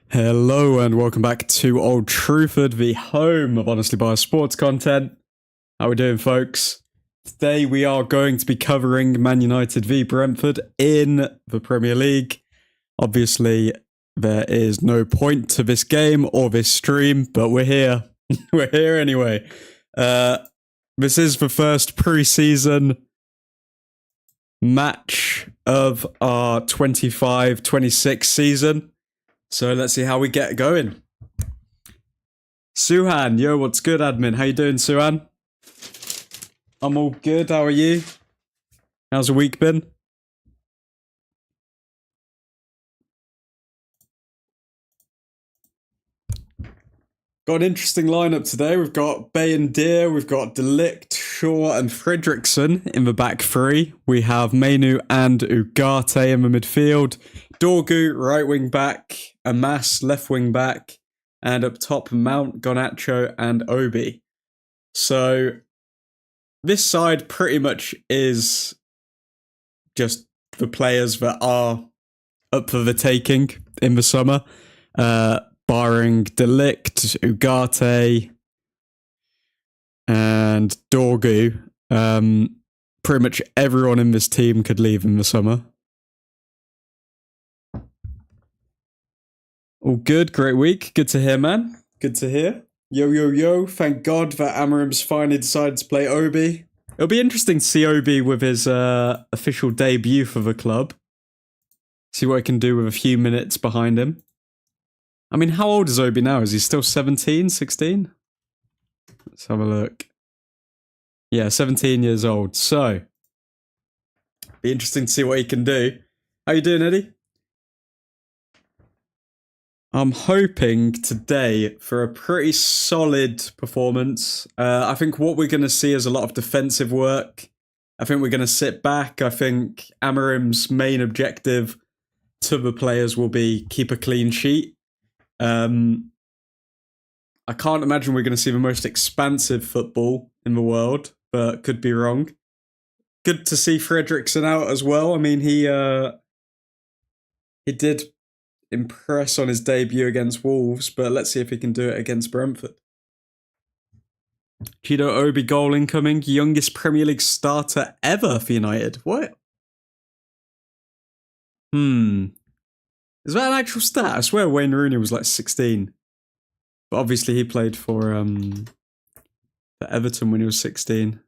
Hello and welcome back to Old Truthford, the home of honestly biased sports content. How we doing, folks? Today we are going to be covering Man United v Brentford in the Premier League. Obviously, there is no point to this game or this stream, but we're here. We're here anyway. This is the first pre-season match of our 25-26 season. So let's see how we get going. Suhan, yo, what's good, admin? How you doing, Suhan? I'm all good. How are you? How's the week been? Got an interesting lineup today. We've got Bay and Deer, we've got Delict, Shaw and Fredrickson in the back three. We have Mainu and Ugarte in the midfield. Dorgu, right wing back. Amas, left wing back. And up top, Mount, Garnacho and Obi. So this side pretty much is just the players that are up for the taking in the summer. Barring Delict, Ugarte, and Dorgu. Pretty much everyone in this team could leave in the summer. All good, great week. Good to hear, man. Good to hear. Yo, yo, yo. Thank God that Amarim's finally decided to play Obi. It'll be interesting to see Obi with his official debut for the club. See what he can do with a few minutes behind him. I mean, how old is Obi now? Is he still 17, 16? Let's have a look. Yeah, 17 years old. So, be interesting to see what he can do. How you doing, Eddie? I'm hoping today for a pretty solid performance. I think what we're going to see is a lot of defensive work. I think we're going to sit back. I think Amarim's main objective to the players will be keep a clean sheet. I can't imagine we're going to see the most expansive football in the world, but could be wrong. Good to see Fredrickson out as well. I mean, he did impress on his debut against Wolves, but let's see if he can do it against Brentford. Chido Obi goal incoming, youngest Premier League starter ever for United. What? Is that an actual stat? I swear Wayne Rooney was like 16. But obviously he played for Everton when he was 16.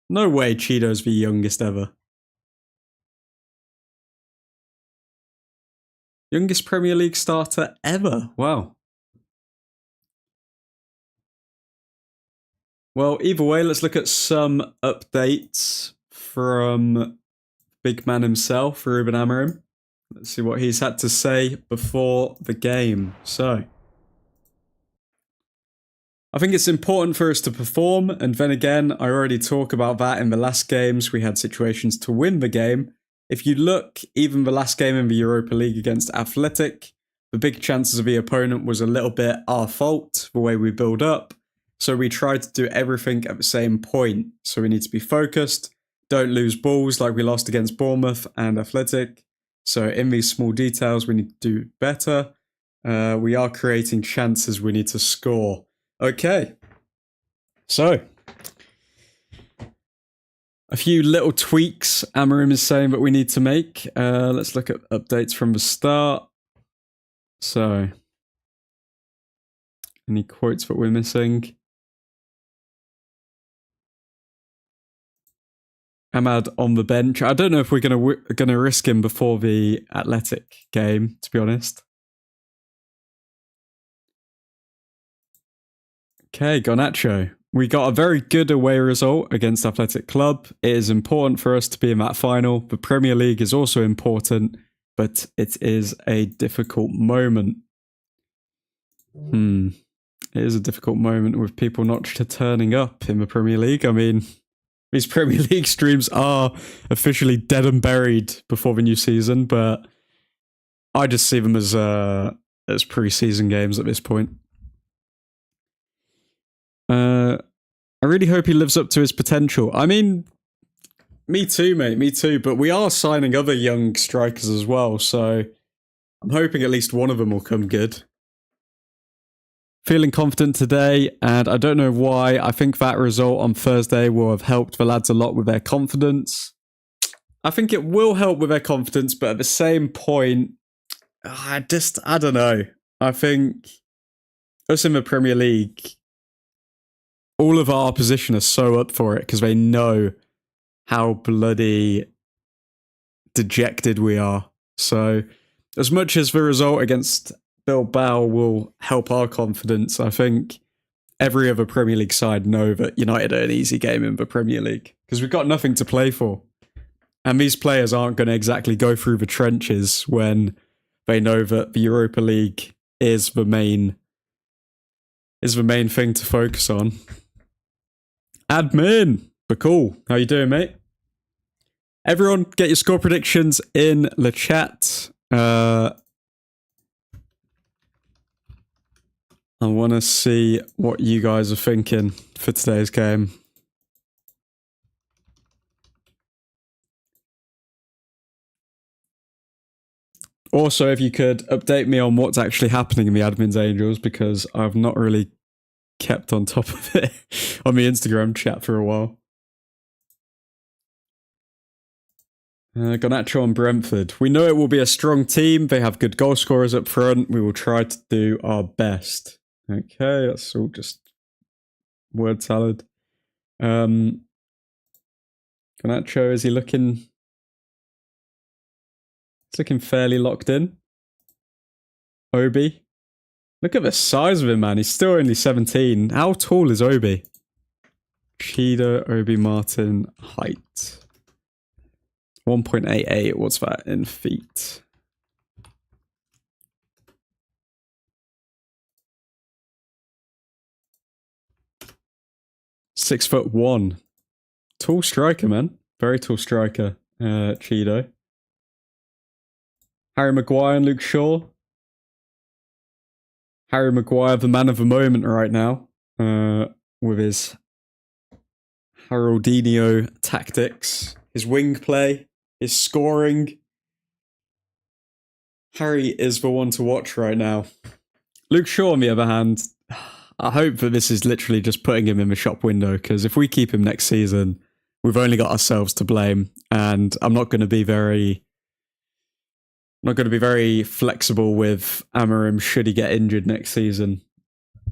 No way Chido's the youngest ever. Youngest Premier League starter ever. Wow. Well, either way, let's look at some updates from big man himself, Ruben Amorim. Let's see what he's had to say before the game. So, I think it's important for us to perform. And then again, I already talked about that in the last games. We had situations to win the game. If you look, even the last game in the Europa League against Athletic, the big chances of the opponent was a little bit our fault, the way we build up. So we tried to do everything at the same point. So we need to be focused. Don't lose balls like we lost against Bournemouth and Athletic. So in these small details, we need to do better. We are creating chances we need to score. Okay. So, a few little tweaks Amorim is saying that we need to make. Let's look at updates from the start. So, any quotes that we're missing? Ahmad on the bench. I don't know if we're gonna risk him before the Athletic game, to be honest. Okay, Garnacho. We got a very good away result against Athletic Club. It is important for us to be in that final. The Premier League is also important, but it is a difficult moment. It is a difficult moment with people not turning up in the Premier League. I mean, these Premier League streams are officially dead and buried before the new season, but I just see them as pre-season games at this point. I really hope he lives up to his potential. I mean, me too, mate. Me too. But we are signing other young strikers as well, so I'm hoping at least one of them will come good. Feeling confident today, and I don't know why. I think that result on Thursday will have helped the lads a lot with their confidence. I think it will help with their confidence, but at the same point, I don't know. I think us in the Premier League, all of our opposition are so up for it because they know how bloody dejected we are. So, as much as the result against Bilbao will help our confidence, I think every other Premier League side know that United are an easy game in the Premier League because we've got nothing to play for. And these players aren't going to exactly go through the trenches when they know that the Europa League is the main thing to focus on. Admin, but cool. How you doing, mate? Everyone, get your score predictions in the chat. I want to see what you guys are thinking for today's game. Also, if you could update me on what's actually happening in the Admin's Angels, because I've not really kept on top of it on the Instagram chat for a while. Garnacho and Brentford. We know it will be a strong team. They have good goal scorers up front. We will try to do our best. Okay, that's all just word salad. Garnacho, is he looking... He's looking fairly locked in. Obi. Look at the size of him, man. He's still only 17. How tall is Obi? Cheetah, Obi Martin, height. 1.88. What's that in feet? (6'1". Tall striker, man. Very tall striker. Cheeto. Harry Maguire and Luke Shaw. Harry Maguire, the man of the moment right now, with his Haroldinho tactics, his wing play, his scoring. Harry is the one to watch right now. Luke Shaw, on the other hand, I hope that this is literally just putting him in the shop window, because if we keep him next season, we've only got ourselves to blame, and I'm not going to be very flexible with Amorim should he get injured next season,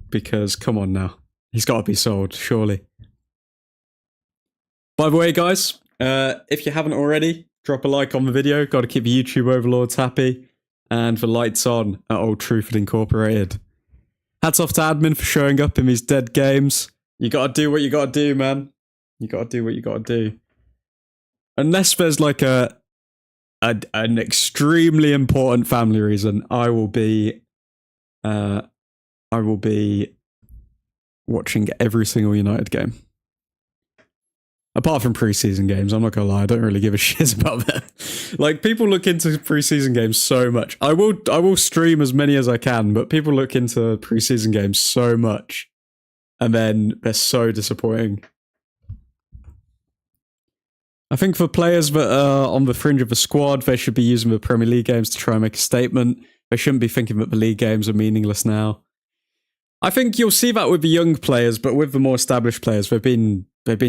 because come on now, he's got to be sold, surely. By the way, guys, if you haven't already, drop a like on the video. Got to keep the YouTube overlords happy, and the lights on at Old Truthford Incorporated. Hats off to Admin for showing up in these dead games. You got to do what you got to do, man. You got to do what you got to do. Unless there's like an extremely important family reason, I will be watching every single United game. Apart from pre-season games, I'm not gonna lie, I don't really give a shit about that. Like, people look into pre-season games so much. I will stream as many as I can, but people look into pre-season games so much, and then they're so disappointing. I think for players that are on the fringe of the squad, they should be using the Premier League games to try and make a statement. They shouldn't be thinking that the league games are meaningless now. I think you'll see that with the young players, but with the more established players, they've been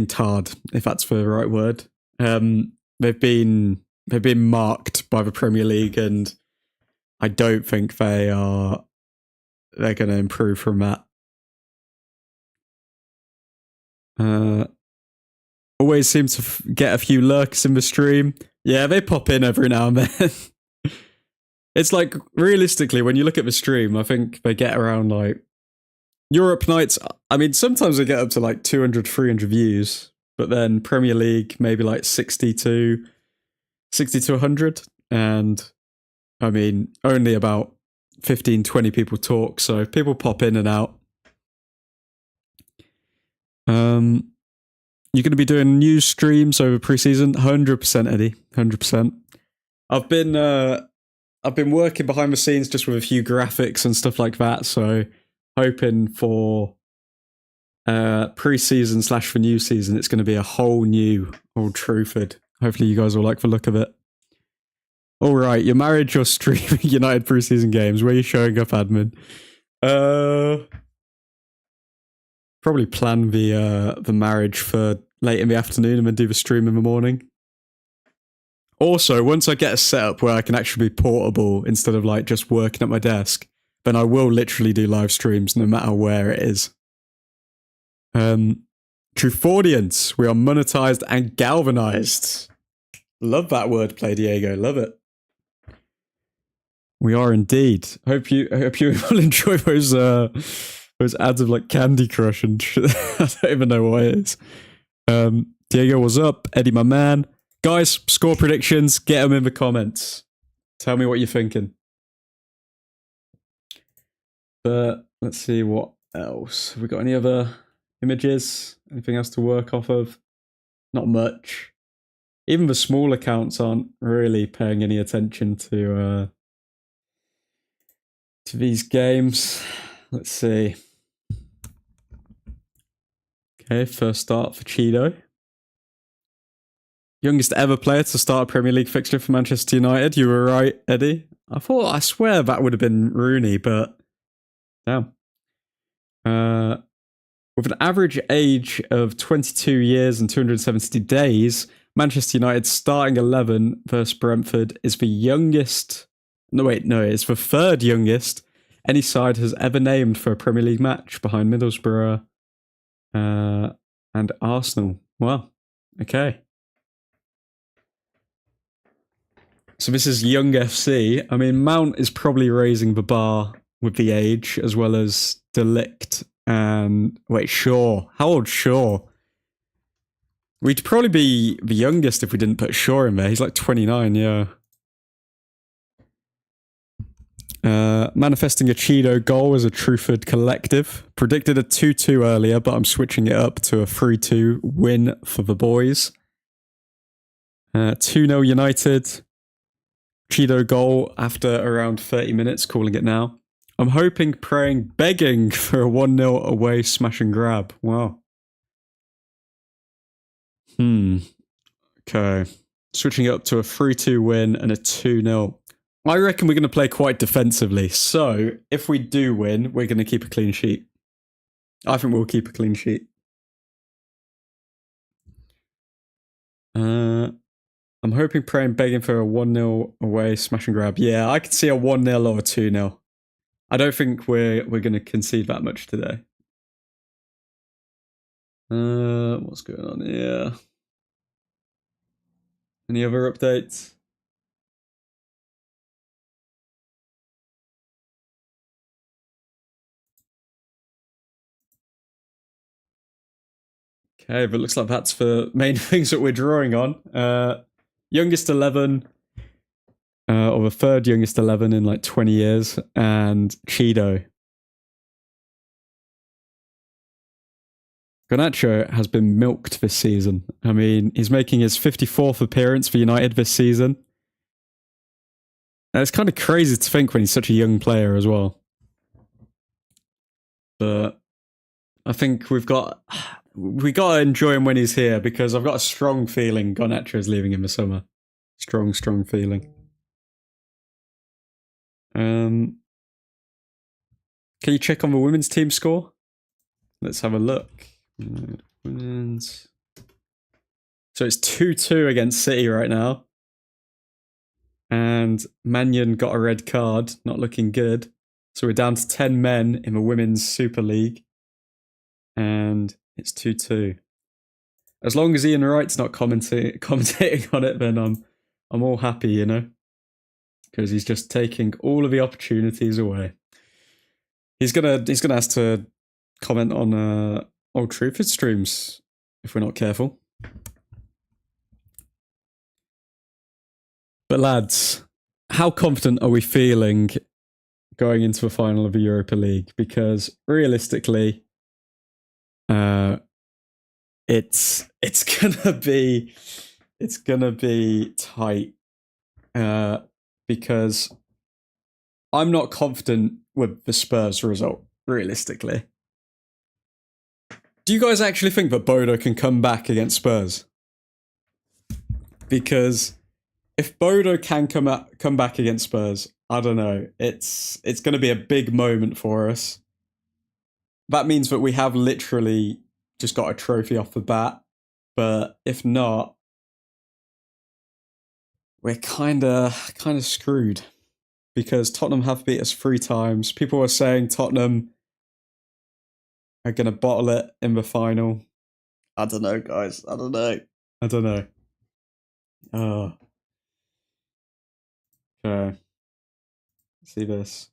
tarred, if that's the right word. They've been marked by the Premier League, and I don't think they're going to improve from that. Always seem to get a few lurks in the stream. Yeah, they pop in every now and then. It's like, realistically, when you look at the stream, I think they get around like Europe nights. I mean, sometimes they get up to like 200, 300 views, but then Premier League, maybe like 60 to 100. And I mean, only about 15, 20 people talk, so people pop in and out. You're going to be doing news streams over pre-season? 100%, Eddie. 100%. I've been working behind the scenes just with a few graphics and stuff like that, so hoping for pre-season / for new season, it's going to be a whole new Old Truthford. Hopefully you guys will like the look of it. All right, you're married, you're streaming United preseason games. Where are you showing up, admin? Probably plan the marriage for late in the afternoon and then do the stream in the morning. Also, once I get a setup where I can actually be portable instead of like just working at my desk, then I will literally do live streams no matter where it is. Truthfordians, we are monetized and galvanized. Love that wordplay, Diego. Love it. We are indeed. Hope you will enjoy those ads of like Candy Crush and shit. I don't even know what it is. Diego, what's up? Eddie, my man. Guys, score predictions. Get them in the comments. Tell me what you're thinking. But let's see what else. Have we got any other images? Anything else to work off of? Not much. Even the small accounts aren't really paying any attention to these games. Let's see. Okay, first start for Cheeto. Youngest ever player to start a Premier League fixture for Manchester United. You were right, Eddie. I swear that would have been Rooney, but damn. With an average age of 22 years and 270 days, Manchester United's starting 11 versus Brentford is the youngest. It's the third youngest any side has ever named for a Premier League match, behind Middlesbrough and Arsenal. Wow. Okay. So this is Young FC. I mean, Mount is probably raising the bar with the age, as well as Delict and... Wait, Shaw. How old Shaw? We'd probably be the youngest if we didn't put Shaw in there. He's like 29, yeah. Manifesting a Cheeto goal as a Truthford collective. Predicted a 2-2 earlier, but I'm switching it up to a 3-2 win for the boys. 2-0 United. Cheeto goal after around 30 minutes, calling it now. I'm hoping, praying, begging for a 1-0 away smash and grab. Wow. Okay. Switching it up to a 3-2 win and a 2-0. I reckon we're going to play quite defensively. So, if we do win, we're going to keep a clean sheet. I think we'll keep a clean sheet. I'm hoping, praying, begging for a 1-0 away smash and grab. Yeah, I could see a 1-0 or a 2-0. I don't think we're going to concede that much today. What's going on here? Any other updates? Okay, but it looks like that's the main things that we're drawing on. Youngest 11, or the third youngest 11 in like 20 years, and Cheeto. Garnacho has been milked this season. I mean, he's making his 54th appearance for United this season. And it's kind of crazy to think when he's such a young player as well. But I think we got to enjoy him when he's here, because I've got a strong feeling Garnacho is leaving in the summer. Strong feeling. Can you check on the women's team score? Let's have a look. Women's. So it's 2-2 against City right now. And Mannion got a red card, not looking good. So we're down to 10 men in the Women's Super League. And it's 2-2. As long as Ian Wright's not commentating on it, then I'm all happy, you know? Because he's just taking all of the opportunities away. He's gonna have to comment on Old Truthford streams if we're not careful. But lads, how confident are we feeling going into the final of the Europa League? Because realistically, it's gonna be tight. Because I'm not confident with the Spurs result, realistically. Do you guys actually think that Bodo can come back against Spurs? Because if Bodo can come back against Spurs, I don't know. It's going to be a big moment for us. That means that we have literally just got a trophy off the bat. But if not, we're kind of screwed because Tottenham have beat us 3 times. People are saying Tottenham are going to bottle it in the final. I don't know, guys. I don't know. Oh. Okay. Let's see this.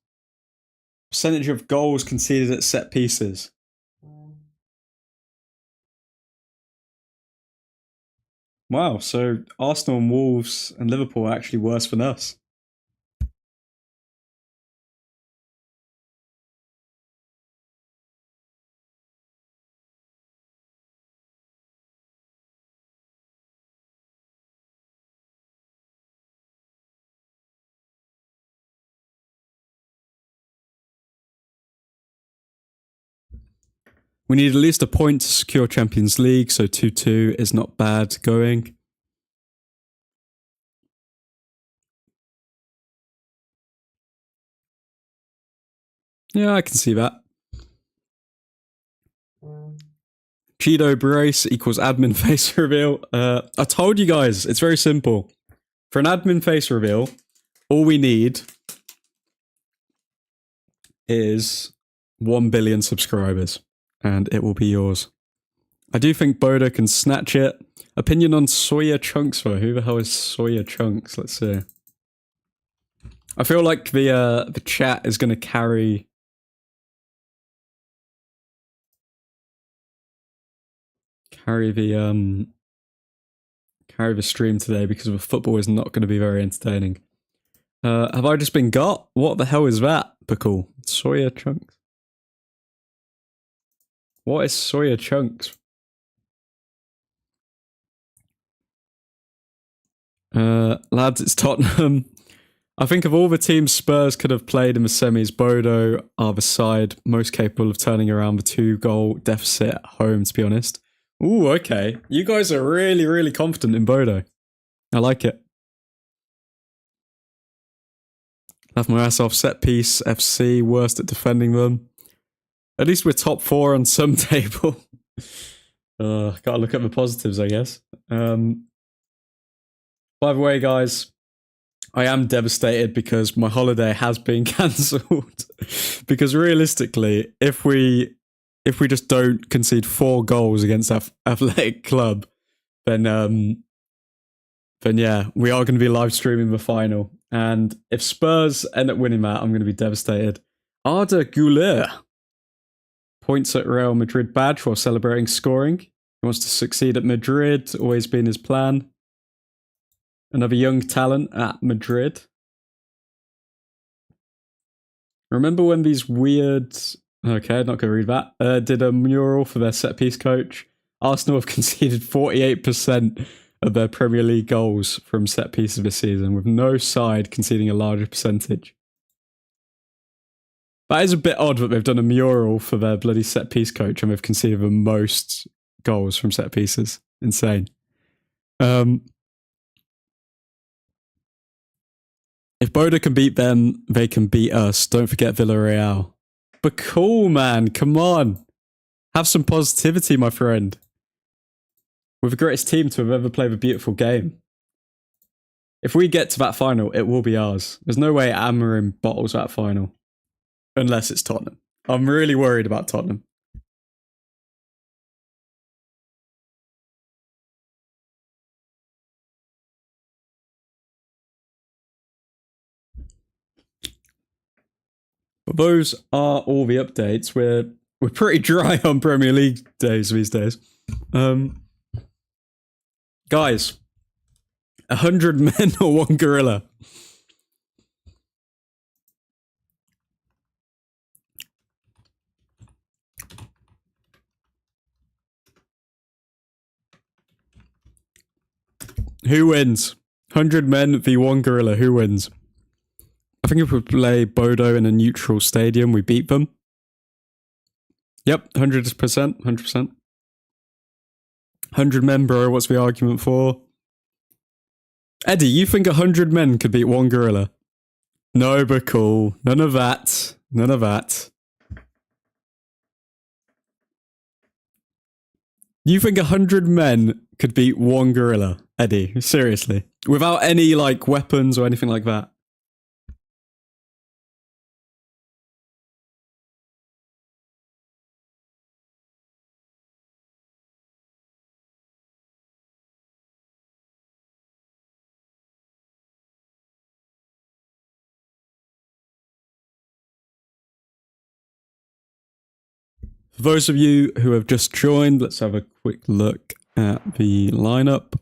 Percentage of goals conceded at set pieces. Wow, so Arsenal and Wolves and Liverpool are actually worse than us. We need at least a point to secure Champions League, so 2-2 is not bad going. Yeah, I can see that. Cheeto brace equals admin face reveal. I told you guys, it's very simple. For an admin face reveal, all we need is 1 billion subscribers, and it will be yours. I do think Bodo can snatch it. Opinion on Soya Chunks, though. Who the hell is Soya Chunks? Let's see. I feel like the chat is going to carry the stream today because the football is not going to be very entertaining. Have I just been got? What the hell is that? Pickle. Soya Chunks. What is Soya Chunks? Lads, it's Tottenham. I think of all the teams Spurs could have played in the semis, Bodo are the side most capable of turning around the 2-goal deficit at home, to be honest. Ooh, okay. You guys are really, really confident in Bodo. I like it. Have my ass off. Set piece, FC, worst at defending them. At least we're top 4 on some table. Gotta look at the positives, I guess. By the way, guys, I am devastated because my holiday has been cancelled. Because realistically, if we just don't concede 4 goals against Athletic Club, then yeah, we are going to be live streaming the final. And if Spurs end up winning that, I'm going to be devastated. Arda Güler points at Real Madrid badge while celebrating scoring. He wants to succeed at Madrid, always been his plan. Another young talent at Madrid. Remember when these weird... Okay, not going to read that. Did a mural for their set-piece coach. Arsenal have conceded 48% of their Premier League goals from set pieces this season, with no side conceding a larger percentage. That is a bit odd that they've done a mural for their bloody set-piece coach and they've conceded the most goals from set pieces. Insane. If Bodo can beat them, they can beat us. Don't forget Villarreal. But cool, man. Come on. Have some positivity, my friend. We're the greatest team to have ever played a beautiful game. If we get to that final, it will be ours. There's no way Amorim bottles that final. Unless it's Tottenham. I'm really worried about Tottenham. But those are all the updates. We're pretty dry on Premier League days these days. Guys, 100 men or 1 gorilla? Who wins? 100 men v 1 gorilla. Who wins? I think if we play Bodo in a neutral stadium, we beat them. Yep, 100%. 100%. 100 men, bro. What's the argument for? Eddie, you think 100 men could beat one gorilla? No, but cool. None of that. None of that. You think 100 men could beat one gorilla, Eddie? Seriously? Without any, like, weapons or anything like that? For those of you who have just joined, let's have a quick look at the lineup.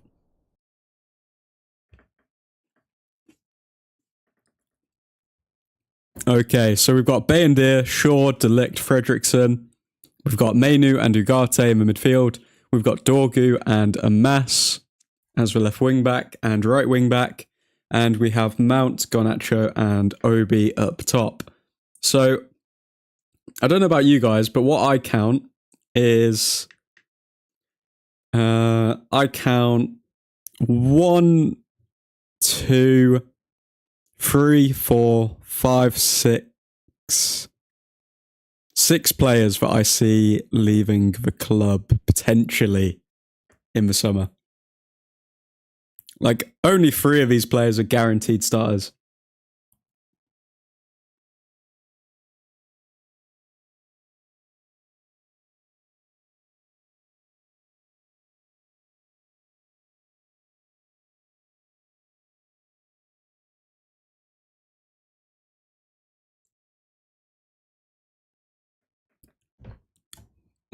Okay, so we've got Bayendir, Shaw, Delict, Fredrickson. We've got Mainu and Ugarte in the midfield. We've got Dorgu and Amas as the left wing back and right wing back. And we have Mount, Gonacho, and Obi up top. So, I don't know about you guys, but what I count is... I count 1, 2, 3, 4, 5, 6... 6 players that I see leaving the club potentially in the summer. Like, only 3 of these players are guaranteed starters.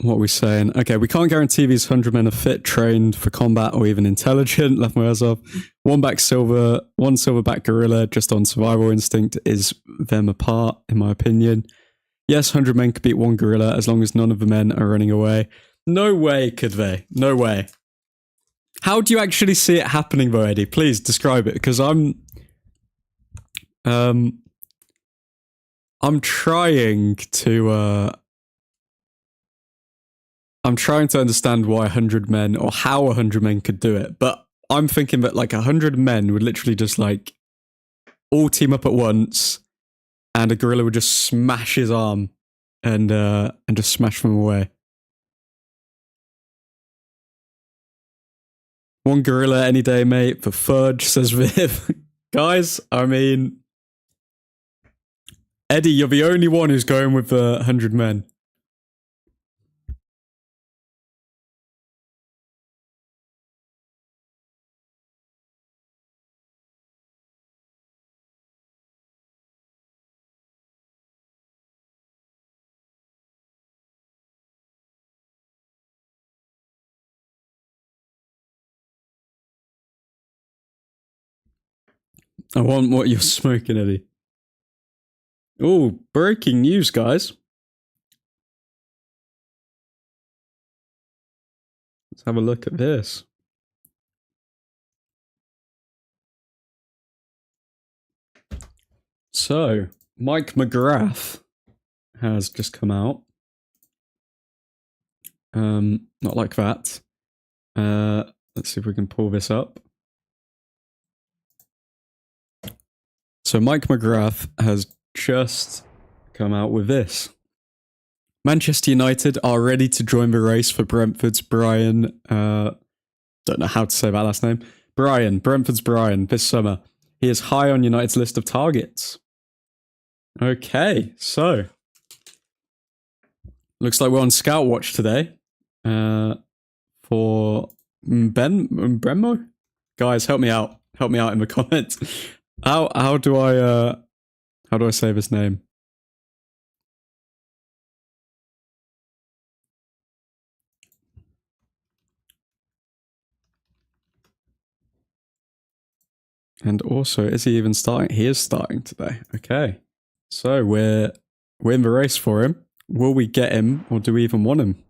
What are we saying? Okay, we can't guarantee these 100 men are fit, trained for combat, or even intelligent. Left my eyes off. 1 silverback gorilla just on survival instinct is them apart, in my opinion. Yes, 100 men could beat 1 gorilla as long as none of the men are running away. No way could they. No way. How do you actually see it happening though, Eddie? Please describe it, because I'm trying to understand why 100 men, or how 100 men could do it, but I'm thinking that like 100 men would literally just like all team up at once, and a gorilla would just smash his arm and just smash them away. 1 gorilla any day, mate. For fudge, says Viv. Guys, I mean, Eddie, you're the only one who's going with the 100 men. I want what you're smoking, Eddie. Oh, breaking news, guys. Let's have a look at this. So, Mike McGrath has just come out. Not like that. Let's see if we can pull this up. So Mike McGrath has just come out with this. Manchester United are ready to join the race for Brentford's Brian, don't know how to say that last name. Brentford's Brian, this summer. He is high on United's list of targets. Okay, so looks like we're on Scout Watch today. For Bremo? Guys, help me out. Help me out in the comments. How do I say this name? And also, is he even starting? He is starting today. Okay. So we're in the race for him. Will we get him, or do we even want him?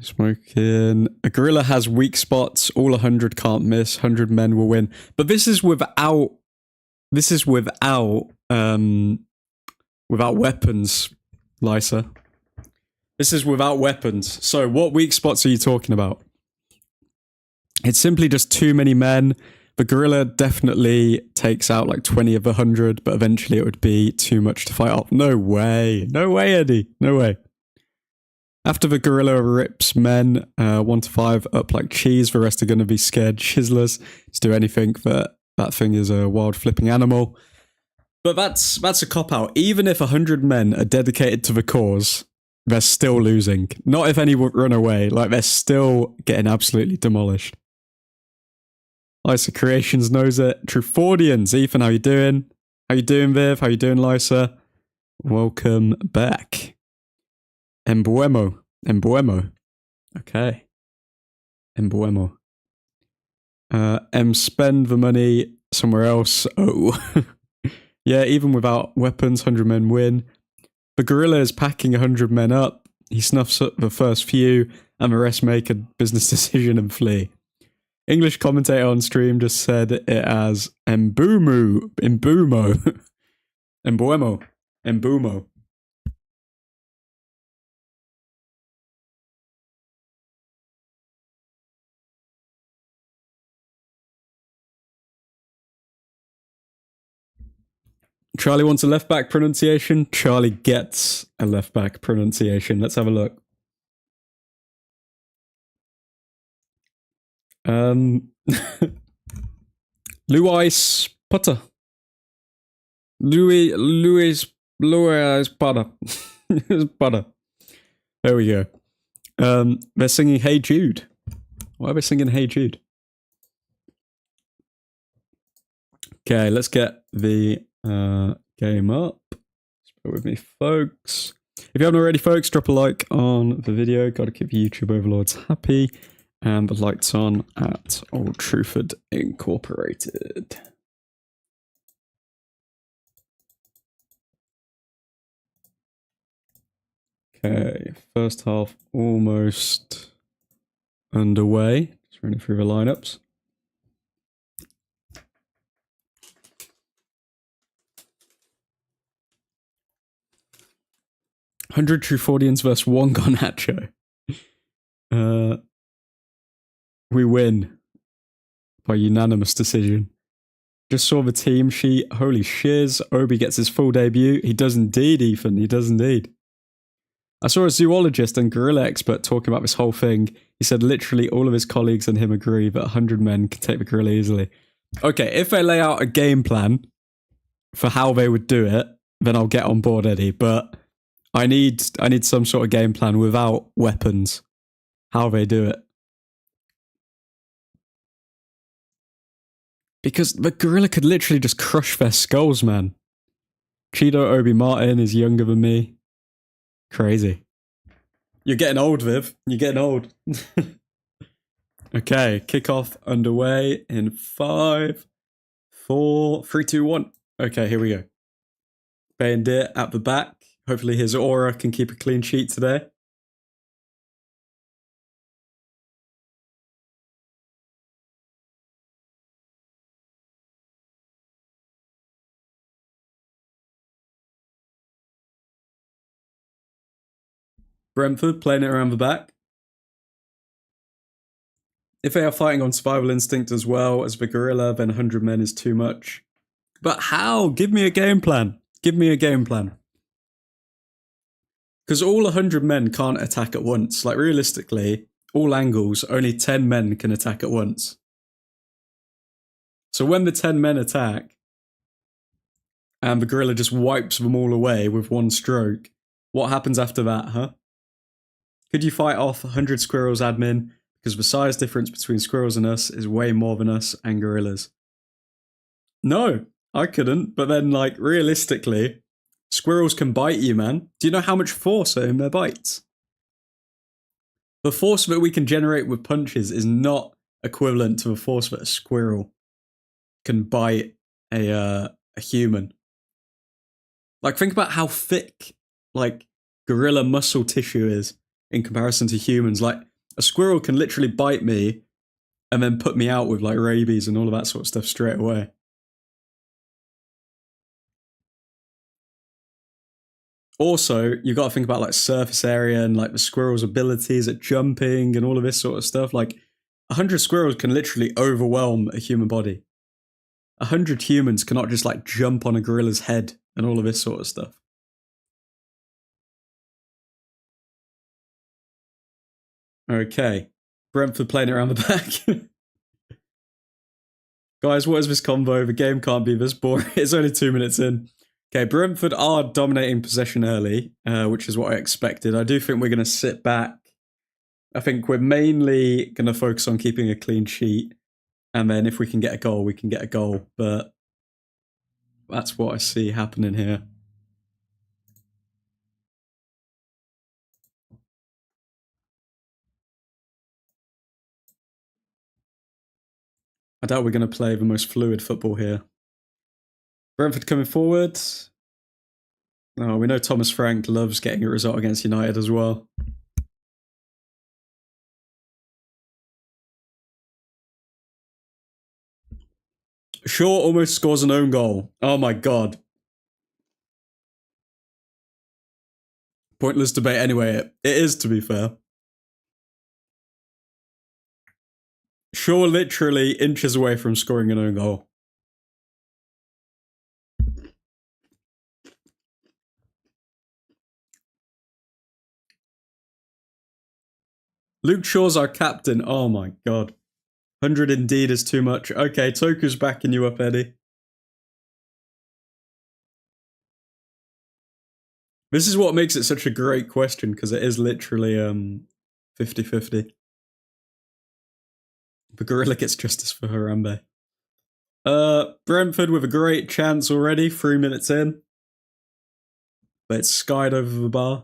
Smoking. A gorilla has weak spots. All 100 can't miss. 100 men will win. But this is without weapons, Lysa. This is without weapons. So what weak spots are you talking about? It's simply just too many men. The gorilla definitely takes out like 20 of 100, but eventually it would be too much to fight off. No way. No way, Eddie. No way. After the gorilla rips men 1 to 5 up like cheese, the rest are going to be scared chiselers to do anything. That thing is a wild flipping animal. But that's a cop-out. Even if 100 men are dedicated to the cause, they're still losing. Not if any run away. Like, they're still getting absolutely demolished. Lysa Creations knows it. Truthfordians, Ethan, how you doing? How you doing, Viv? How you doing, Lysa? Welcome back. Embuemo. Okay. Embuemo. Spend the money somewhere else. Oh. Yeah, even without weapons, 100 men win. The gorilla is packing 100 men up. He snuffs up the first few, and the rest make a business decision and flee. English commentator on stream just said it as Embuemo. Charlie wants a left back pronunciation. Charlie gets a left back pronunciation. Let's have a look. Louis Potter. Louis Potter. Potter. There we go. They're singing Hey Jude. Why are they singing Hey Jude? Okay, let's get the game up. Bear with me, folks. If you haven't already, folks, drop a like on the video. Gotta keep YouTube overlords happy. And the lights on at Old Truthford Incorporated. Okay, first half almost underway. Just running through the lineups. $100 Truthfordians versus 1 Garnacho. We win by unanimous decision. Just saw the team sheet. Holy shiz. Obi gets his full debut. He does indeed, Ethan. He does indeed. I saw a zoologist and gorilla expert talking about this whole thing. He said literally all of his colleagues and him agree that 100 men can take the gorilla easily. Okay, if they lay out a game plan for how they would do it, then I'll get on board, Eddie. But I need some sort of game plan without weapons. How they do it. Because the gorilla could literally just crush their skulls, man. Cheeto Obi Martin is younger than me. Crazy. You're getting old, Viv. You're getting old. Okay, kickoff underway in 5, 4, 3, 2, 1. Okay, here we go. Bandit at the back. Hopefully his aura can keep a clean sheet today. Brentford playing it around the back. If they are fighting on survival instinct as well as the gorilla, then 100 men is too much. But how? Give me a game plan. Give me a game plan. Because all 100 men can't attack at once. Like, realistically, all angles, only 10 men can attack at once. So when the 10 men attack, and the gorilla just wipes them all away with one stroke, what happens after that, huh? Could you fight off 100 squirrels, admin? Because the size difference between squirrels and us is way more than us and gorillas. No, I couldn't. But then, like, realistically, squirrels can bite you, man. Do you know how much force are in their bites? The force that we can generate with punches is not equivalent to the force that a squirrel can bite a human. Like, think about how thick, like, gorilla muscle tissue is in comparison to humans. Like, a squirrel can literally bite me and then put me out with, like, rabies and all of that sort of stuff straight away. Also, you got to think about like surface area and like the squirrel's abilities at jumping and all of this sort of stuff. Like 100 squirrels can literally overwhelm a human body. 100 humans cannot just like jump on a gorilla's head and all of this sort of stuff. Okay. Brentford playing it around the back. Guys, what is this combo? The game can't be this boring. It's only 2 minutes in. Okay, Brentford are dominating possession early, which is what I expected. I do think we're going to sit back. I think we're mainly going to focus on keeping a clean sheet. And then if we can get a goal, we can get a goal. But that's what I see happening here. I doubt we're going to play the most fluid football here. Brentford coming forward. Oh, we know Thomas Frank loves getting a result against United as well. Shaw almost scores an own goal. Oh my god. Pointless debate anyway. It is, to be fair. Shaw literally inches away from scoring an own goal. Luke Shaw's our captain. Oh my god. 100 indeed is too much. Okay, Toku's backing you up, Eddie. This is what makes it such a great question, because it is literally 50-50. The gorilla gets justice for Harambe. Brentford with a great chance already, 3 minutes in. But it's skied over the bar.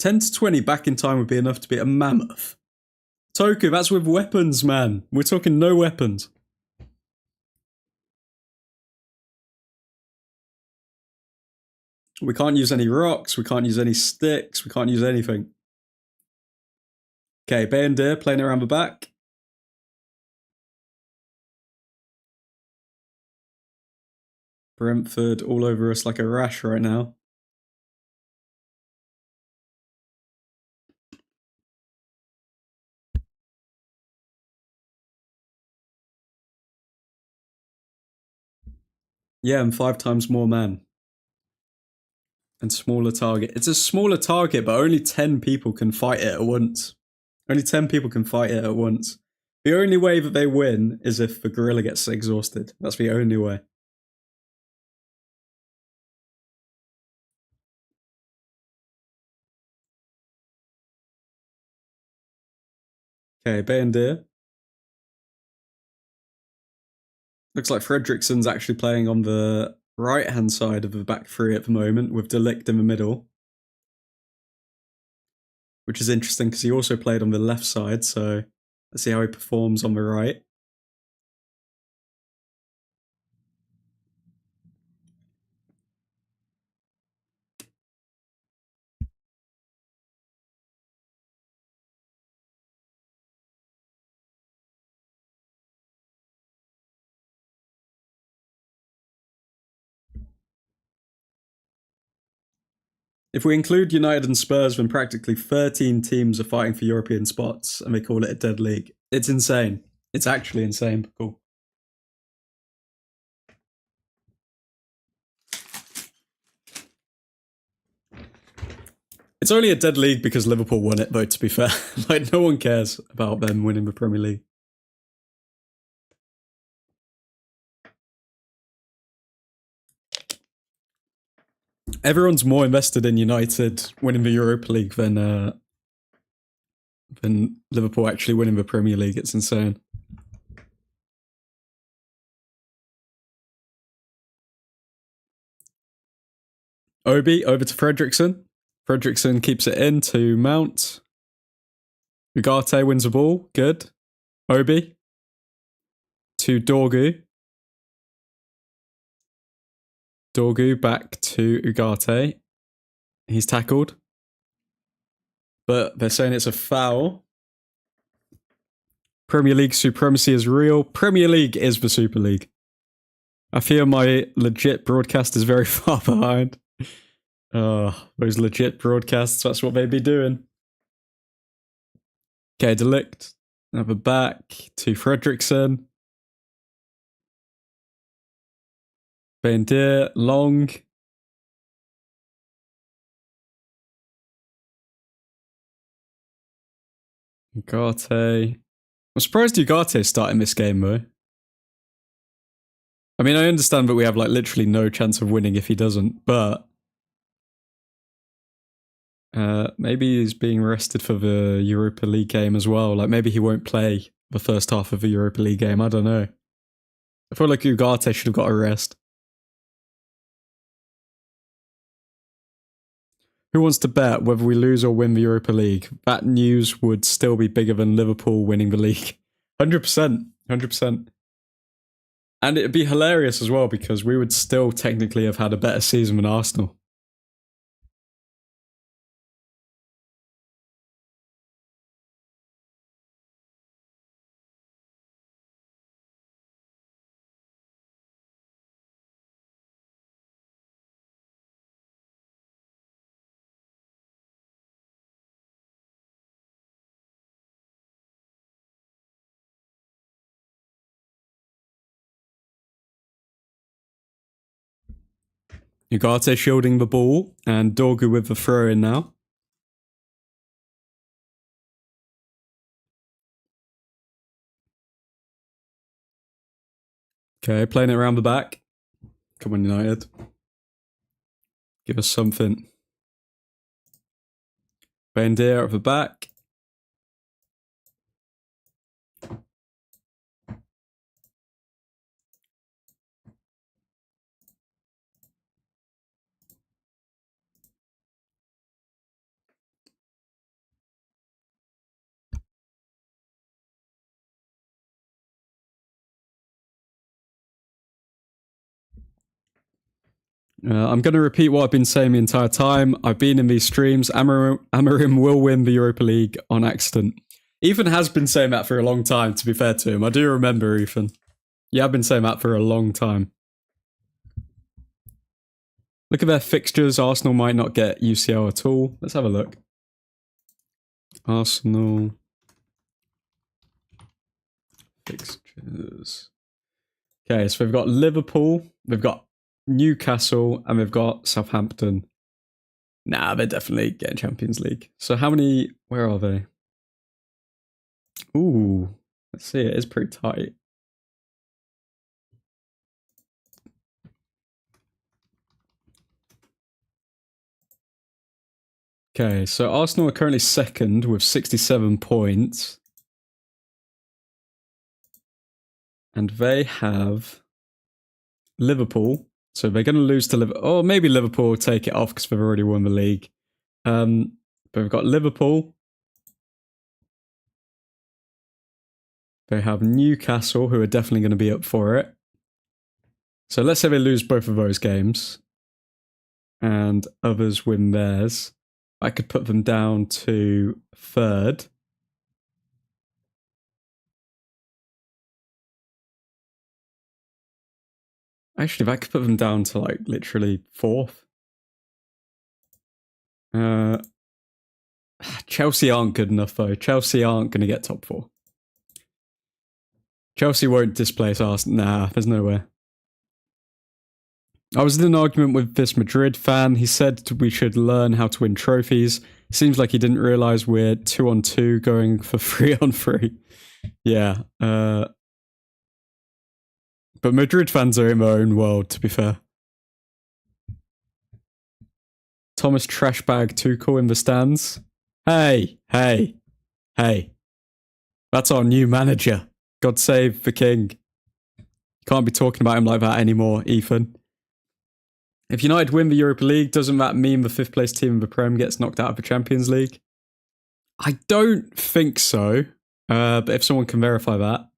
$10 to 20 back in time would be enough to beat a mammoth. Toku, that's with weapons, man. We're talking no weapons. We can't use any rocks. We can't use any sticks. We can't use anything. Okay, Bay and Deer playing around the back. Brentford all over us like a rash right now. Yeah, and 5 times more men. And smaller target. It's a smaller target, but only 10 people can fight it at once. Only 10 people can fight it at once. The only way that they win is if the gorilla gets exhausted. That's the only way. Okay, Bay and Deer. Looks like Fredrickson's actually playing on the right-hand side of the back three at the moment, with Delict in the middle. Which is interesting because he also played on the left side, so let's see how he performs on the right. If we include United and Spurs, then practically 13 teams are fighting for European spots, and they call it a dead league. It's insane. It's actually insane. Cool. It's only a dead league because Liverpool won it, though, to be fair. Like, no one cares about them winning the Premier League. Everyone's more invested in United winning the Europa League than Liverpool actually winning the Premier League. It's insane. Obi over to Fredrickson. Fredrickson keeps it in to Mount. Ugarte wins the ball. Good. Obi to Dorgu. Dorgu back to Ugarte. He's tackled. But they're saying it's a foul. Premier League supremacy is real. Premier League is the Super League. I fear my legit broadcast is very far behind. Those legit broadcasts, that's what they'd be doing. Okay, Delict. Another back to Fredrickson. Bendir, Long. Ugarte. I'm surprised Ugarte starting this game though. I mean, I understand that we have like literally no chance of winning if he doesn't, but maybe he's being rested for the Europa League game as well. Like maybe he won't play the first half of the Europa League game. I don't know. I feel like Ugarte should have got a rest. Who wants to bet whether we lose or win the Europa League? That news would still be bigger than Liverpool winning the league. 100%. 100%. And it'd be hilarious as well because we would still technically have had a better season than Arsenal. Ugarte shielding the ball and Dorgu with the throw in now. Okay, playing it around the back. Come on, United. Give us something. Bendir at the back. I'm going to repeat what I've been saying the entire time. I've been in these streams. Amorim will win the Europa League on accident. Ethan has been saying that for a long time, to be fair to him. I do remember, Ethan. You have been saying that for a long time. Look at their fixtures. Arsenal might not get UCL at all. Let's have a look. Arsenal fixtures. Okay, so we've got Liverpool, we've got Newcastle, and we've got Southampton. Nah, they're definitely getting Champions League. So how many, where are they? Ooh, let's see, it is pretty tight. Okay, so Arsenal are currently second with 67 points. And they have Liverpool. So they're going to lose to Liverpool. Or maybe Liverpool will take it off because they've already won the league. But we've got Liverpool. They have Newcastle, who are definitely going to be up for it. So let's say they lose both of those games. And others win theirs. I could put them down to third. Actually, if I could put them down to like literally fourth. Chelsea aren't good enough though. Chelsea aren't going to get top four. Chelsea won't displace Arsenal. Nah, there's no way. I was in an argument with this Madrid fan. He said we should learn how to win trophies. Seems like he didn't realise we're 2-on-2 going for 3-on-3. Yeah. But Madrid fans are in their own world, to be fair. Thomas Trashbag Tuchel in the stands. Hey. That's our new manager. God save the king. Can't be talking about him like that anymore, Ethan. If United win the Europa League, doesn't that mean the fifth place team in the Prem gets knocked out of the Champions League? I don't think so. But if someone can verify that.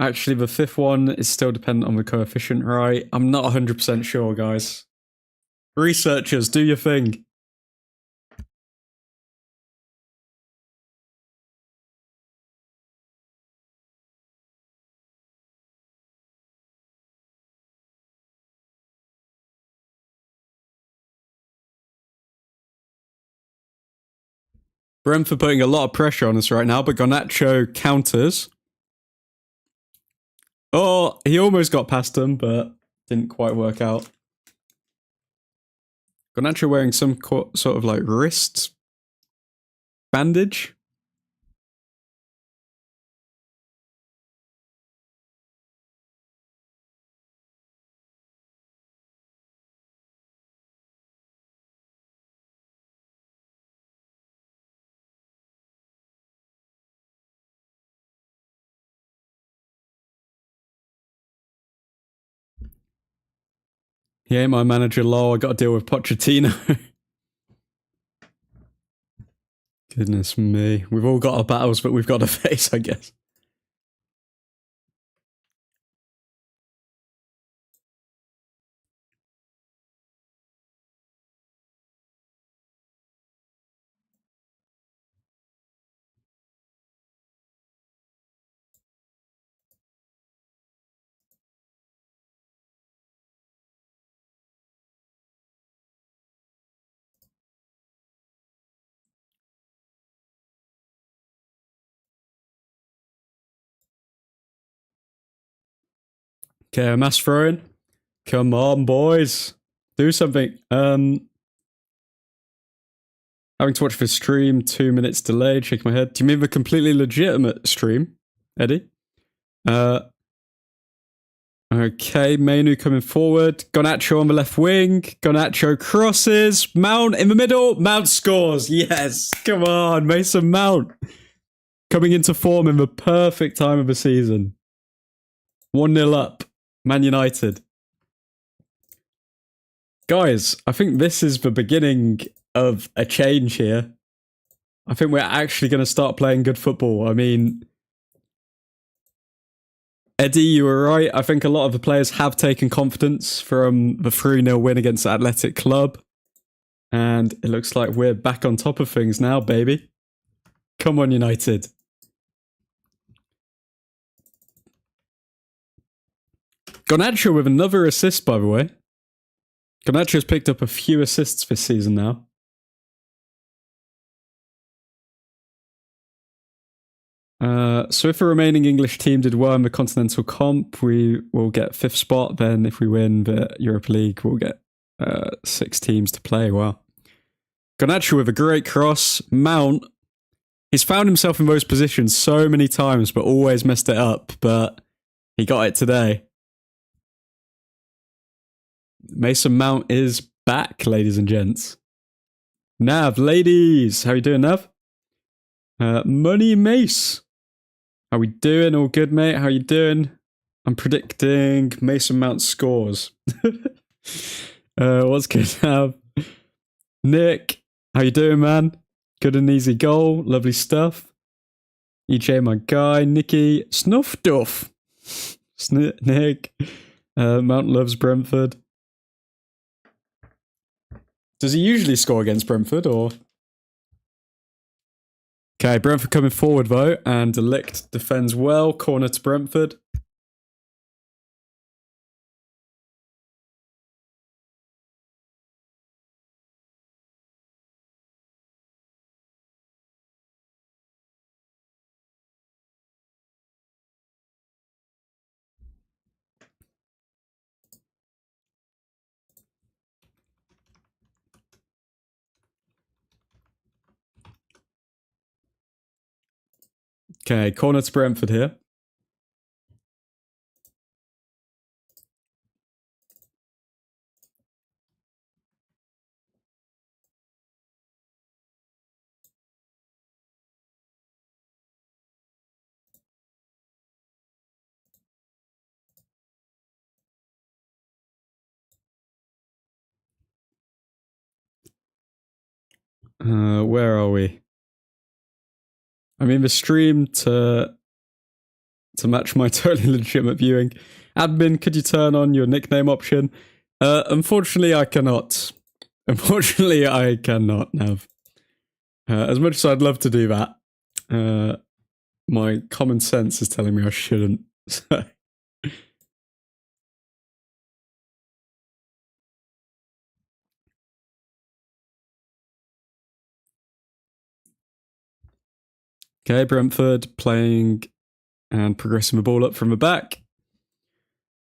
Actually, the fifth one is still dependent on the coefficient, right? I'm not 100% sure, guys. Researchers, do your thing. Brentford putting a lot of pressure on us right now, but Garnacho counters. Oh, he almost got past him, but didn't quite work out. Garnacho wearing some sort of like wrist bandage. He ain't my manager, lol. I got to deal with Pochettino. Goodness me. We've all got our battles, but we've got to face, I guess. Okay, mass throwing. Come on, boys. Do something. Having to watch the stream, 2 minutes delayed, shaking my head. Do you mean the completely legitimate stream, Eddie? Okay, Mainu coming forward. Garnacho on the left wing. Garnacho crosses. Mount in the middle. Mount scores. Yes. Come on, Mason Mount. Coming into form in the perfect time of the season. 1-0 up. Man United. Guys, I think this is the beginning of a change here. I think we're actually going to start playing good football. I mean, Eddie, you were right. I think a lot of the players have taken confidence from the 3-0 win against Athletic Club. And it looks like we're back on top of things now, baby. Come on, United. Garnacho with another assist, by the way. Garnacho's picked up a few assists this season now. So if the remaining English team did well in the Continental Comp, we will get 5th spot. Then if we win the Europa League, we'll get 6 teams to play. Wow. Garnacho with a great cross. Mount. He's found himself in those positions so many times, but always messed it up. But he got it today. Mason Mount is back, ladies and gents. Nav, ladies. How you doing, Nav? Money Mace. How we doing? All good, mate? How you doing? I'm predicting Mason Mount scores. What's good, Nav? Nick, how you doing, man? Good and easy goal. Lovely stuff. EJ, my guy. Nicky. Snuff Duff. Nick. Mount loves Brentford. Does he usually score against Brentford, or...? Okay, Brentford coming forward, though, and De Ligt defends well. Corner to Brentford. Okay, corner to Brentford here. Where are we? I mean, the stream to to match my totally legitimate viewing. Admin, could you turn on your nickname option? Unfortunately, I cannot. Unfortunately, I cannot, Nav. As much as I'd love to do that, my common sense is telling me I shouldn't. So. Okay, Brentford playing and progressing the ball up from the back.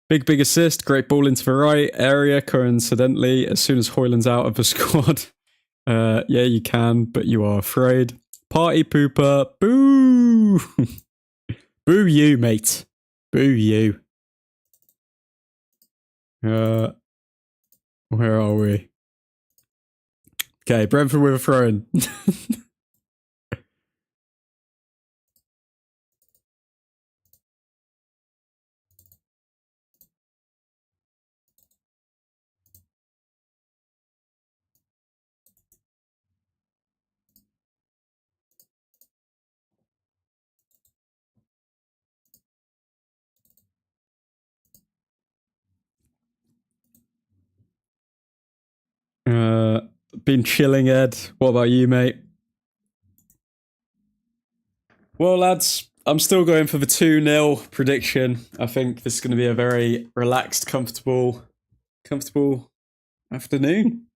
Big assist, great ball into the right area, coincidentally, as soon as Hoyland's out of the squad. Yeah, you can, but you are afraid. Party pooper, boo! Boo you, mate. Boo you. Where are we? Okay, Brentford with a throw-in. Been chilling, Ed. What about you, mate? Well, lads, I'm still going for the 2-0 prediction. I think this is going to be a very relaxed, comfortable afternoon.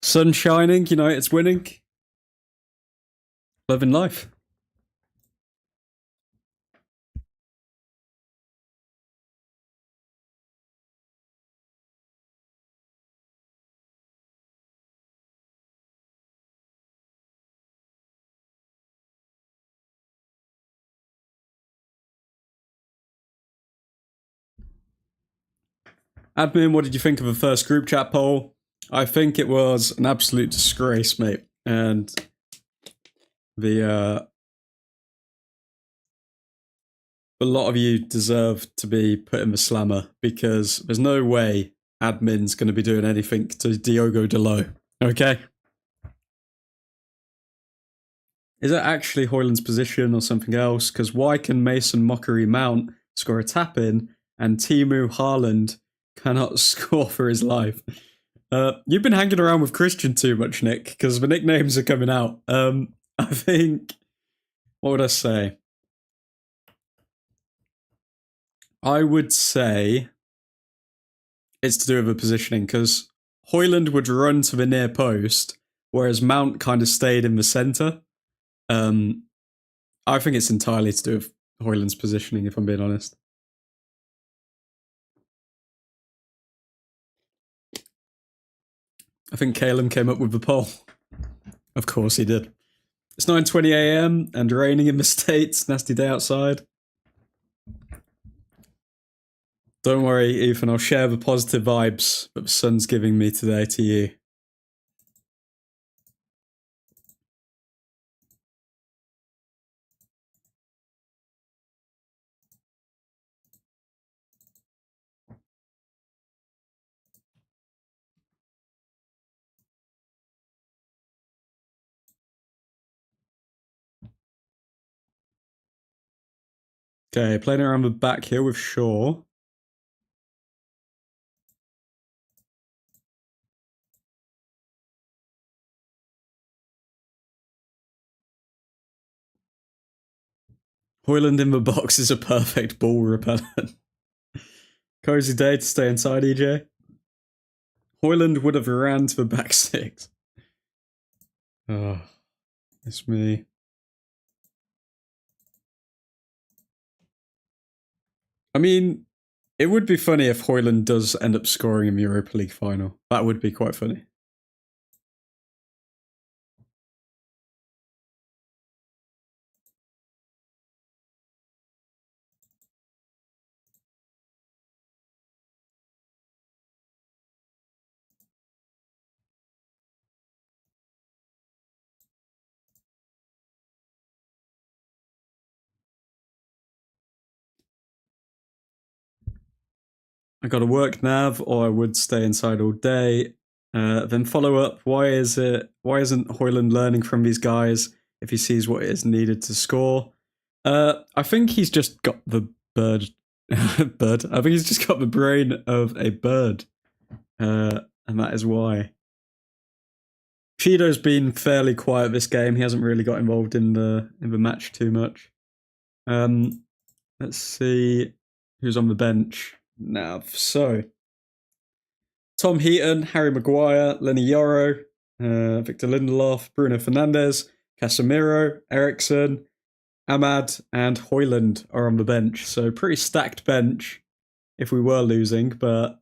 Sun shining, United's winning. Loving life. Admin, what did you think of the first group chat poll? I think it was an absolute disgrace, mate. And a lot of you deserve to be put in the slammer because there's no way admin's going to be doing anything to Diogo Dalot. Okay? Is that actually Hoyland's position or something else? Because why can Mason Mockery Mount score a tap-in and Timu Haaland cannot score for his life? You've been hanging around with Christian too much, Nick, because the nicknames are coming out. I think... What would I say? I would say it's to do with the positioning, because Hoyland would run to the near post, whereas Mount kind of stayed in the centre. I think it's entirely to do with Hoyland's positioning, if I'm being honest. I think Calum came up with the poll. Of course he did. It's 9:20 AM and raining in the States. Nasty day outside. Don't worry, Ethan. I'll share the positive vibes that the sun's giving me today to you. Okay, playing around the back here with Shaw. Hoyland in the box is a perfect ball repellent. Cozy day to stay inside, EJ. Hoyland would have ran to the back six. Oh, it's me. I mean, it would be funny if Hoyland does end up scoring in the Europa League final. That would be quite funny. I got to work, Nav, or I would stay inside all day. Then follow up. Why isn't Hoyland learning from these guys if he sees what is needed to score? I think he's just got the bird. Bird. I think he's just got the brain of a bird. And that is why. Cheeto's been fairly quiet this game. He hasn't really got involved in the match too much. Let's see who's on the bench now. So Tom Heaton, Harry Maguire, Lenny Yoro, Victor Lindelof, Bruno Fernandes, Casemiro, Ericsson, Ahmad, and Højlund are on the bench. So pretty stacked bench if we were losing, but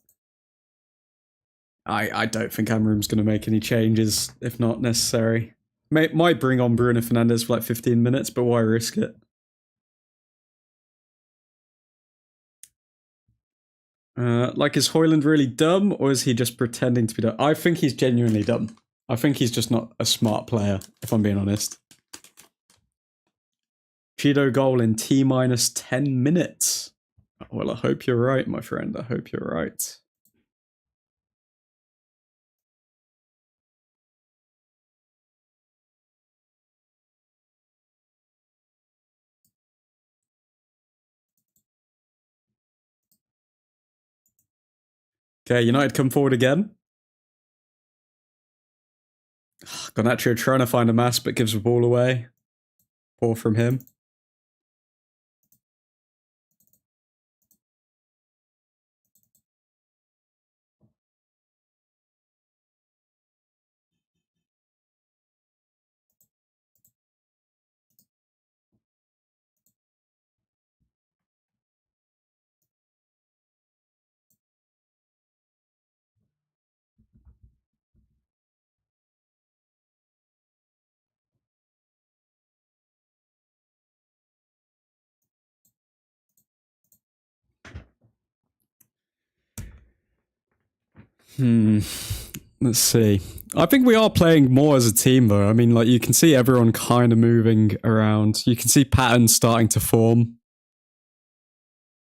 I don't think Amram's going to make any changes if not necessary. Might bring on Bruno Fernandes for like 15 minutes, but why risk it? Like, is Højlund really dumb, or is he just pretending to be dumb? I think he's genuinely dumb. I think he's just not a smart player, if I'm being honest. Cheeto goal in T-minus 10 minutes. Well, I hope you're right, my friend. I hope you're right. Okay, United come forward again. Garnacho trying to find a mass, but gives the ball away. Poor from him. Let's see. I think we are playing more as a team, though. I mean, like, you can see everyone kind of moving around. You can see patterns starting to form.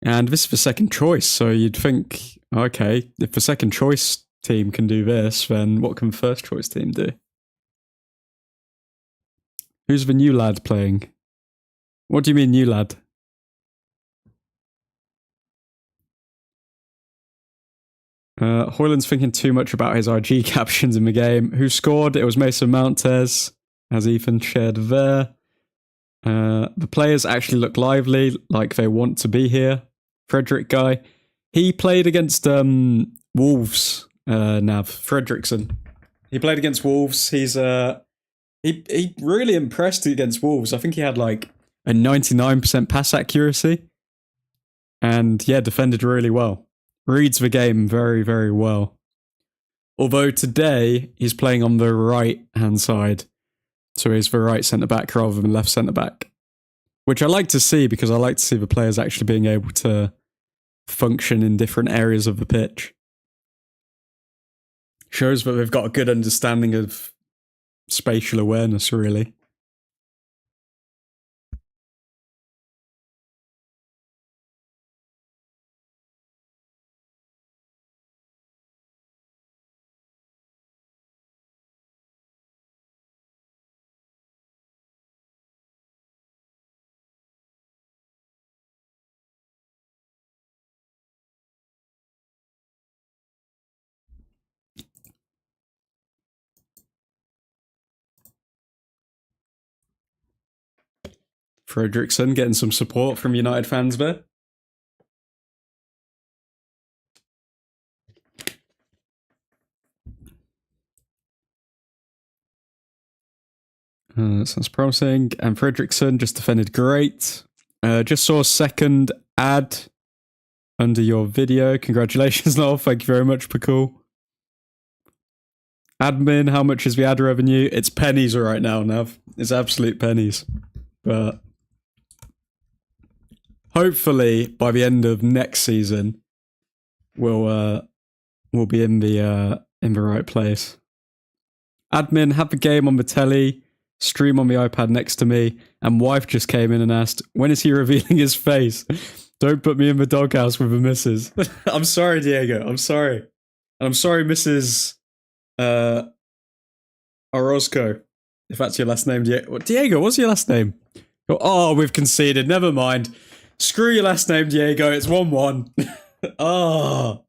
And this is the second choice, so you'd think, okay, if the second choice team can do this, then what can the first choice team do? Who's the new lad playing? What do you mean, new lad? Højlund's thinking too much about his RG captions in the game. Who scored? It was Mason Mountes, as Ethan shared there. The players actually look lively, like they want to be here. Frederick guy. He played against Wolves, Nav. Fredrickson. He played against Wolves. He's he really impressed against Wolves. I think he had like a 99% pass accuracy. And yeah, defended really well. Reads the game very, very well. Although today he's playing on the right-hand side. So he's the right centre-back rather than left centre-back. Which I like to see because I like to see the players actually being able to function in different areas of the pitch. Shows that they've got a good understanding of spatial awareness, really. Fredrickson getting some support from United fans there. Sounds promising. And Fredrickson just defended great. Just saw a second ad under your video. Congratulations, Noel. Thank you very much, Pakul. Admin, how much is the ad revenue? It's pennies right now, Nav. It's absolute pennies. But hopefully by the end of next season, we'll be in the right place. Admin, have the game on the telly, stream on the iPad next to me, and wife just came in and asked, when is he revealing his face? Don't put me in the doghouse with the missus. I'm sorry, Diego. I'm sorry. And I'm sorry, Mrs. Orozco, if that's your last name. Diego, what's your last name? Oh, we've conceded. Never mind. Screw your last name, Diego. It's 1-1. Oh,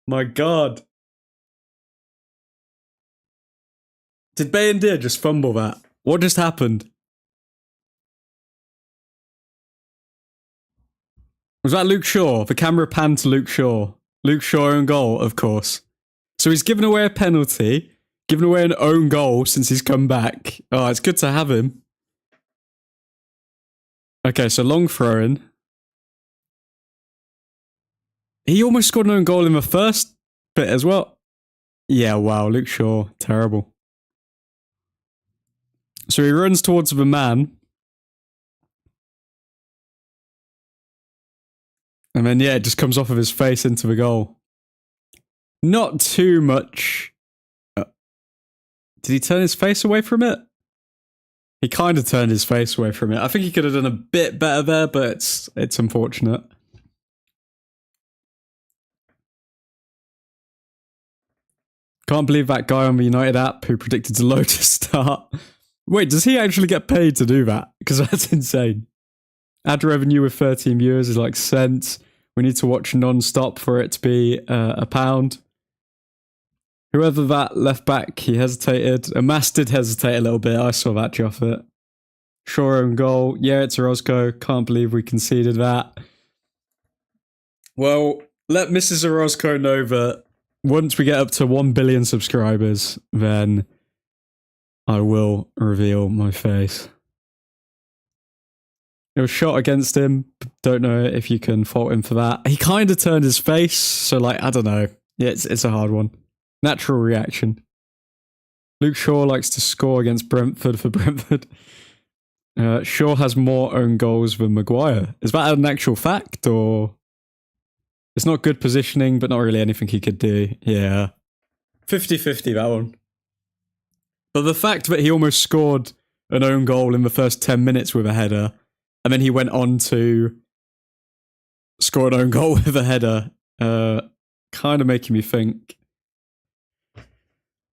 my God. Did Bayendir just fumble that? What just happened? Was that Luke Shaw? The camera panned to Luke Shaw. Luke Shaw own goal, of course. So he's given away a penalty, given away an own goal since he's come back. Oh, it's good to have him. Okay, so long throw-in. He almost scored an own goal in the first bit as well. Yeah, wow, Luke Shaw, terrible. So he runs towards the man. And then, yeah, it just comes off of his face into the goal. Not too much. Did he turn his face away from it? He kind of turned his face away from it. I think he could have done a bit better there, but it's unfortunate. Can't believe that guy on the United app who predicted Zelo to start. Wait, does he actually get paid to do that? Because that's insane. Ad revenue with 13 viewers is like cents. We need to watch non-stop for it to be £1. Whoever that left back, he hesitated. Amas did hesitate a little bit. I saw that Joffet. Shaw own goal. Yeah, it's Orozco. Can't believe we conceded that. Well, let Mrs. Orozco know that once we get up to 1 billion subscribers, then I will reveal my face. It was shot against him. Don't know if you can fault him for that. He kind of turned his face, so like, I don't know. Yeah, it's a hard one. Natural reaction. Luke Shaw likes to score against Brentford for Brentford. Shaw has more own goals than Maguire. Is that an actual fact, or... It's not good positioning, but not really anything he could do. Yeah. 50-50, that one. But the fact that he almost scored an own goal in the first 10 minutes with a header, and then he went on to score an own goal with a header, kind of making me think,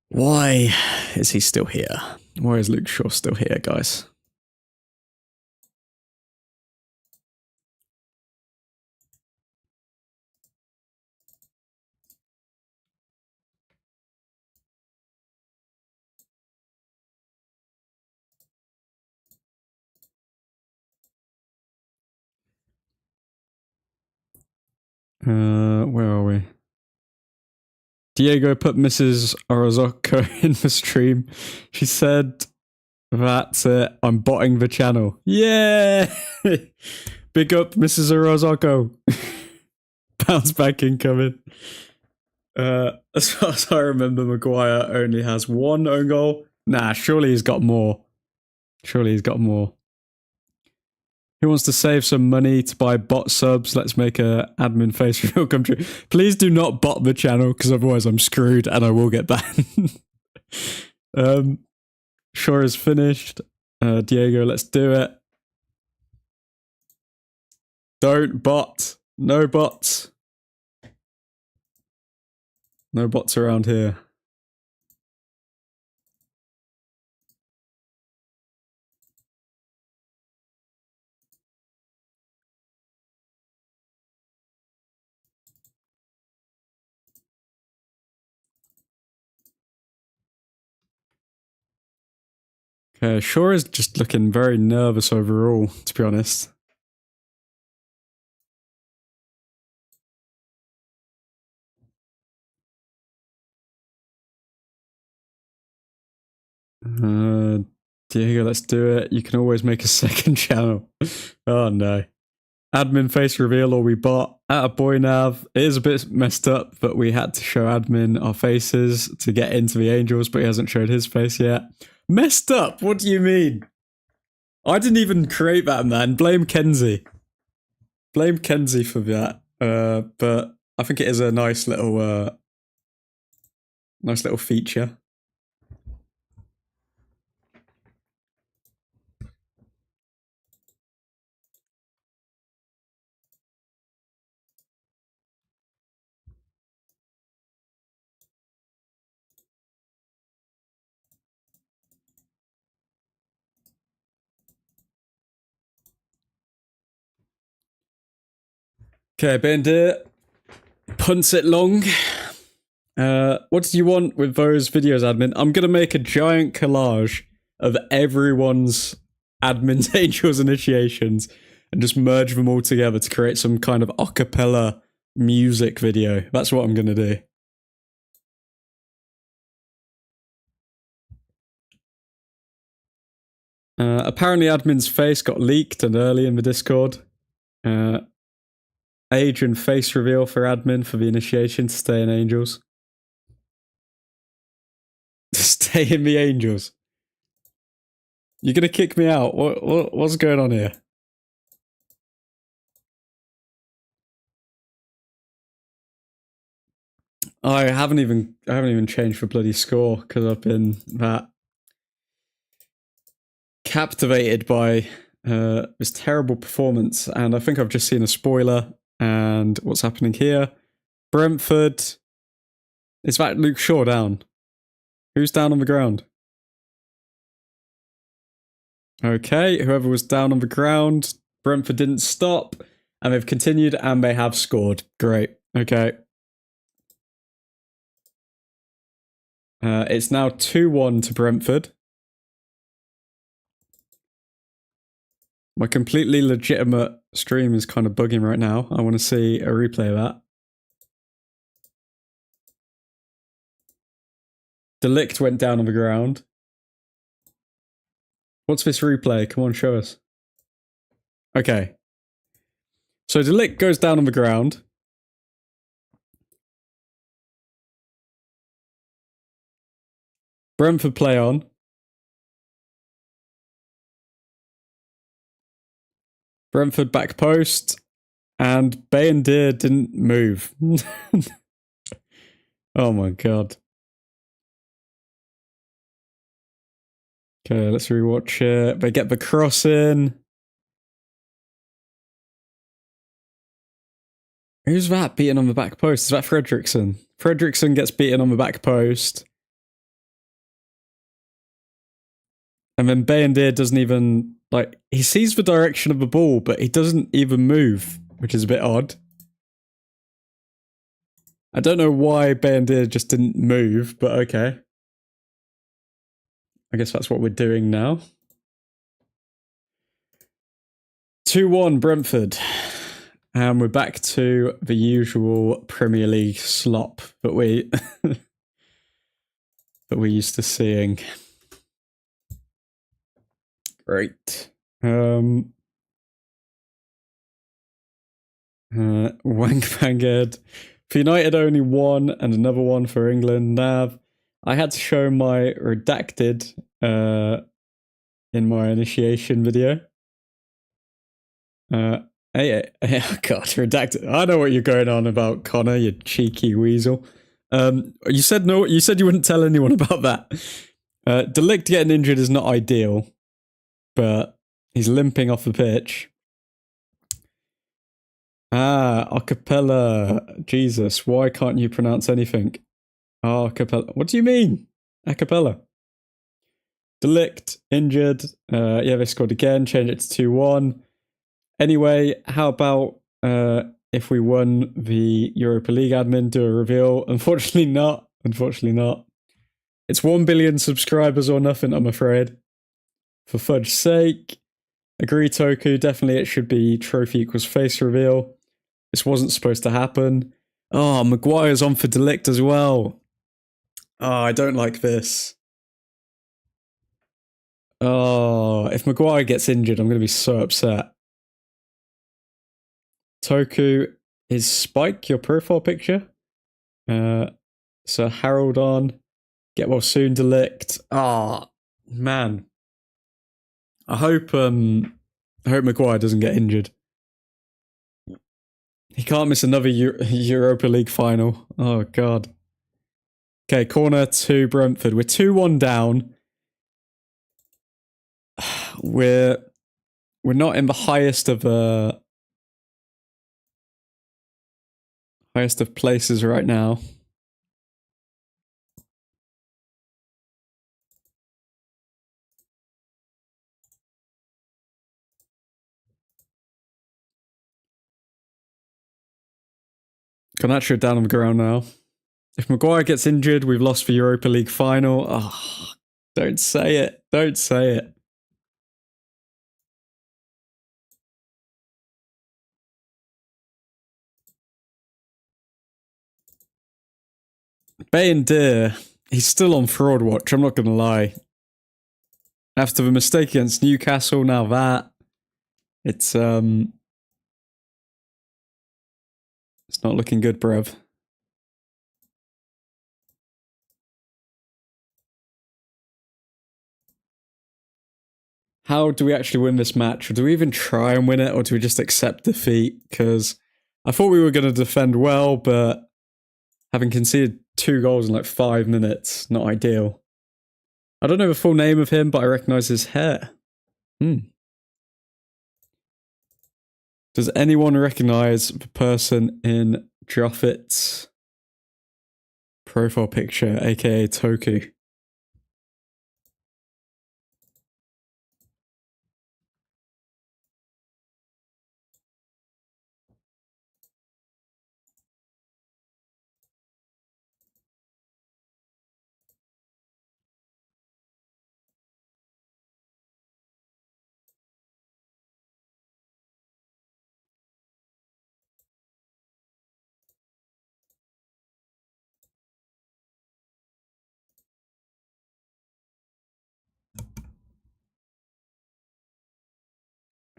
why is he still here? Why is Luke Shaw still here, guys? Where are we? Diego put Mrs. Orozco in the stream. She said, that's it. I'm botting the channel. Yeah! Big up, Mrs. Orozco. Bounce back incoming. As far as I remember, Maguire only has one own goal. Nah, surely he's got more. Surely he's got more. Who wants to save some money to buy bot subs? Let's make a admin face reveal come true. Please do not bot the channel, because otherwise I'm screwed and I will get banned. Shaw is finished. Diego, let's do it. Don't bot. No bots. No bots around here. Shaw is just looking very nervous overall, to be honest. Diego, let's do it. You can always make a second channel. Oh no. Admin face reveal or we bot. At a boy nav. It is a bit messed up, but we had to show admin our faces to get into the Angels, but he hasn't showed his face yet. Messed up? What do you mean? I didn't even create that, man. Blame Kenzie. Blame Kenzie for that. But I think it is a nice little feature. Okay, Bandit. Punts it long. What do you want with those videos, admin? I'm gonna make a giant collage of everyone's admin's angels initiations and just merge them all together to create some kind of a cappella music video. That's what I'm gonna do. Apparently admin's face got leaked and early in the Discord. Age and face reveal for admin for the initiation to stay in angels. Stay in the angels. You're gonna kick me out? What's going on here? I haven't even changed the bloody score because I've been that captivated by this terrible performance, and I think I've just seen a spoiler. And what's happening here? Brentford. Is that Luke Shaw down? Who's down on the ground? Okay, whoever was down on the ground. Brentford didn't stop, and they've continued, and they have scored. Great. Okay. It's now 2-1 to Brentford. My completely legitimate stream is kind of bugging right now. I want to see a replay of that. Delict went down on the ground. What's this replay? Come on, show us. Okay. So Delict goes down on the ground. Brentford play on. Brentford back post. And Bay and Deer didn't move. Oh my god. Okay, let's rewatch it. They get the cross in. Who's that beaten on the back post? Is that Fredrickson? Fredrickson gets beaten on the back post. And then Bayendir doesn't even, like, he sees the direction of the ball, but he doesn't even move, which is a bit odd. I don't know why Bayendir just didn't move, but okay. I guess that's what we're doing now. 2-1 Brentford. And we're back to the usual Premier League slop that we that we're used to seeing. Great. Wank Vanguard. For United, only one, and another one for England. Nav. I had to show my redacted in my initiation video. Hey, oh god, redacted. I know what you're going on about, Connor, you cheeky weasel. You said no. You said you wouldn't tell anyone about that. Delict getting injured is not ideal, but he's limping off the pitch. Acapella. Jesus, why can't you pronounce anything? Acapella. What do you mean? Acapella. Delict, injured. Yeah, they scored again. Change it to 2-1. Anyway, how about if we won the Europa League admin, do a reveal? Unfortunately not. Unfortunately not. It's 1 billion subscribers or nothing, I'm afraid. For fudge's sake. Agree, Toku. Definitely it should be trophy equals face reveal. This wasn't supposed to happen. Oh, Maguire's on for Delict as well. Oh, I don't like this. Oh, if Maguire gets injured, I'm going to be so upset. Toku, is Spike your profile picture? So Harold on. Get well soon, Delict. Ah, oh, man. I hope Maguire doesn't get injured. He can't miss another Europa League final. Oh god. Okay, corner to Brentford. We're 2-1 down. We're not in the highest of places right now. Compatriot down on the ground now. If Maguire gets injured, we've lost the Europa League final. Oh, don't say it. Don't say it. Bay and Deer, he's still on fraud watch, I'm not going to lie. After the mistake against Newcastle, now that, it's not looking good, bruv. How do we actually win this match? Or do we even try and win it, or do we just accept defeat? Because I thought we were going to defend well, but having conceded 2 goals in like 5 minutes, not ideal. I don't know the full name of him, but I recognise his hair. Does anyone recognise the person in Joffit's profile picture, aka Toku?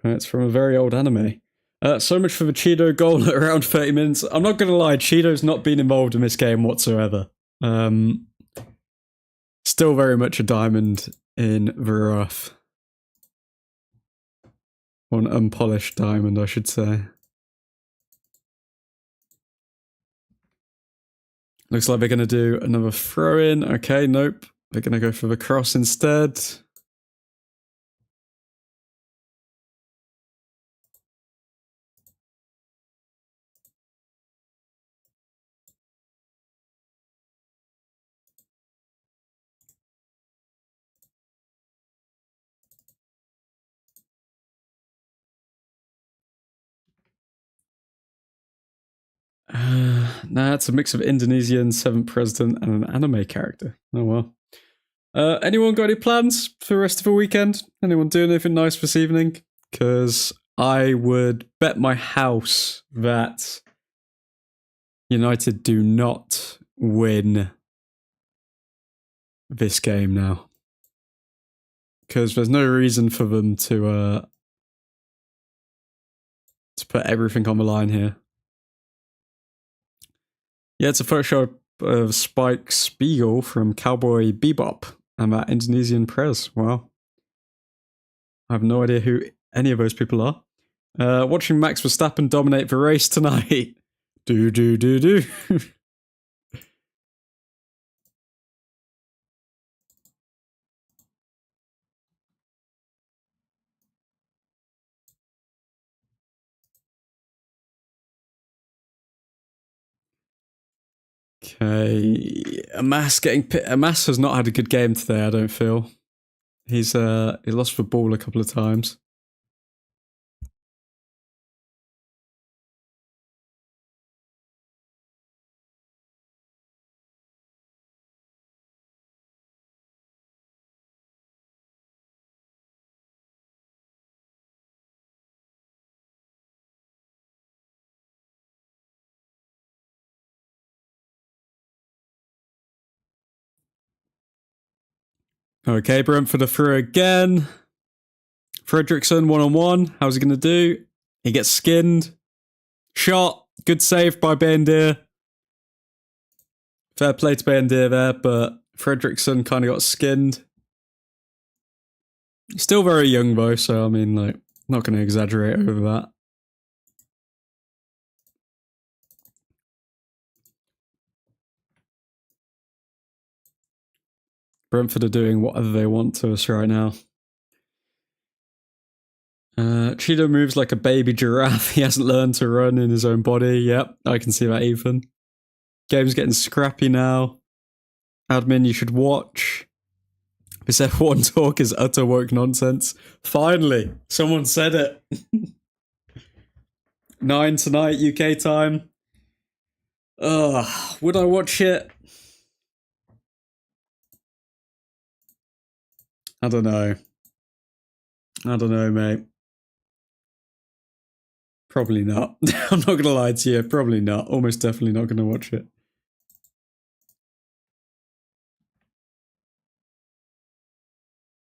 It's from a very old anime. So much for the Cheeto goal at around 30 minutes. I'm not going to lie, Cheeto's not been involved in this game whatsoever. Still very much a diamond in the rough. Or an unpolished diamond, I should say. Looks like they're going to do another throw-in. Okay, nope. They're going to go for the cross instead. Nah, it's a mix of Indonesian, 7th president, and an anime character. Oh well. Anyone got any plans for the rest of the weekend? Anyone doing anything nice this evening? Because I would bet my house that United do not win this game now. Because there's no reason for them to put everything on the line here. Yeah, it's a Photoshop of Spike Spiegel from Cowboy Bebop and that Indonesian prez. Wow. I have no idea who any of those people are. Watching Max Verstappen dominate the race tonight. Do. Okay, Amas has not had a good game today. I don't feel he lost the ball a couple of times. Okay, Brentford are through again. Fredrickson 1-on-1. How's he going to do? He gets skinned. Shot. Good save by Bendir. Fair play to Bendir there, but Fredrickson kind of got skinned. Still very young though, so I mean, like, not going to exaggerate over that. Brentford are doing whatever they want to us right now. Cheeto moves like a baby giraffe. He hasn't learned to run in his own body. Yep, I can see that, Ethan. Game's getting scrappy now. Admin, you should watch. This F1 talk is utter woke nonsense. Finally, someone said it. 9 tonight, UK time. Would I watch it? I don't know. I don't know, mate. Probably not. I'm not gonna lie to you. Probably not. Almost definitely not gonna watch it.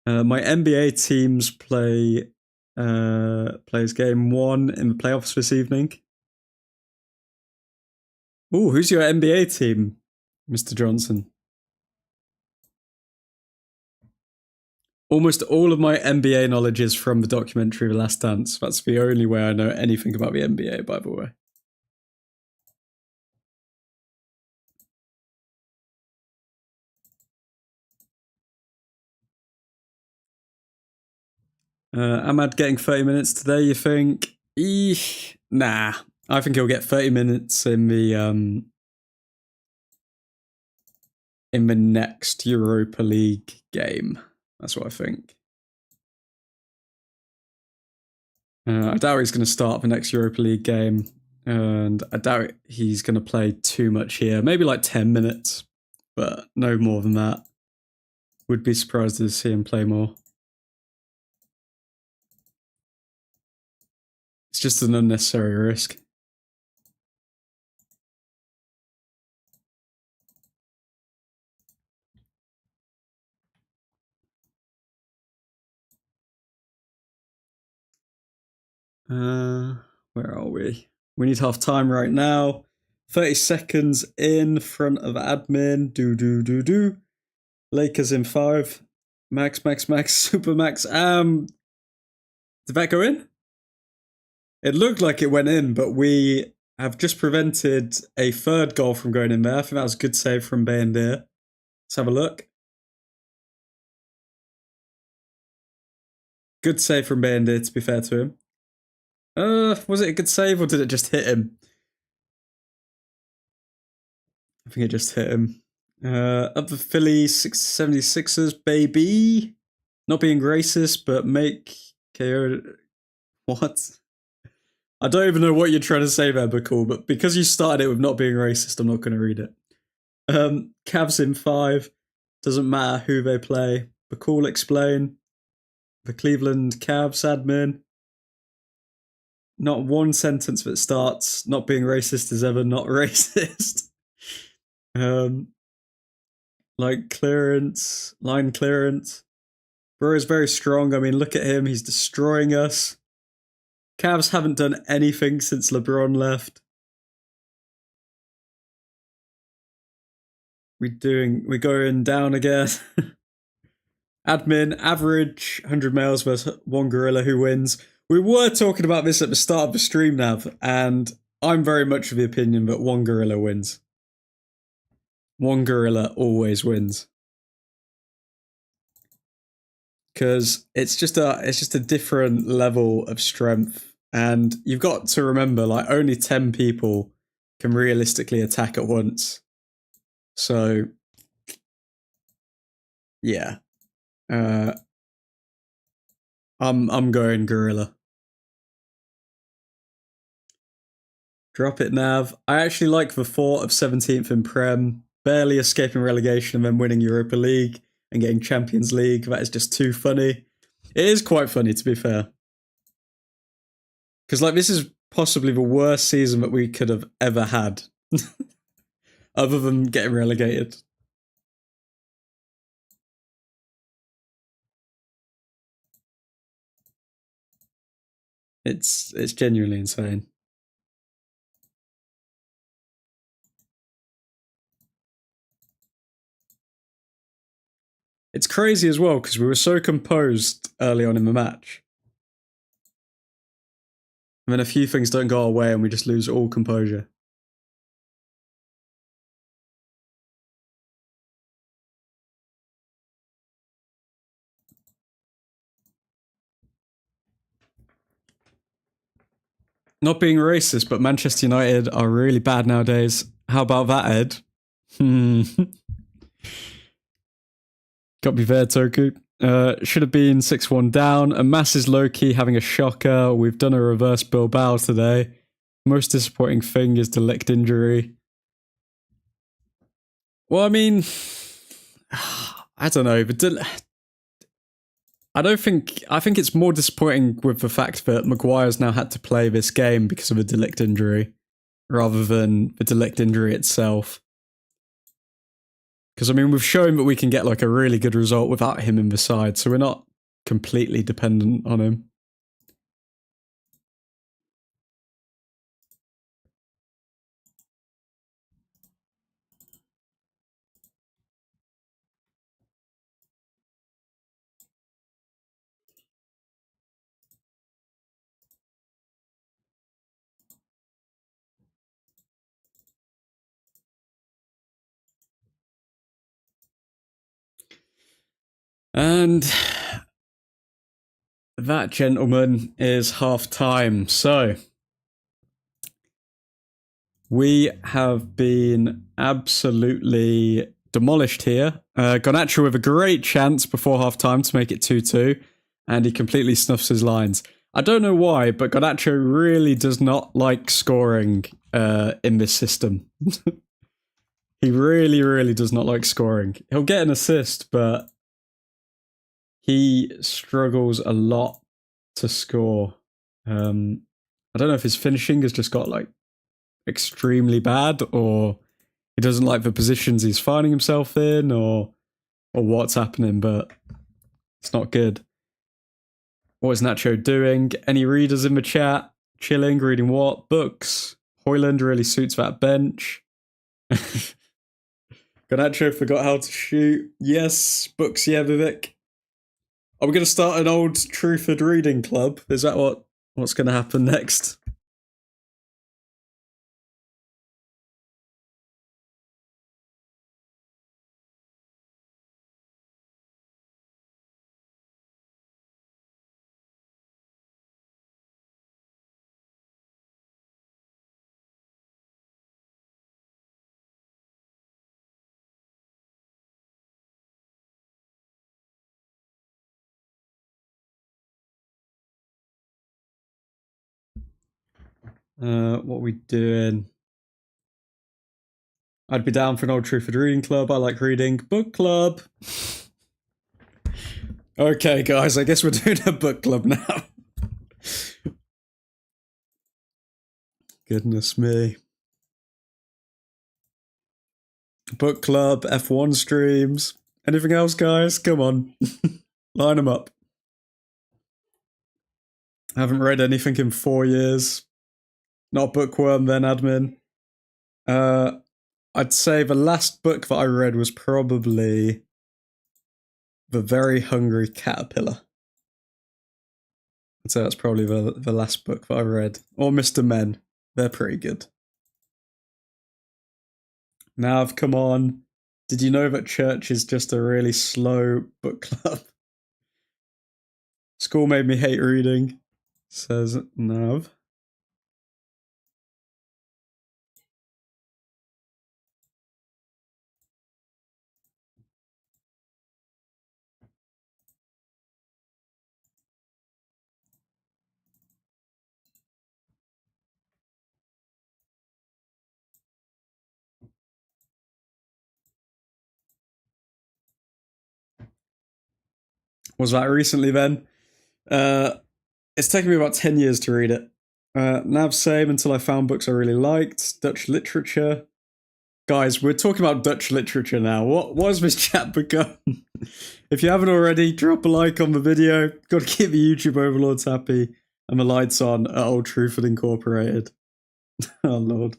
My NBA teams plays game 1 in the playoffs this evening. Oh, who's your NBA team, Mr. Johnson? Almost all of my NBA knowledge is from the documentary The Last Dance. That's the only way I know anything about the NBA, by the way. Ahmad getting 30 minutes today, you think? Eesh. Nah. I think he'll get 30 minutes in the next Europa League game. That's what I think. I doubt he's going to start the next Europa League game, and I doubt he's going to play too much here. Maybe like 10 minutes, but no more than that. Would be surprised to see him play more. It's just an unnecessary risk. Where are we? We need half time right now. 30 seconds in front of admin. Do. Lakers in 5. Max, super max. Did that go in? It looked like it went in, but we have just prevented a third goal from going in there. I think that was a good save from Bayendir. Let's have a look. Good save from Bayendir, to be fair to him. Was it a good save or did it just hit him? I think it just hit him. Up the Philly 76ers, baby. Not being racist, but make KO. What? I don't even know what you're trying to say there, Bakul, but because you started it with not being racist, I'm not going to read it. Cavs in 5. Doesn't matter who they play. Bakul explain. The Cleveland Cavs admin. Not one sentence that starts not being racist is ever not racist. Like clearance, line clearance. Bro is very strong. I mean, look at him. He's destroying us. Cavs haven't done anything since LeBron left. We're going down again. Admin, average 100 males versus one gorilla who wins. We were talking about this at the start of the stream, Nav, and I'm very much of the opinion that one gorilla wins. One gorilla always wins. Because it's just a different level of strength. And you've got to remember, like, only 10 people can realistically attack at once. So, yeah. I'm going gorilla. Drop it, Nav. I actually like the thought of 17th in Prem, barely escaping relegation and then winning Europa League and getting Champions League. That is just too funny. It is quite funny, to be fair. Because, like, this is possibly the worst season that we could have ever had. Other than getting relegated. It's genuinely insane. It's crazy as well, because we were so composed early on in the match. And then a few things don't go our way and we just lose all composure. Not being racist, but Manchester United are really bad nowadays. How about that, Ed? Got me there, Toku. Should have been 6-1 down. And Mass is low-key having a shocker. We've done a reverse Bilbao today. Most disappointing thing is the licked injury. Well, I mean, I don't know, but I think it's more disappointing with the fact that Maguire's now had to play this game because of a De Ligt injury, rather than the De Ligt injury itself. Because, I mean, we've shown that we can get like a really good result without him in the side, so we're not completely dependent on him. And that, gentlemen, is half time. So we have been absolutely demolished here. Garnacho with a great chance before half time to make it 2-2, and he completely snuffs his lines. I don't know why, but Garnacho really does not like scoring in this system. He really, really does not like scoring. He'll get an assist, but he struggles a lot to score. I don't know if his finishing has just got like extremely bad, or he doesn't like the positions he's finding himself in, or what's happening, but it's not good. What is Nacho doing? Any readers in the chat? Chilling, reading what? Books. Hoyland really suits that bench. Garnacho forgot how to shoot. Yes, books, yeah, Vivek. Are we going to start an Old Truthford reading club? Is that what's going to happen next? What are we doing? I'd be down for an Old Truthford reading club. I like reading. Book club. Okay, guys, I guess we're doing a book club now. Goodness me. Book club, F1 streams. Anything else, guys? Come on. Line them up. I haven't read anything in 4 years. Not bookworm, then admin. I'd say the last book that I read was probably The Very Hungry Caterpillar. I'd say that's probably the last book that I read. Or Mr. Men. They're pretty good. Nav, come on. Did you know that church is just a really slow book club? School made me hate reading, says Nav. Was that recently then? It's taken me about 10 years to read it. Nav, same, until I found books I really liked. Dutch literature. Guys, we're talking about Dutch literature now. What has this chat become? If you haven't already, drop a like on the video. Got to keep the YouTube overlords happy and the lights on at Old Truthford Incorporated. Oh, Lord.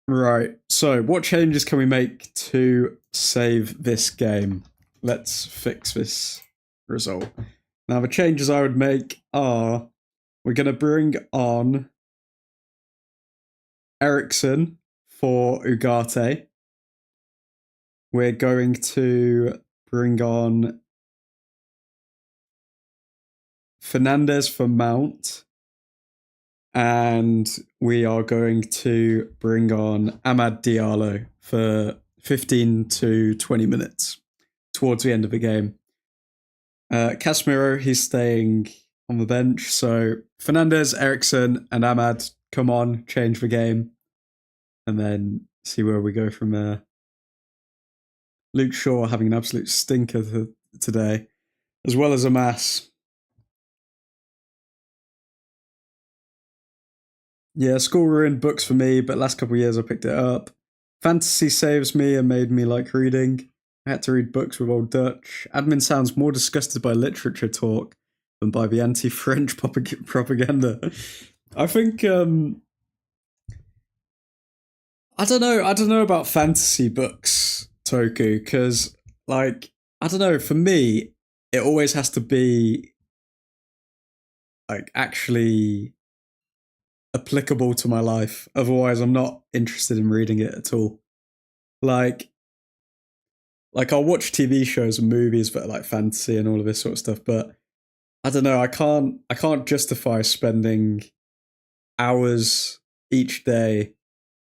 Right, so what changes can we make to save this game? Let's fix this result. Now, the changes I would make are, we're going to bring on Ericsson for Ugarte. We're going to bring on Fernandez for Mount. And we are going to bring on Amad Diallo for 15 to 20 minutes towards the end of the game. Casemiro, he's staying on the bench. So Fernandez, Ericsson, and Amad come on, change the game, and then see where we go from there. Luke Shaw having an absolute stinker today, as well as a mass. Yeah, school ruined books for me, but last couple of years I picked it up. Fantasy saves me and made me like reading. I had to read books with Old Dutch. Admin sounds more disgusted by literature talk than by the anti-French propaganda. I think I don't know about fantasy books, Toku, because like I don't know. For me, it always has to be like actually applicable to my life. Otherwise, I'm not interested in reading it at all. Like I'll watch TV shows and movies that are like fantasy and all of this sort of stuff, but I don't know. I can't justify spending hours each day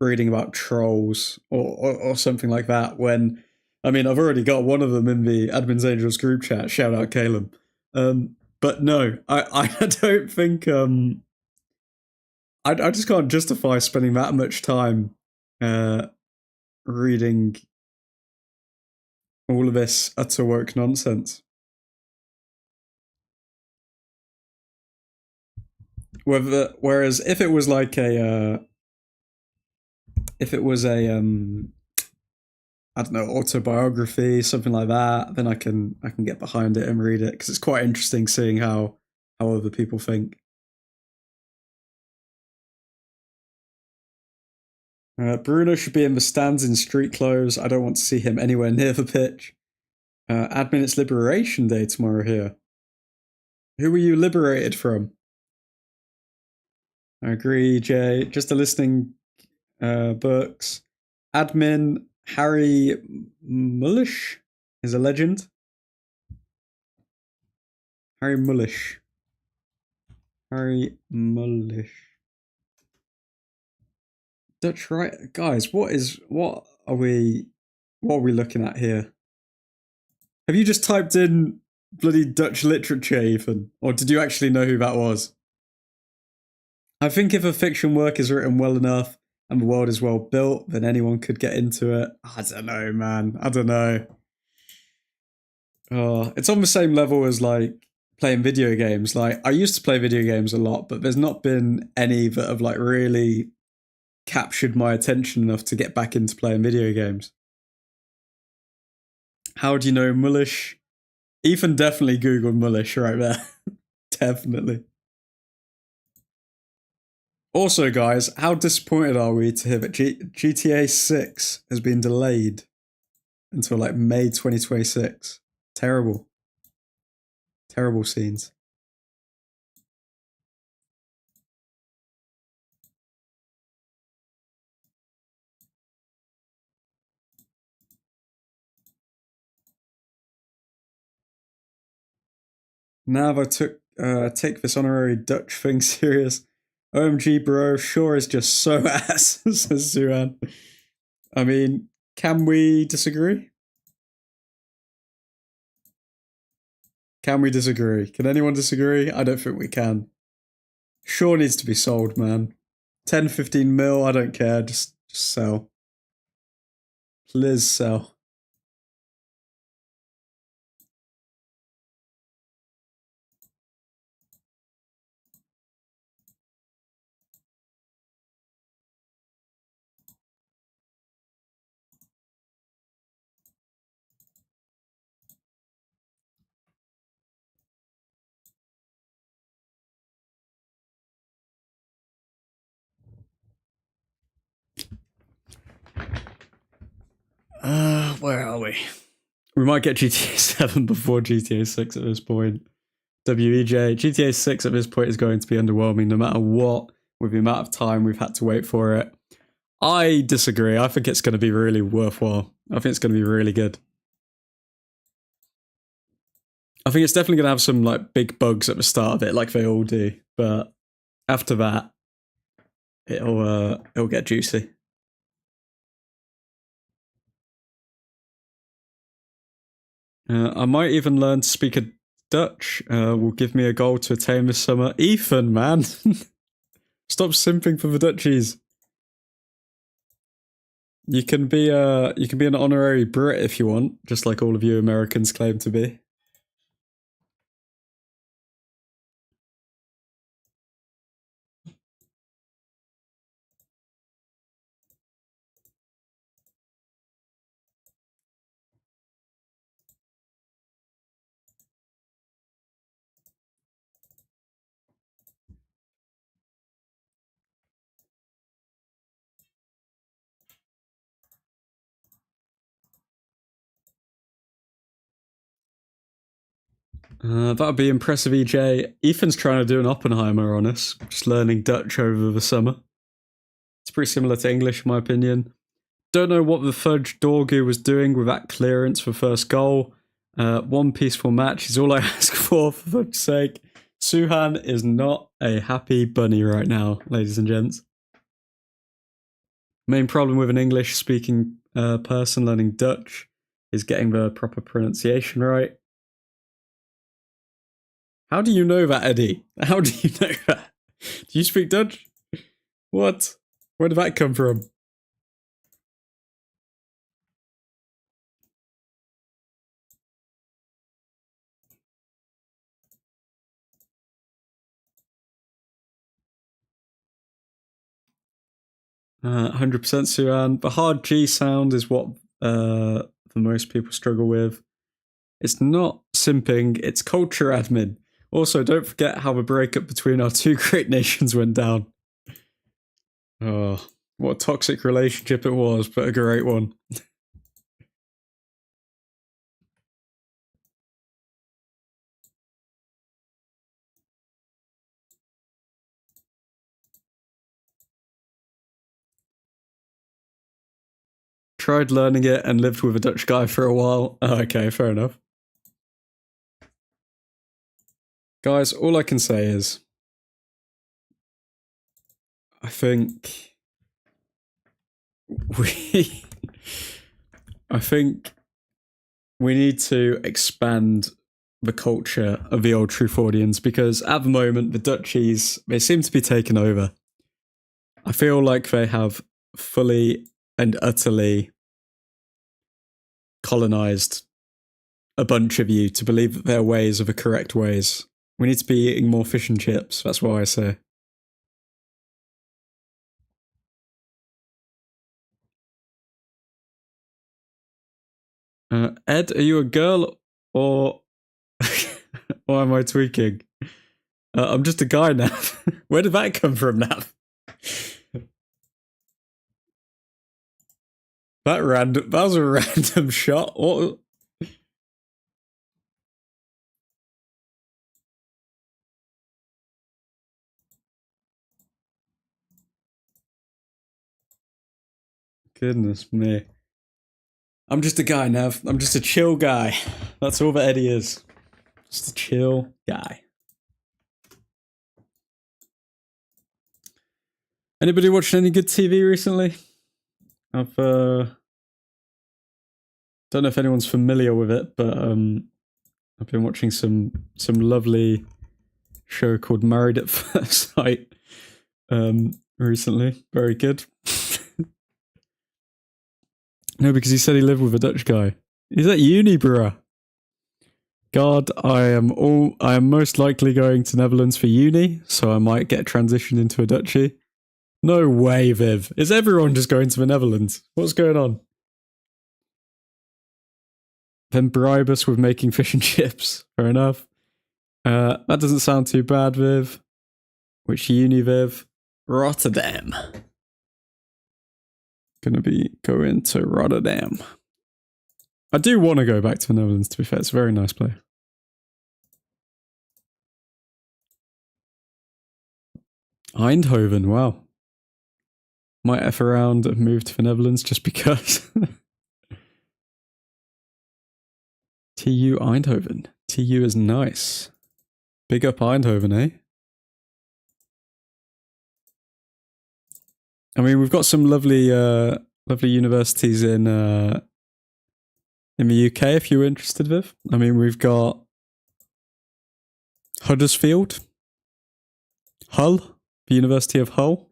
reading about trolls or something like that when, I mean, I've already got one of them in the Admin's Angels group chat. Shout out Caleb. But no, I don't think I just can't justify spending that much time reading all of this utter woke nonsense. Whereas if it was like a I don't know, autobiography, something like that, then I can get behind it and read it because it's quite interesting seeing how other people think. Bruno should be in the stands in street clothes. I don't want to see him anywhere near the pitch. Admin, it's Liberation Day tomorrow here. Who were you liberated from? I agree, Jay. Just a listening books. Admin, Harry Mullish is a legend. Harry Mullish. Dutch right, guys. What are we looking at here? Have you just typed in bloody Dutch literature, Ethan, or did you actually know who that was? I think if a fiction work is written well enough and the world is well built, then anyone could get into it. I don't know, man. I don't know. It's on the same level as like playing video games. Like I used to play video games a lot, but there's not been any that have like really captured my attention enough to get back into playing video games. How do you know Mullish? Ethan definitely Googled Mullish right there. Definitely. Also, guys, how disappointed are we to hear that GTA 6 has been delayed until like May 2026? Terrible. Terrible scenes. Now I take this honorary Dutch thing serious. OMG, bro, sure is just so ass, says Zuan. I mean, can we disagree? Can we disagree? Can anyone disagree? I don't think we can. Sure needs to be sold, man. 10, 15 mil, I don't care. Just sell. Please sell. Where are we? We might get GTA 7 before GTA 6 at this point. WEJ, GTA 6 at this point is going to be underwhelming no matter what, with the amount of time we've had to wait for it. I disagree. I think it's going to be really worthwhile. I think it's going to be really good. I think it's definitely going to have some like big bugs at the start of it, like they all do. But after that, it'll get juicy. I might even learn to speak a Dutch. Will give me a goal to attain this summer. Ethan, man. Stop simping for the duchies. You can be an honorary Brit if you want, just like all of you Americans claim to be. That'd be impressive, EJ. Ethan's trying to do an Oppenheimer on us, just learning Dutch over the summer. It's pretty similar to English, in my opinion. Don't know what the fudge Dorgu was doing with that clearance for first goal. One peaceful match is all I ask for fudge's sake. Suhan is not a happy bunny right now, ladies and gents. Main problem with an English-speaking person learning Dutch is getting the proper pronunciation right. How do you know that, Eddie? How do you know that? Do you speak Dutch? What? Where did that come from? Uh, 100% Suan. The hard G sound is what the most people struggle with. It's not simping, it's culture admin. Also, don't forget how the breakup between our two great nations went down. Oh, what a toxic relationship it was, but a great one. Tried learning it and lived with a Dutch guy for a while. Oh, okay, fair enough. Guys, all I can say is I think we need to expand the culture of the Old Truthfordians, because at the moment the duchies, they seem to be taken over. I feel like they have fully and utterly colonized a bunch of you to believe that their ways are the correct ways. We need to be eating more fish and chips, that's what I say. Ed, are you a girl or or am I tweaking? I'm just a guy now. Where did that come from, Nav? That was a random shot. What? Goodness me. I'm just a guy, Nav. I'm just a chill guy. That's all that Eddie is. Just a chill guy. Anybody watching any good TV recently? I've don't know if anyone's familiar with it, but I've been watching some lovely show called Married at First Sight recently. Very good. No, because he said he lived with a Dutch guy. He's at uni, bruh. God, I am most likely going to Netherlands for uni, so I might get transitioned into a duchy. No way, Viv. Is everyone just going to the Netherlands? What's going on? Then bribe us with making fish and chips. Fair enough. That doesn't sound too bad, Viv. Which uni, Viv? Rotterdam. Gonna be going to Rotterdam. I do want to go back to the Netherlands, to be fair. It's a very nice place. Eindhoven, wow. Might F around and move to the Netherlands just because. TU Eindhoven. TU is nice. Big up Eindhoven, eh? I mean, we've got some lovely universities in the UK, if you're interested, Viv. I mean, we've got Huddersfield, Hull, the University of Hull.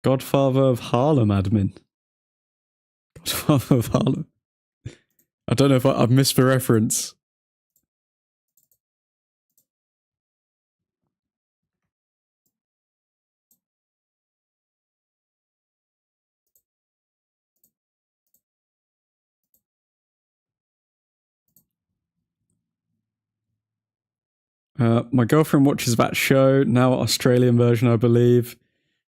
Godfather of Harlem admin. Godfather of Harlem. I don't know if I've missed the reference. My girlfriend watches that show, now Australian version, I believe.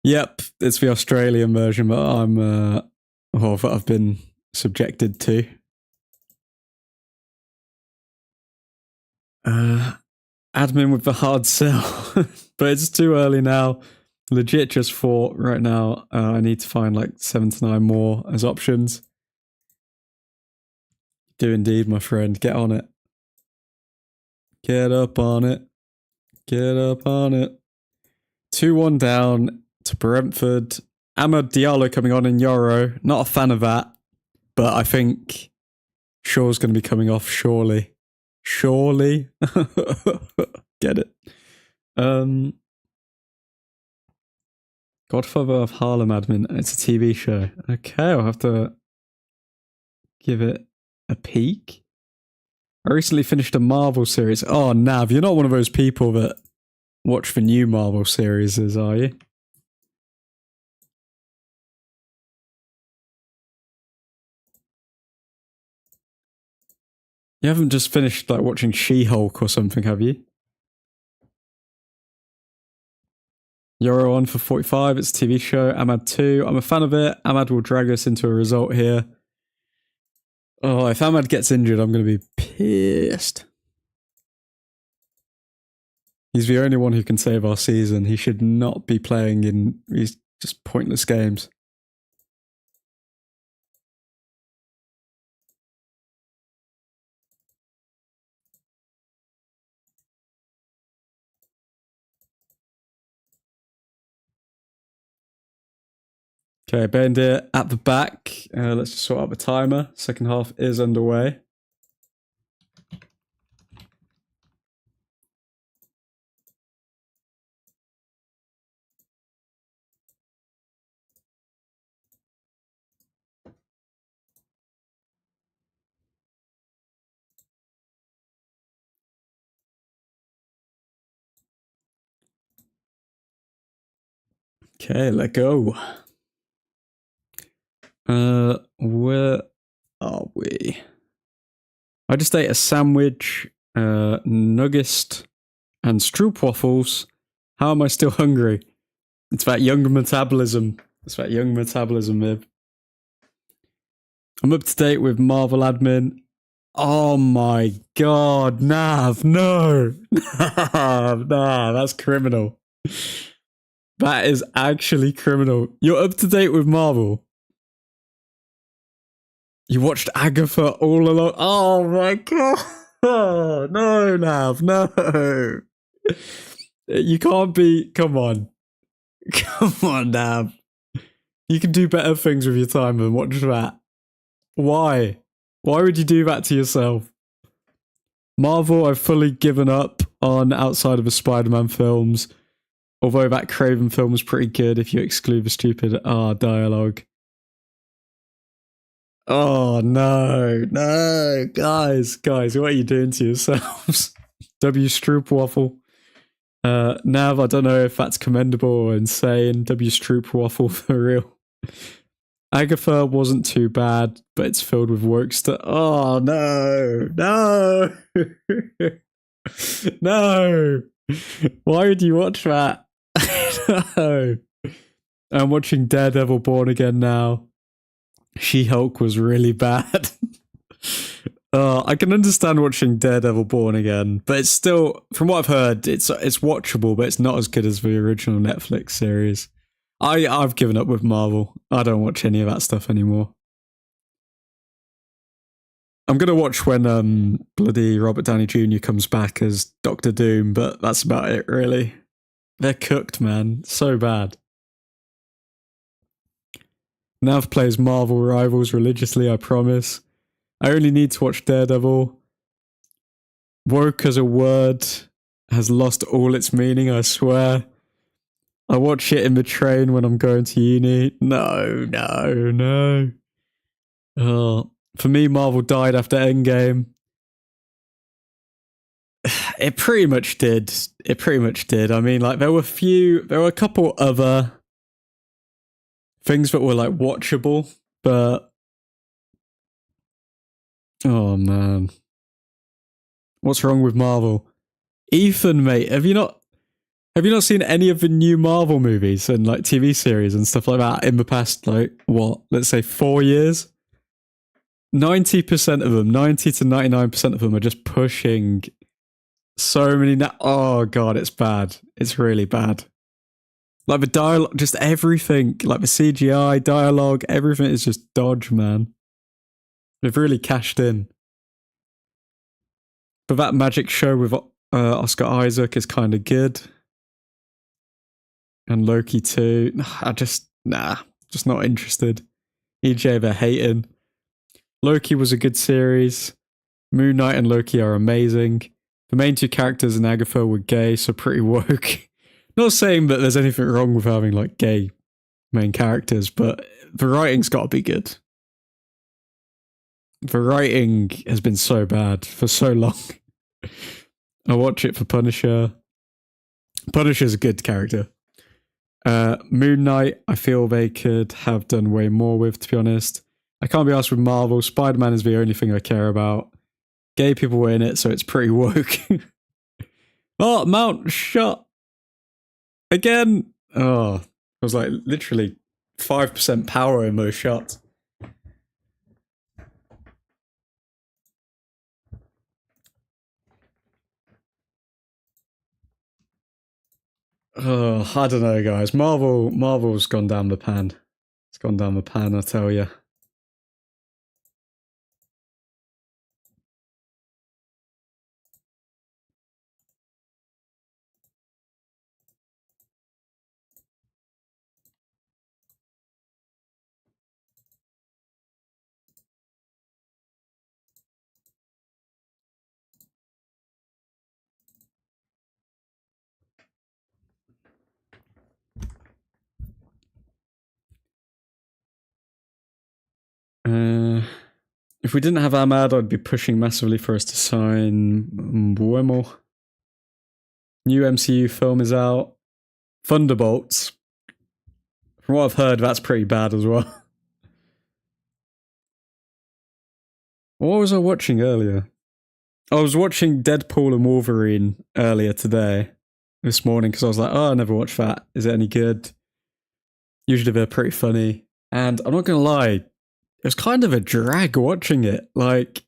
Yep, it's the Australian version that I've been subjected to. Admin with the hard sell, but it's too early now. Legit just thought right now I need to find like 7 to 9 more as options. Do indeed, my friend. Get on it. Get up on it. Get up on it. 2-1 down to Brentford. Amad Diallo coming on in Euro. Not a fan of that, but I think Shaw's going to be coming off surely. Surely. Get it. Godfather of Harlem admin. It's a TV show. Okay, I'll have to give it a peek. I recently finished a Marvel series. Oh, Nav, you're not one of those people that watch the new Marvel series, are you? You haven't just finished like watching She-Hulk or something, have you? Euro on for 45. It's a TV show. Amad 2. I'm a fan of it. Amad will drag us into a result here. Oh, if Amad gets injured, I'm going to be pissed. He's the only one who can save our season. He should not be playing in these just pointless games. Okay, Bendir at the back. Let's just sort out the timer. Second half is underway. Okay, let go. Where are we? I just ate a sandwich, nuggest, and stroopwafels. How am I still hungry? It's that young metabolism. It's that young metabolism, Mib. I'm up to date with Marvel admin. Oh my god, Nav, no! Nav, nah, that's criminal. That is actually criminal. You're up to date with Marvel. You watched Agatha all along. Oh my god! Oh, no, Nav, no! You can't be. Come on. Come on, Nav. You can do better things with your time than watch that. Why? Why would you do that to yourself? Marvel, I've fully given up on outside of the Spider-Man films. Although that Craven film was pretty good if you exclude the stupid dialogue. Oh, no. No. Guys, what are you doing to yourselves? W. Stroopwafel. Nav, I don't know if that's commendable or insane. W. Stroopwafel for real. Agatha wasn't too bad, but it's filled with work stuff. Oh, no. No. No. Why would you watch that? No. I'm watching Daredevil Born Again now. She-Hulk was really bad. I can understand watching Daredevil Born Again, but it's still, from what I've heard, it's watchable, but it's not as good as the original Netflix series. I've given up with Marvel. I don't watch any of that stuff anymore. I'm gonna watch when bloody Robert Downey Jr. comes back as Doctor Doom, but that's about it, really. They're cooked, man. So bad. Nav plays Marvel Rivals religiously, I promise. I only need to watch Daredevil. Woke as a word. has lost all its meaning, I swear. I watch it in the train when I'm going to uni. No, no, no. Oh, for me, Marvel died after Endgame. It pretty much did. It pretty much did. I mean, like, there were a couple other things that were, like, watchable, but oh, man. What's wrong with Marvel? Ethan, mate, have you not seen any of the new Marvel movies and, like, TV series and stuff like that in the past, like, what, let's say 4 years? 90% of them, 90 to 99% of them are just pushing so many. Oh, God, it's bad. It's really bad. Like the dialogue, just everything, like the CGI, dialogue, everything is just dodge, man. They've really cashed in. But that magic show with Oscar Isaac is kind of good. And Loki too. Just not interested. EJ, they're hating. Loki was a good series. Moon Knight and Loki are amazing. The main two characters in Agatha were gay, so pretty woke. Not saying that there's anything wrong with having like gay main characters, but the writing's got to be good. The writing has been so bad for so long. I watch it for Punisher. Punisher's a good character. Moon Knight, I feel they could have done way more with, to be honest. I can't be asked with Marvel. Spider-Man is the only thing I care about. Gay people were in it, so it's pretty woke. Oh, Mount shot again. Oh, it was like literally 5% power in those shots. Oh, I don't know, guys. Marvel's gone down the pan. It's gone down the pan, I tell you. If we didn't have Ahmad, I'd be pushing massively for us to sign Buemo. New MCU film is out. Thunderbolts. From what I've heard, that's pretty bad as well. What was I watching earlier? I was watching Deadpool and Wolverine earlier today, this morning, because I was like, oh, I never watched that. Is it any good? Usually they're pretty funny. And I'm not going to lie, it was kind of a drag watching it. Like,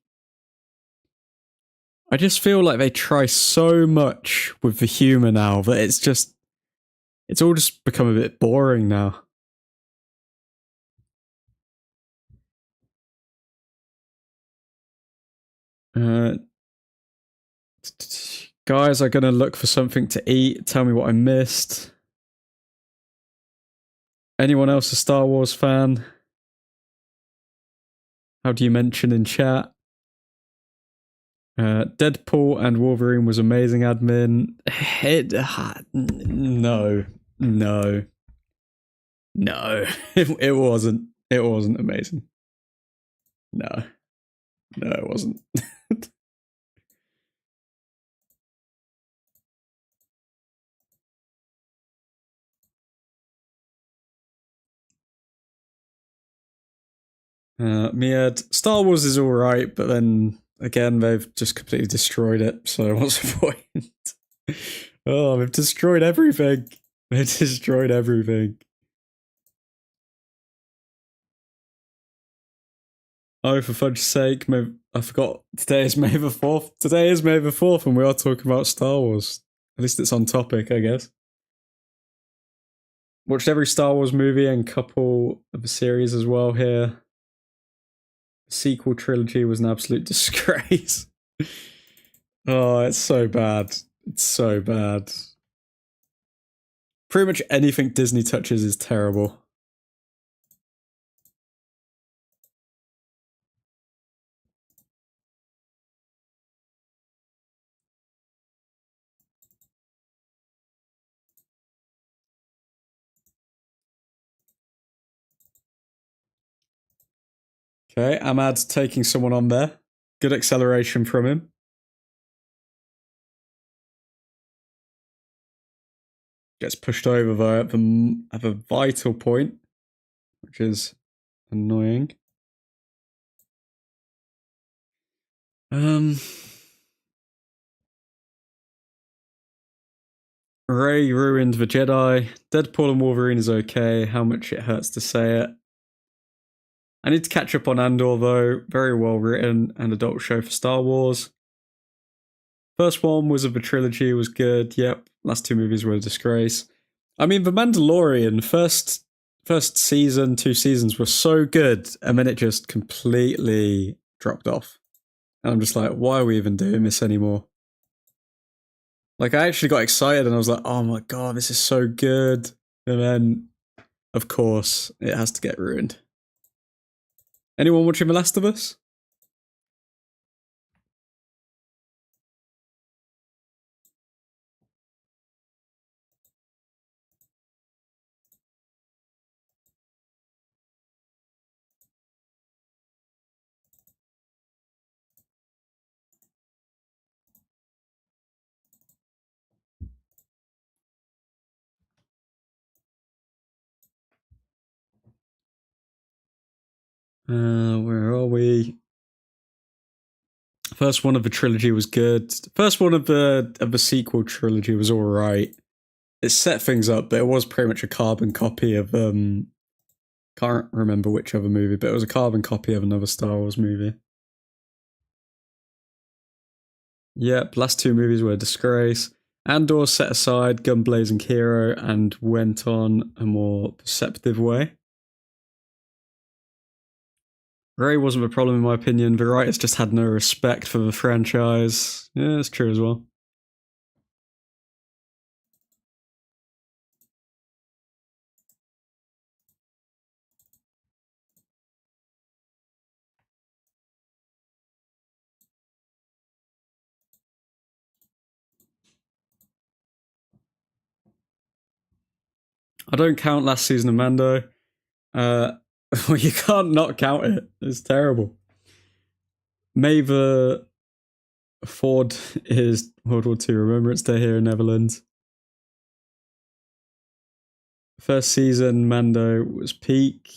I just feel like they try so much with the humour now that it's all just become a bit boring now. Guys are going to look for something to eat. Tell me what I missed. Anyone else a Star Wars fan? How do you mention in chat? Deadpool and Wolverine was amazing, admin. No. It wasn't. It wasn't amazing. No, it wasn't. Miad, Star Wars is alright, but then again, they've just completely destroyed it, so what's the point? Oh, they've destroyed everything. They've destroyed everything. Oh, for fudge's sake, I forgot. Today is May the 4th. Today is May the 4th, and we are talking about Star Wars. At least it's on topic, I guess. Watched every Star Wars movie and couple of the series as well here. The sequel trilogy was an absolute disgrace. Oh, it's so bad. It's so bad. Pretty much anything Disney touches is terrible. Okay, Ahmad's taking someone on there. Good acceleration from him. Gets pushed over at a vital point, which is annoying. Rey ruined the Jedi. Deadpool and Wolverine is okay. How much it hurts to say it. I need to catch up on Andor though. Very well written and adult show for Star Wars. First one was of the trilogy, was good. Yep. Last two movies were a disgrace. I mean, The Mandalorian, first season, 2 seasons were so good, and then it just completely dropped off. And I'm just like, why are we even doing this anymore? Like, I actually got excited and I was like, oh my god, this is so good. And then, of course, it has to get ruined. Anyone watching The Last of Us? Where are we? First one of the trilogy was good. First one of the sequel trilogy was all right. It set things up, but it was pretty much a carbon copy of can't remember which other movie, but it was a carbon copy of another Star Wars movie. Yep, last two movies were a disgrace. Andor set aside gun-blazing hero and went on a more perceptive way. Rey wasn't the problem in my opinion. The writers just had no respect for the franchise. Yeah, it's true as well. I don't count last season of Mando. Well, you can't not count it. It's terrible. Maver Ford is World War II Remembrance Day here in Netherlands. First season, Mando was peak.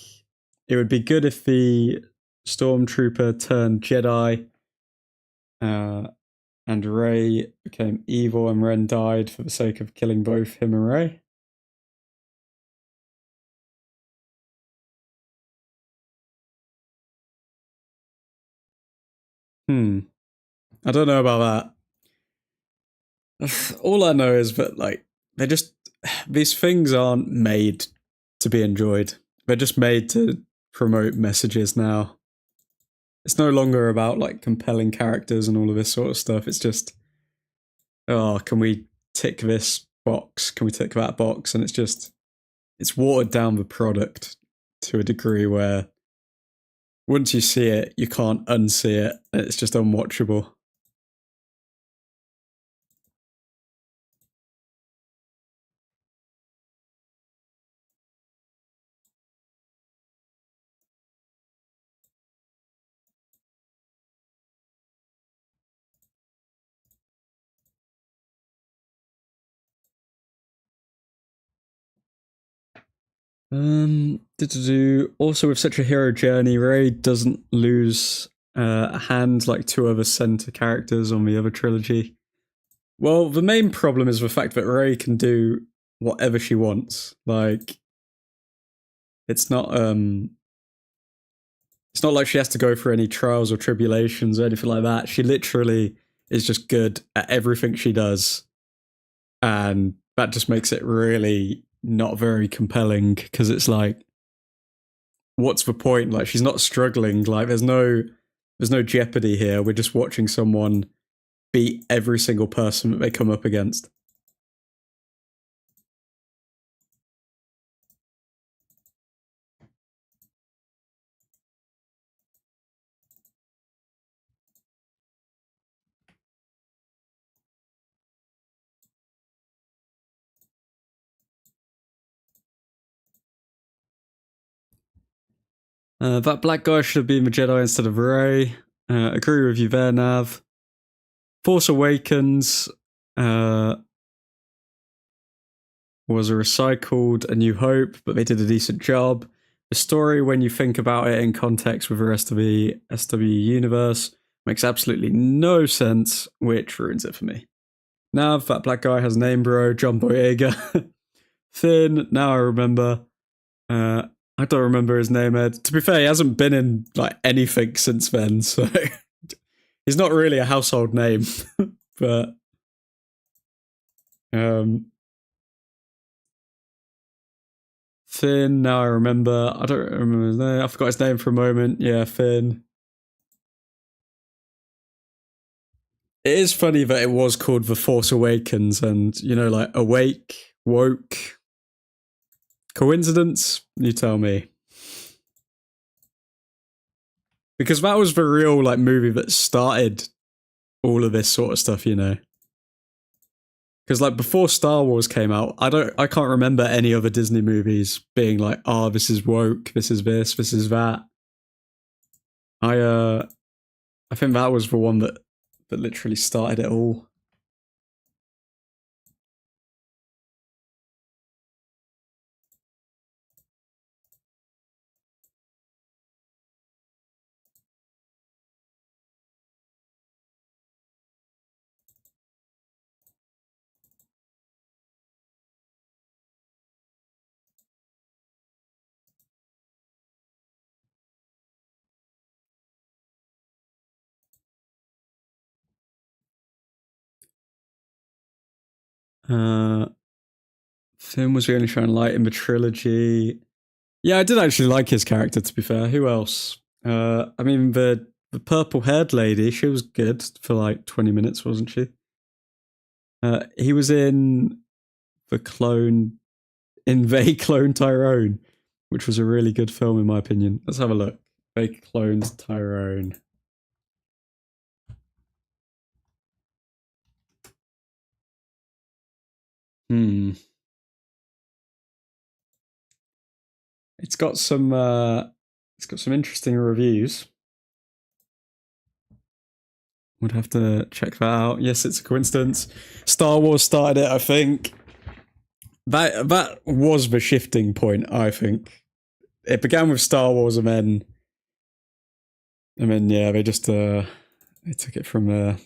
It would be good if the Stormtrooper turned Jedi, and Rey became evil, and Ren died for the sake of killing both him and Rey. I don't know about that. All I know is that like they just these things aren't made to be enjoyed. They're just made to promote messages now. It's no longer about like compelling characters and all of this sort of stuff. It's just, oh, can we tick this box? Can we tick that box? And it's watered down the product to a degree where once you see it, you can't unsee it. It's just unwatchable. Also with such a hero journey, Rey doesn't lose a hand like two other center characters on the other trilogy. Well, the main problem is the fact that Rey can do whatever she wants. Like, it's not um, it's not like she has to go through any trials or tribulations or anything like that. She literally is just good at everything she does, and that just makes it really not very compelling because it's like, what's the point? Like, she's not struggling. Like, there's no jeopardy here. We're just watching someone beat every single person that they come up against. That black guy should have been the Jedi instead of Rey. Agree with you there, Nav. Force Awakens was a recycled A New Hope, but they did a decent job. The story, when you think about it in context with the rest of the SW universe, makes absolutely no sense, which ruins it for me. Nav, that black guy has a name, bro. John Boyega. Finn, now I remember. I don't remember his name, Ed. To be fair, he hasn't been in like anything since then, so he's not really a household name. But Finn, now I remember. I don't remember his name. I forgot his name for a moment. Yeah, Finn. It is funny that it was called The Force Awakens and, you know, like awake, woke. Coincidence? You tell me. Because that was the real like movie that started all of this sort of stuff, you know. Because like before Star Wars came out, I can't remember any other Disney movies being like, oh, this is woke, this is that. I think that was the one that literally started it all. Finn was the only shining light in the trilogy. Yeah, I did actually like his character, to be fair. Who else? I mean, the purple-haired lady, she was good for like 20 minutes, wasn't she? He was in They Clone Tyrone, which was a really good film in my opinion. Let's have a look. They Cloned Tyrone. It's got some interesting reviews. Would have to check that out. Yes, it's a coincidence. Star Wars started it, I think. That was the shifting point, I think. It began with Star Wars and then yeah, they just they took it from there.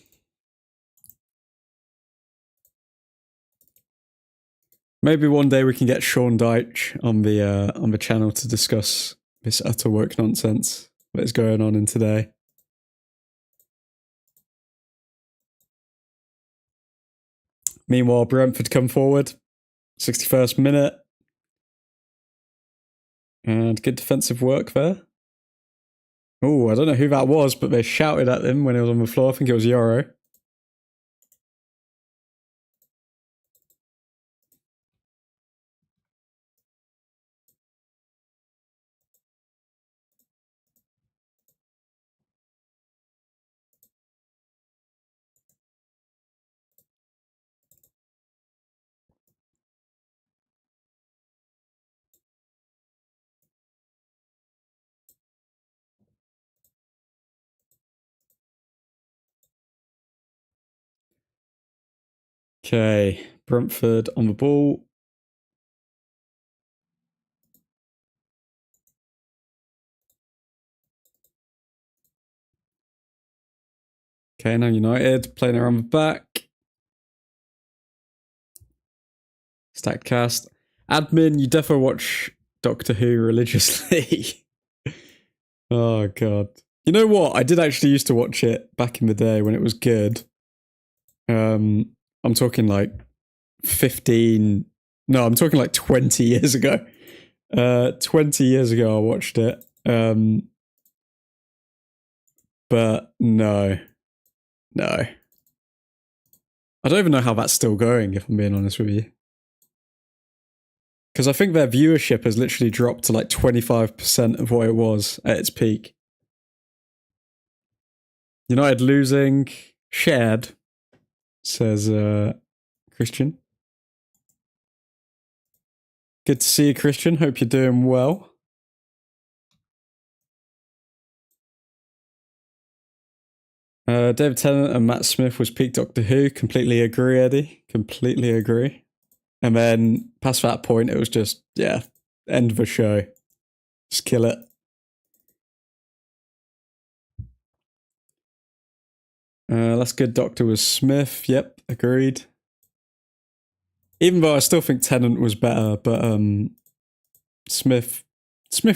Maybe one day we can get Sean Deitch on the channel to discuss this utter woke nonsense that is going on in today. Meanwhile, Brentford come forward, 61st minute, and good defensive work there. Oh, I don't know who that was, but they shouted at him when he was on the floor. I think it was Yoro. Okay, Brentford on the ball. Okay, now United playing around the back. Stacked cast. Admin, you definitely watch Doctor Who religiously. Oh, God. You know what? I did actually used to watch it back in the day when it was good. I'm talking like 15... No, I'm talking like 20 years ago. 20 years ago I watched it. But no. No. I don't even know how that's still going, if I'm being honest with you. Because I think their viewership has literally dropped to like 25% of what it was at its peak. United losing. Shared, says Christian. Good to see you, Christian. Hope you're doing well. David Tennant and Matt Smith was peak Doctor Who. Completely agree, Eddie. Completely agree. And then past that point, it was just, yeah, end of the show. Just kill it. Last good Doctor was Smith. Yep, agreed. Even though I still think Tennant was better, but Smith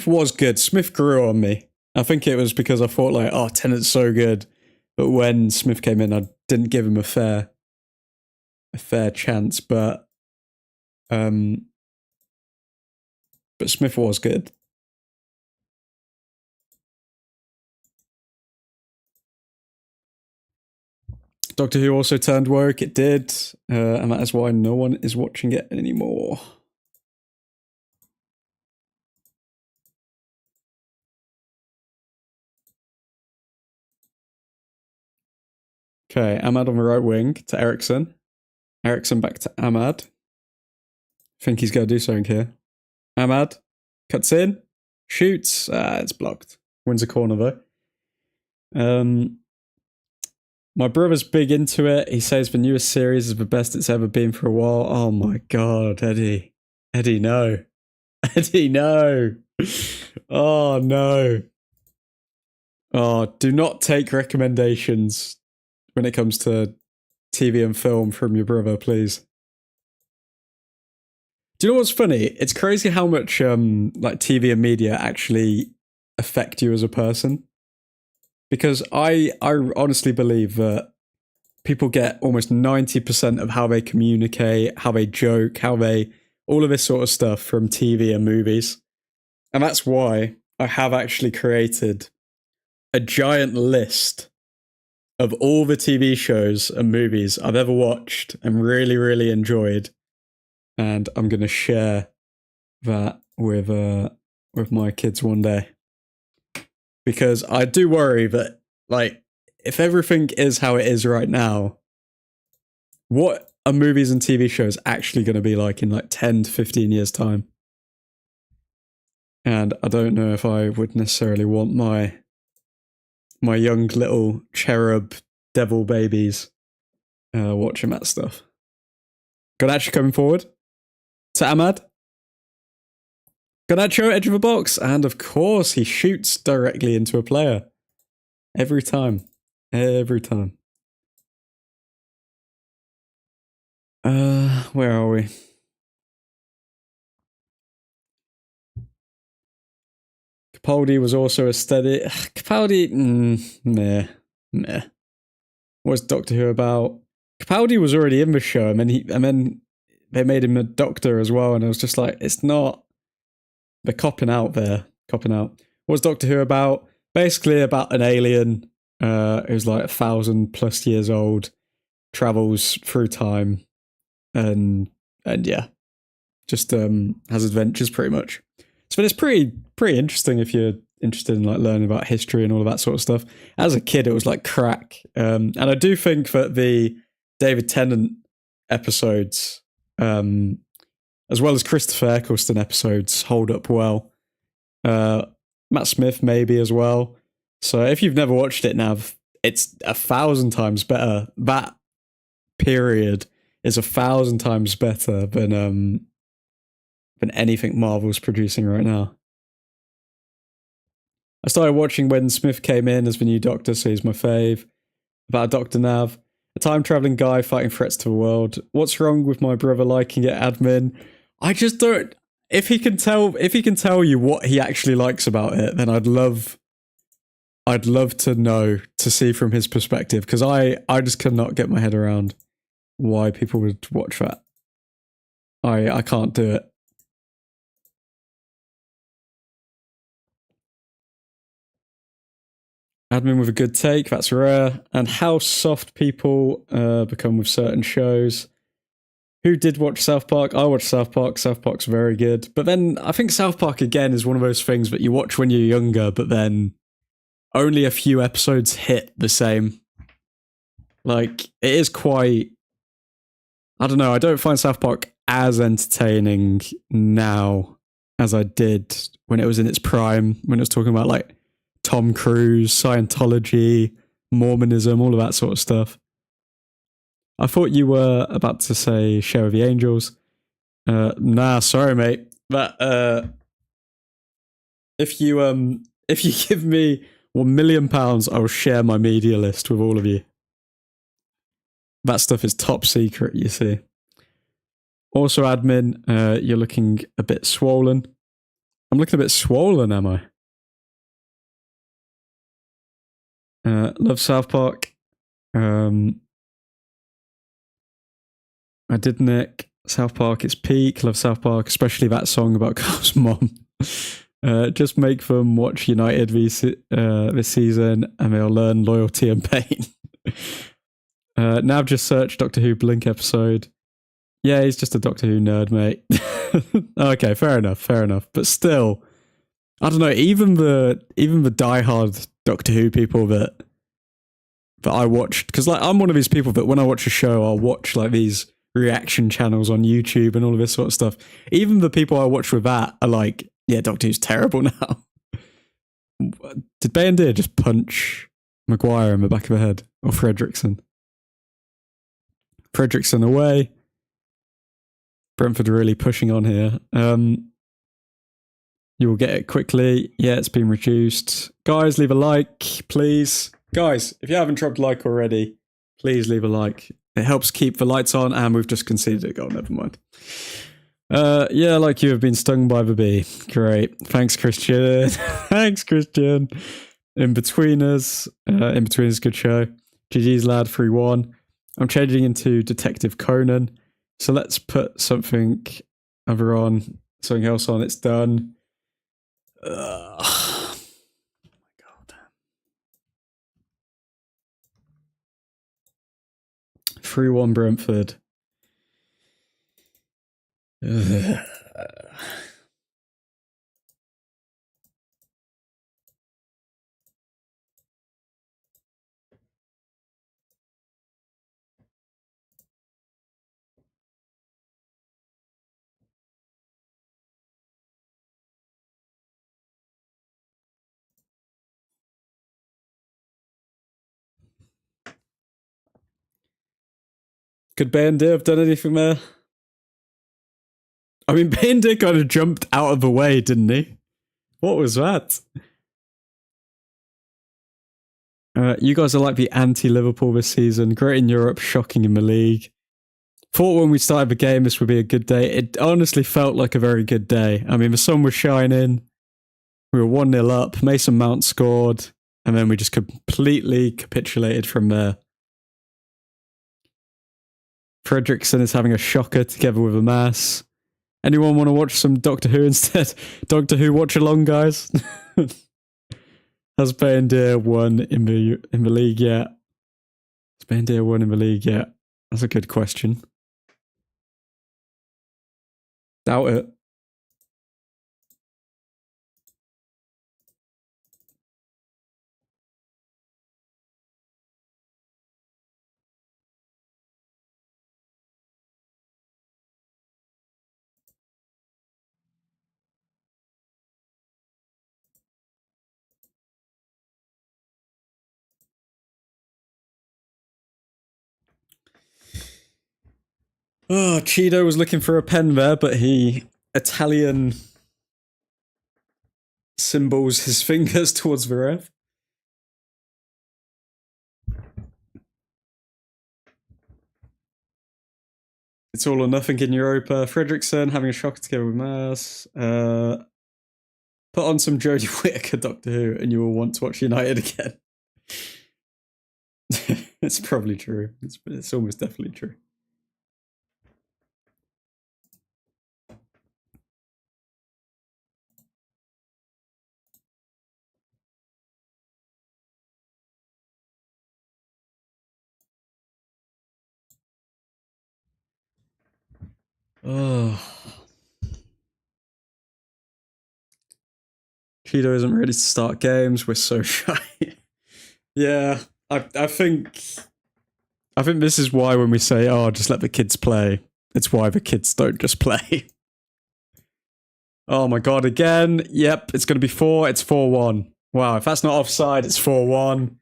was good. Smith grew on me. I think it was because I thought like, oh, Tennant's so good. But when Smith came in, I didn't give him a fair chance. But Smith was good. Doctor Who also turned woke. It did, and that is why no one is watching it anymore. Okay, Ahmad on the right wing to Ericsson. Ericsson back to Ahmad. I think he's going to do something here. Ahmad cuts in, shoots. It's blocked. Wins a corner though. My brother's big into it. He says the newest series is the best it's ever been for a while. Oh my god, Eddie. Eddie, no. Eddie, no. Oh no. Oh, do not take recommendations when it comes to TV and film from your brother, please. Do you know what's funny? It's crazy how much like TV and media actually affect you as a person. Because I honestly believe that people get almost 90% of how they communicate, how they joke, all of this sort of stuff from TV and movies. And that's why I have actually created a giant list of all the TV shows and movies I've ever watched and really, really enjoyed. And I'm going to share that with my kids one day. Because I do worry that, like, if everything is how it is right now, what are movies and TV shows actually going to be like in like 10 to 15 years' time? And I don't know if I would necessarily want my young little cherub devil babies watching that stuff. Ganacho coming forward to Ahmad. Ganacho edge of the box, and of course he shoots directly into a player. Every time. Every time. Where are we? Capaldi was also a steady... Capaldi... Meh. What's Doctor Who about? Capaldi was already in the show, and then they made him a doctor as well, and I was just like, it's not... They're copping out there. Copping out. What's Doctor Who about? Basically about an alien who's like 1,000+ years old, travels through time, and yeah, just has adventures pretty much. So it's pretty interesting if you're interested in like learning about history and all of that sort of stuff. As a kid, it was like crack, and I do think that the David Tennant episodes, as well as Christopher Eccleston episodes, hold up well. Matt Smith maybe as well. So if you've never watched it, Nav, it's 1,000 times better. That period is 1,000 times better than anything Marvel's producing right now. I started watching when Smith came in as the new Doctor, so he's my fave. About Dr. Nav, a time-traveling guy fighting threats to the world. What's wrong with my brother liking it, admin? I just don't... If he can tell you what he actually likes about it, then I'd love to know, to see from his perspective, because I just cannot get my head around why people would watch that. I can't do it. Admin with a good take, that's rare. And how soft people become with certain shows. Who did watch South Park? I watched South Park. South Park's very good. But then I think South Park, again, is one of those things that you watch when you're younger, but then only a few episodes hit the same. Like, it is quite... I don't know, I don't find South Park as entertaining now as I did when it was in its prime, when it was talking about, like, Tom Cruise, Scientology, Mormonism, all of that sort of stuff. I thought you were about to say Share of the Angels. Nah, sorry, mate. That if you give me £1,000,000, I will share my media list with all of you. That stuff is top secret, you see. Also, admin, you're looking a bit swollen. I'm looking a bit swollen, am I? Love South Park. I did Nick. South Park is peak. Love South Park, especially that song about Carl's mom. Just make them watch United this season and they'll learn loyalty and pain. Now just search Doctor Who Blink episode. Yeah, he's just a Doctor Who nerd, mate. Okay, fair enough. But still, I don't know, even the diehard Doctor Who people that I watched, because like I'm one of these people that when I watch a show, I'll watch like these reaction channels on YouTube and all of this sort of stuff. Even the people I watch with that are like, yeah, Doctor Who's terrible now. Did Bayendir just punch Maguire in the back of the head? Or Fredrickson? Fredrickson away. Brentford really pushing on here. You will get it quickly. Yeah, it's been reduced. Guys, leave a like, please. Guys, if you haven't dropped a like already, please leave a like. It helps keep the lights on, and we've just conceded a goal. Never mind. Yeah, like you have been stung by the bee. Great. Thanks, Christian. Thanks, Christian. In-Betweeners. In-Betweeners, good show. GG's lad, 3-1. I'm changing into Detective Conan. So let's put something other on, something else on. It's done. Oh my god. 3-1 Brentford. Could Bayendir have done anything there? I mean, Bayendir kind of jumped out of the way, didn't he? What was that? You guys are like the anti-Liverpool this season. Great in Europe, shocking in the league. Thought when we started the game this would be a good day. It honestly felt like a very good day. I mean, the sun was shining. We were 1-0 up. Mason Mount scored. And then we just completely capitulated from there. Fredrickson is having a shocker together with a mass. Anyone want to watch some Doctor Who instead? Doctor Who watch along, guys. Has Bayendir won in the league yet? Has Bayendir won in the league yet? That's a good question. Doubt it. Oh, Cheeto was looking for a pen there, but he Italian symbols his fingers towards the ref. It's all or nothing in Europa. Fredrickson having a shocker together with Mars. Put on some Jodie Whittaker Doctor Who and you will want to watch United again. It's probably true. It's almost definitely true. Oh. Cheeto isn't ready to start games. We're so shy. Yeah, I think this is why when we say, oh, just let the kids play, it's why the kids don't just play. Oh my god, again. Yep, it's going to be 4. It's 4-1. Wow, if that's not offside, it's 4-1.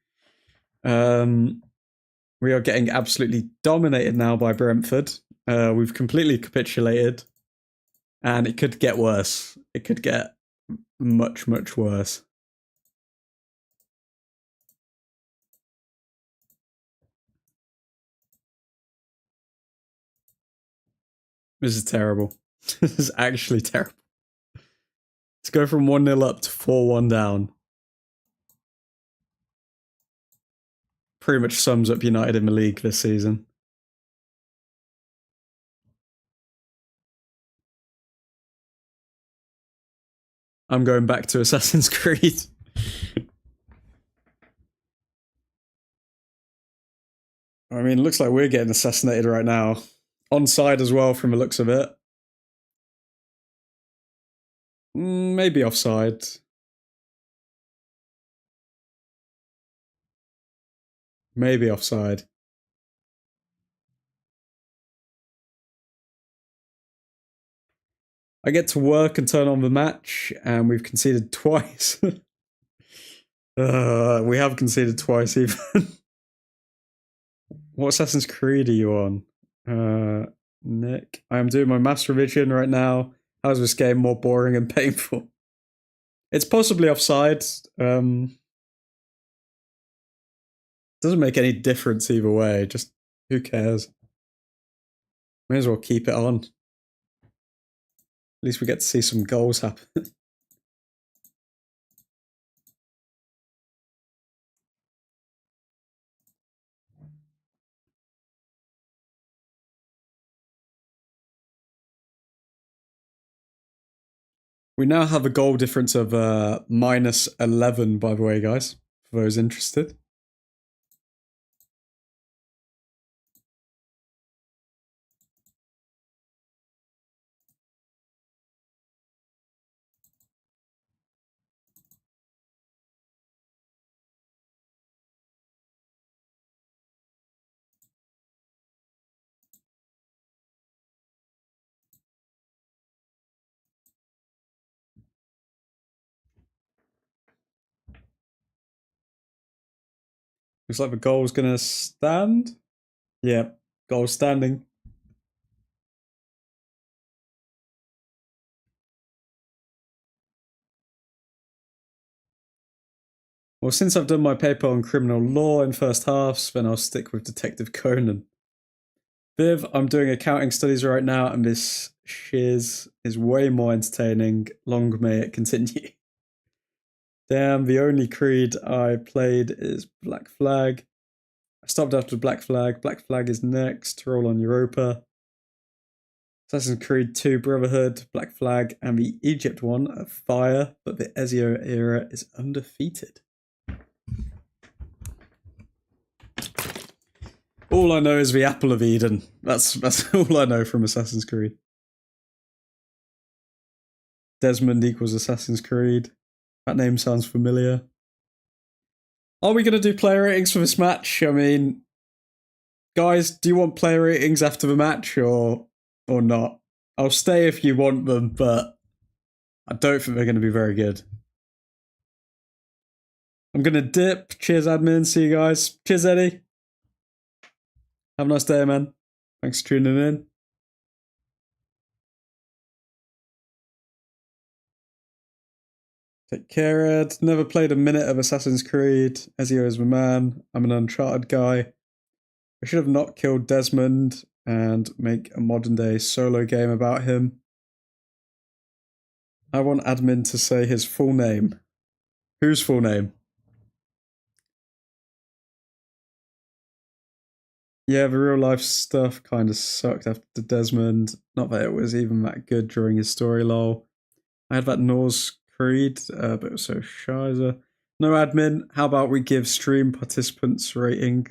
We are getting absolutely dominated now by Brentford. We've completely capitulated. And it could get worse. It could get much, much worse. This is terrible. This is actually terrible. Let's go from 1-0 up to 4-1 down. Pretty much sums up United in the league this season. I'm going back to Assassin's Creed. I mean, it looks like we're getting assassinated right now. Onside as well from the looks of it. Maybe offside. Maybe offside. I get to work and turn on the match, and we've conceded twice. We have conceded twice even. What Assassin's Creed are you on? Nick, I am doing my maths revision right now. How's this game more boring and painful? It's possibly offside. Doesn't make any difference either way. Just who cares? May as well keep it on. At least we get to see some goals happen. We now have a goal difference of minus 11, by the way, guys, for those interested. Looks like the goal's going to stand. Yeah, goal standing. Well, since I've done my paper on criminal law in first halves, then I'll stick with Detective Conan. Viv, I'm doing accounting studies right now, and this shiz is way more entertaining. Long may it continue. Damn, the only creed I played is Black Flag. I stopped after Black Flag. Black Flag is next. Roll on Europa. Assassin's Creed 2 Brotherhood, Black Flag, and the Egypt one are fire, but the Ezio era is undefeated. All I know is the Apple of Eden. That's all I know from Assassin's Creed. Desmond equals Assassin's Creed. That name sounds familiar. Are we going to do player ratings for this match? I mean, guys, do you want player ratings after the match or not? I'll stay if you want them, but I don't think they're going to be very good. I'm going to dip. Cheers, admin. See you guys. Cheers, Eddie. Have a nice day, man. Thanks for tuning in. Take care, Ed. Never played a minute of Assassin's Creed. Ezio is my man. I'm an Uncharted guy. I should have not killed Desmond and make a modern day solo game about him. I want admin to say his full name. Whose full name? Yeah, the real life stuff kind of sucked after Desmond. Not that it was even that good during his story, lol. I had that Norse Creed, but it was so shizer. No admin, how about we give stream participants rating?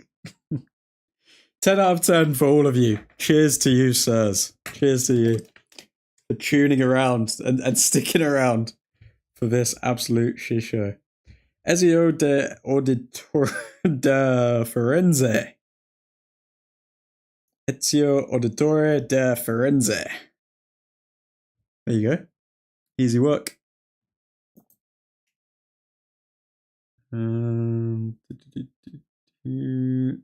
10 out of 10 for all of you. Cheers to you, sirs. Cheers to you for tuning around and sticking around for this absolute shit show. Ezio de Auditor de Firenze. Ezio Auditore de Firenze. There you go. Easy work. Is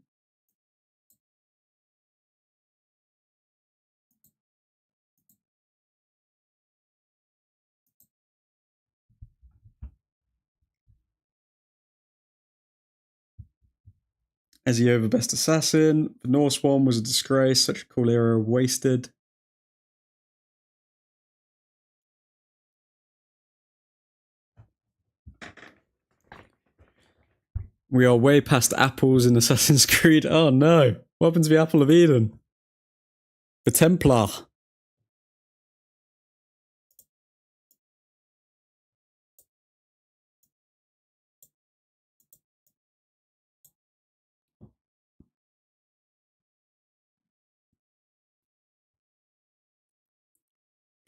he over best assassin? The Norse one was a disgrace. Such a cool era wasted. We are way past apples in Assassin's Creed. Oh no. What happened to the Apple of Eden? The Templar.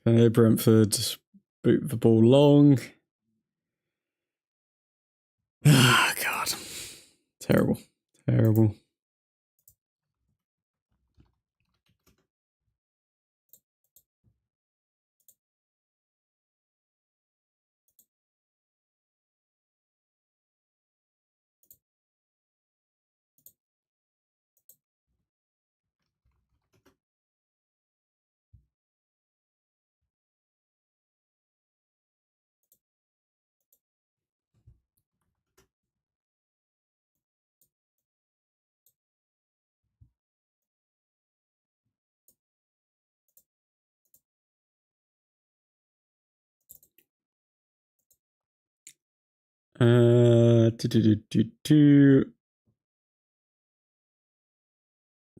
Okay, Brentford boot the ball long. Ah, God. Terrible. Terrible.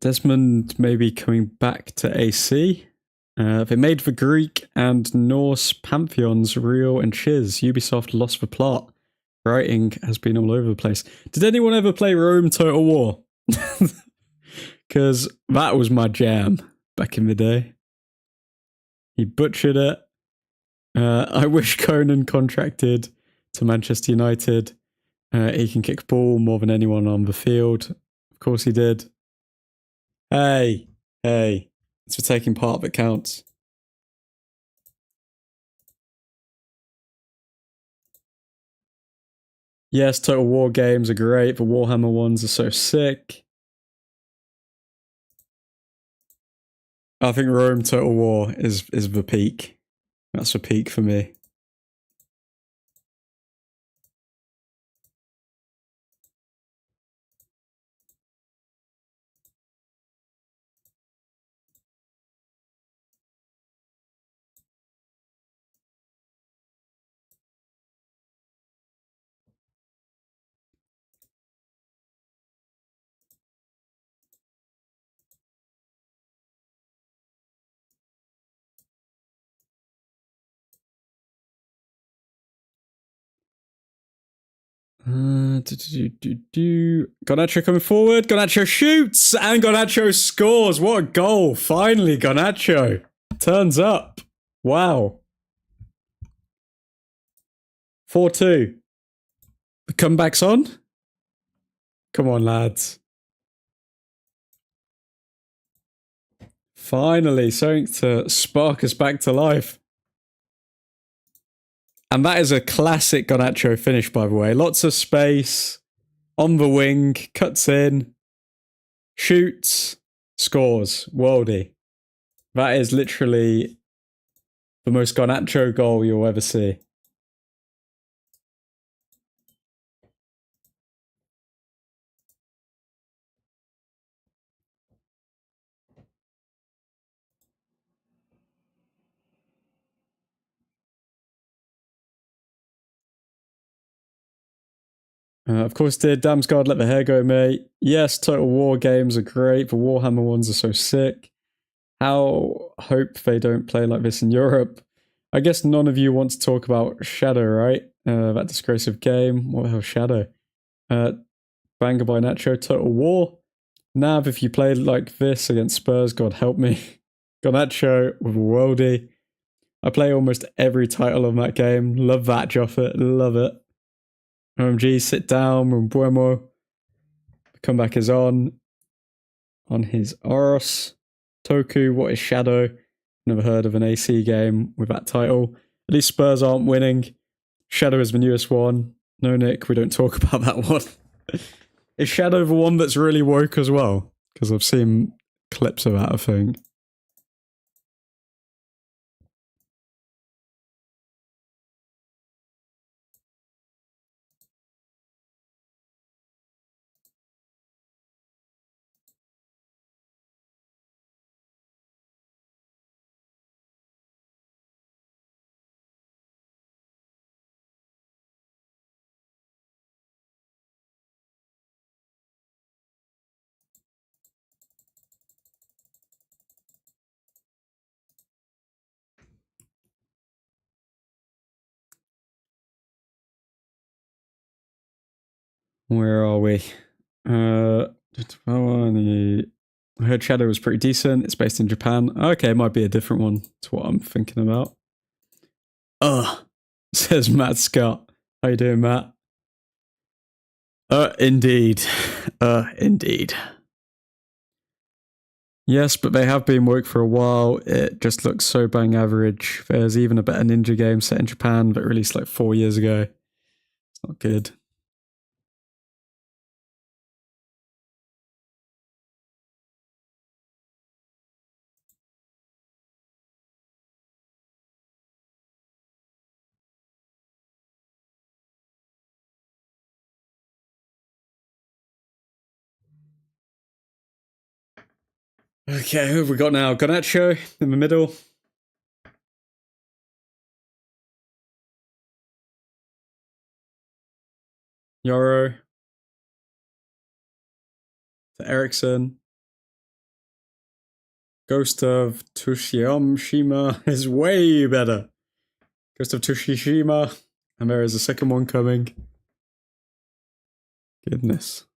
Desmond maybe coming back to AC. They made the Greek and Norse pantheons real and chiz. Ubisoft lost the plot. Writing has been all over the place. Did anyone ever play Rome Total War? Because that was my jam back in the day. He butchered it. I wish Conan contracted to Manchester United. He can kick ball more than anyone on the field. Of course he did. Hey. It's for taking part that counts. Yes, Total War games are great. The Warhammer ones are so sick. I think Rome Total War is the peak. That's the peak for me. Garnacho coming forward. Garnacho shoots and Garnacho scores. What a goal. Finally, Garnacho turns up. Wow. 4-2. The comeback's on. Come on, lads. Finally, something to spark us back to life. And that is a classic Garnacho finish, by the way. Lots of space, on the wing, cuts in, shoots, scores. Worldy. That is literally the most Garnacho goal you'll ever see. Of course, did Damsgaard let the hair go, mate? Yes, Total War games are great. The Warhammer ones are so sick. How hope they don't play like this in Europe. I guess none of you want to talk about Shadow, right? That disgraceful game. What the hell, Shadow? Banger by Nacho, Total War. Nav, if you played like this against Spurs, God help me. Garnacho with a worldie. I play almost every title on that game. Love that, Joffet. Love it. OMG, sit down, Mbuemo. Comeback is on his Oros. Toku, what is Shadow? Never heard of an AC game with that title. At least Spurs aren't winning. Shadow is the newest one. No, Nick, we don't talk about that one. Is Shadow the one that's really woke as well? Because I've seen clips of that, I think. Where are we? I heard Shadow was pretty decent. It's based in Japan. Okay, it might be a different one to what I'm thinking about. Says Matt Scott. How you doing, Matt? Indeed. Indeed. Yes, but they have been woke for a while. It just looks so bang average. There's even a better ninja game set in Japan that released like 4 years ago. It's not good. Okay, who have we got now? Gonetcho in the middle. Yoro. To Ericsson. Ghost of Tsushima is way better. Ghost of Tsushima. And there is a second one coming. Goodness.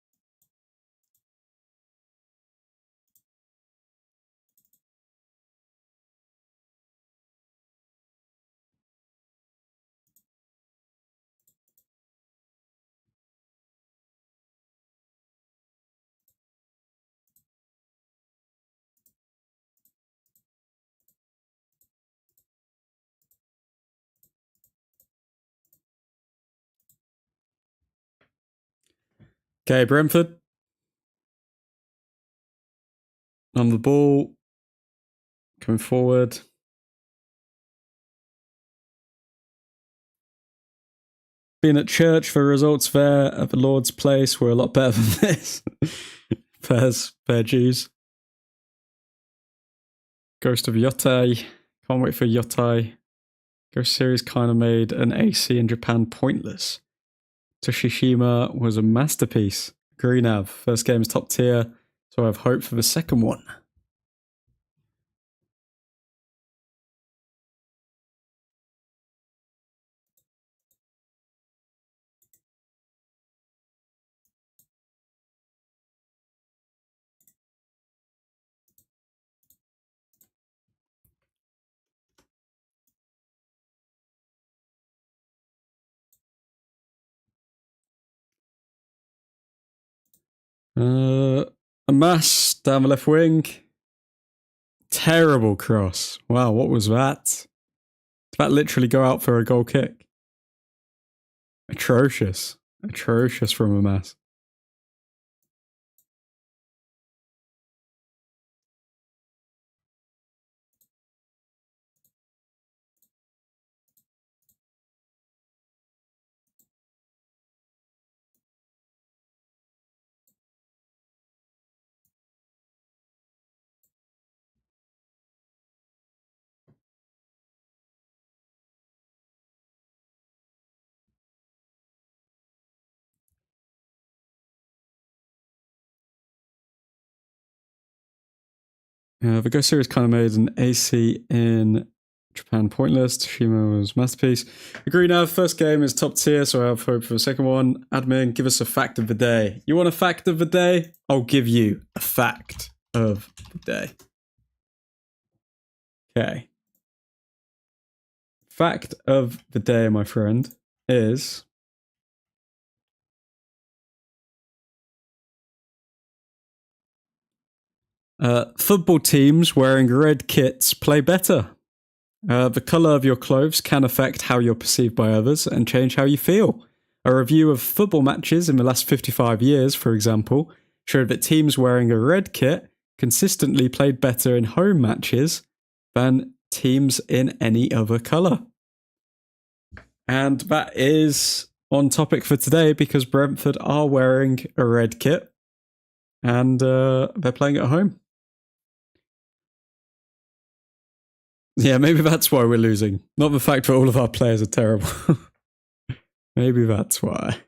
Okay, Brentford. On the ball. Coming forward. Being at church, the results there at the Lord's place were a lot better than this. Fair Jews. Ghost of Yotai. Can't wait for Yotai. Ghost series kind of made an AC in Japan pointless. Tsushima was a masterpiece. Greenav. First game is top tier, so I have hope for the second one. A mass down the left wing. Terrible cross. Wow, what was that? Did that literally go out for a goal kick? Atrocious. Atrocious from a mass. The Ghost series kind of made an AC in Japan pointless. Tsushima was masterpiece. Agree now, first game is top tier, so I have hope for the second one. Admin, give us a fact of the day. You want a fact of the day? I'll give you a fact of the day. Okay. Fact of the day, my friend, is... football teams wearing red kits play better. The colour of your clothes can affect how you're perceived by others and change how you feel. A review of football matches in the last 55 years, for example, showed that teams wearing a red kit consistently played better in home matches than teams in any other colour. And that is on topic for today because Brentford are wearing a red kit and they're playing at home. Yeah, maybe that's why we're losing. Not the fact that all of our players are terrible. Maybe that's why.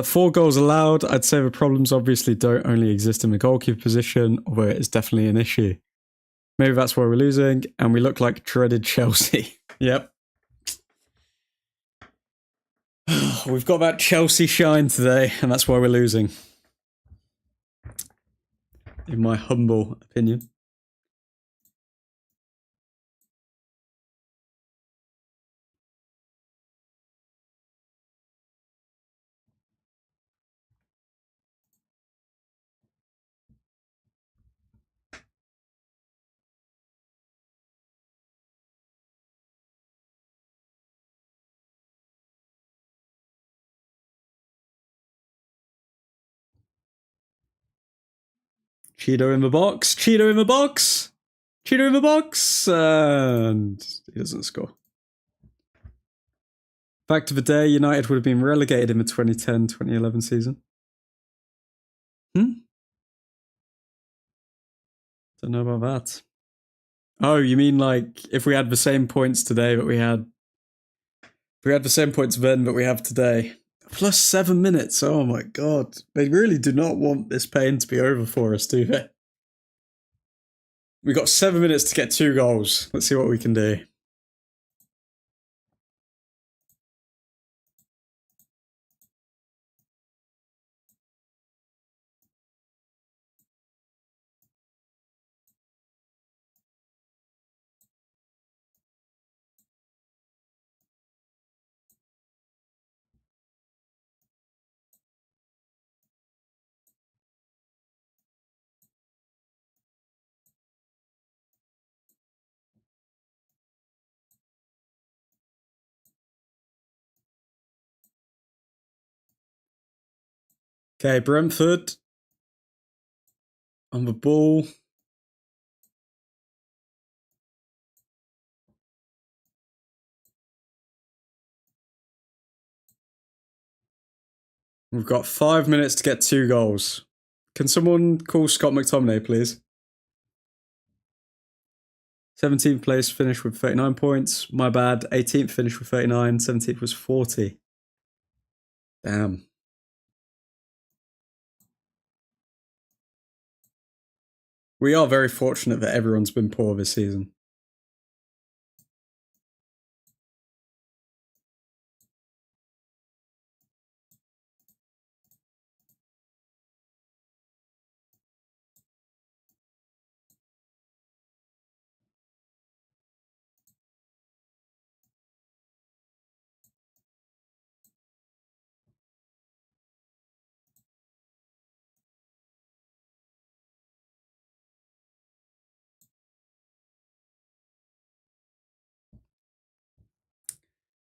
Four goals allowed. I'd say the problems obviously don't only exist in the goalkeeper position, although it is definitely an issue. Maybe that's why we're losing, and we look like dreaded Chelsea. Yep. We've got that Chelsea shine today, and that's why we're losing. In my humble opinion. Cheeto in the box. Cheeto in the box. Cheeto in the box. And he doesn't score. Fact of the day, United would have been relegated in the 2010-2011 season. Don't know about that. Oh, you mean like if we had the same points today that we had... If we had the same points then that we have today. Plus 7 minutes. Oh my god. They really do not want this pain to be over for us, do they? We got 7 minutes to get 2 goals. Let's see what we can do. Okay, Brentford on the ball. We've got 5 minutes to get 2 goals. Can someone call Scott McTominay, please? 17th place finished with 39 points. My bad. 18th finished with 39. 17th was 40. Damn. We are very fortunate that everyone's been poor this season.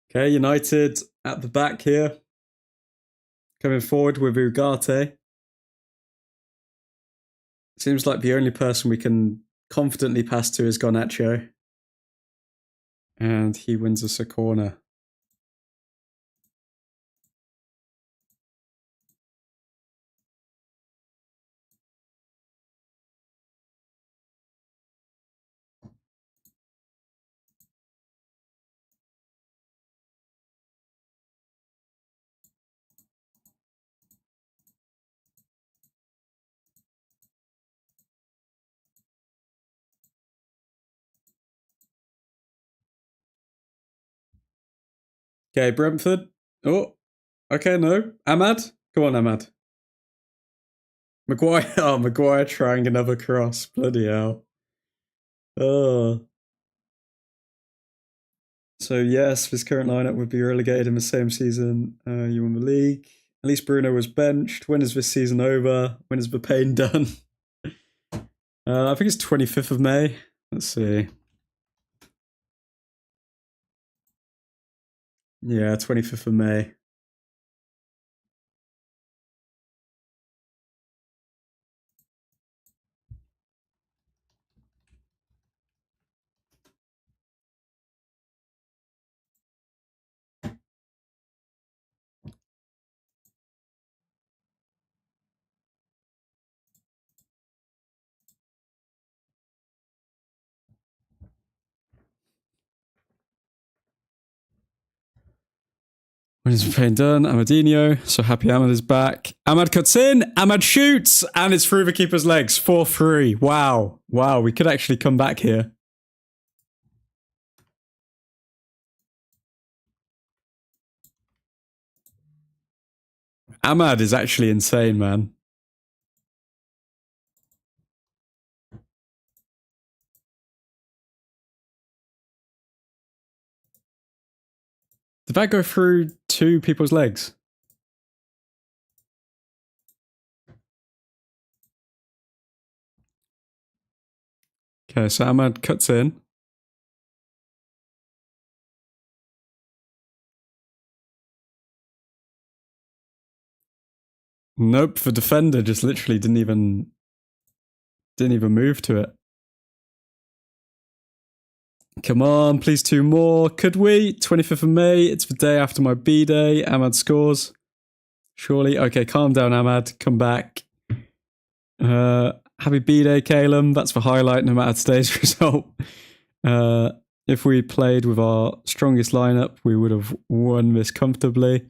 Okay, United at the back here. Coming forward with Ugarte. Seems like the only person we can confidently pass to is Garnacho. And he wins us a corner. Okay, Brentford. Oh, okay, no. Ahmad? Come on, Ahmad. Maguire. Oh, Maguire trying another cross. Bloody hell. Oh. So yes, this current lineup would be relegated in the same season you won the league. At least Bruno was benched. When is this season over? When is the pain done? I think it's 25th of May. Let's see. Yeah, 25th of May. When is the pain done? Amadinho. So happy Ahmad is back. Ahmad cuts in. Ahmad shoots. And it's through the keeper's legs. 4-3. Wow. Wow. We could actually come back here. Ahmad is actually insane, man. Did that go through 2 people's legs? Okay, so Ahmad cuts in. Nope, the defender just literally didn't even move to it. Come on, please 2 more. Could we? 25th of May. It's the day after my B-day. Ahmad scores. Surely. Okay, calm down, Ahmad. Come back. Happy B-day, Calum. That's the highlight no matter today's result. If we played with our strongest lineup, we would have won this comfortably.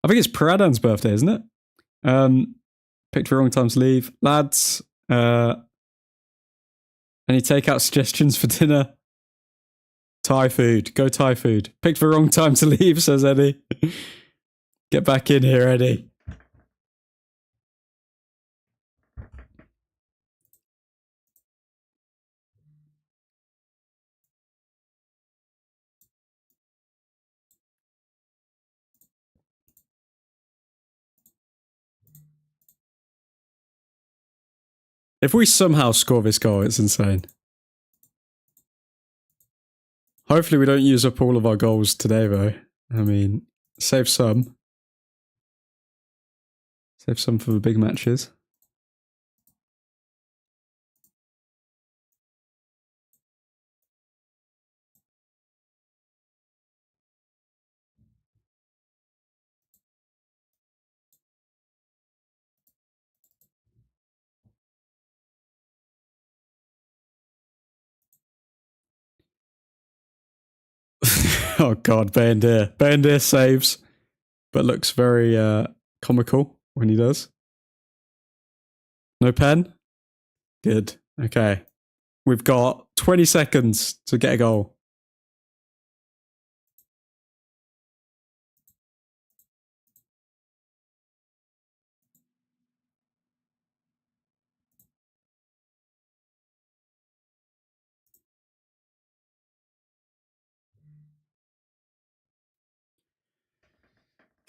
I think it's Pradhan's birthday, isn't it? Picked the wrong time to leave. Lads, any takeout suggestions for dinner? Thai food. Go Thai food. Picked the wrong time to leave, says Eddie. Get back in here, Eddie. If we somehow score this goal, it's insane. Hopefully we don't use up all of our goals today, though. I mean, save some. Save some for the big matches. Oh god, Bayendir. Bayendir saves, but looks very comical when he does. No pen? Good. Okay. We've got 20 seconds to get a goal.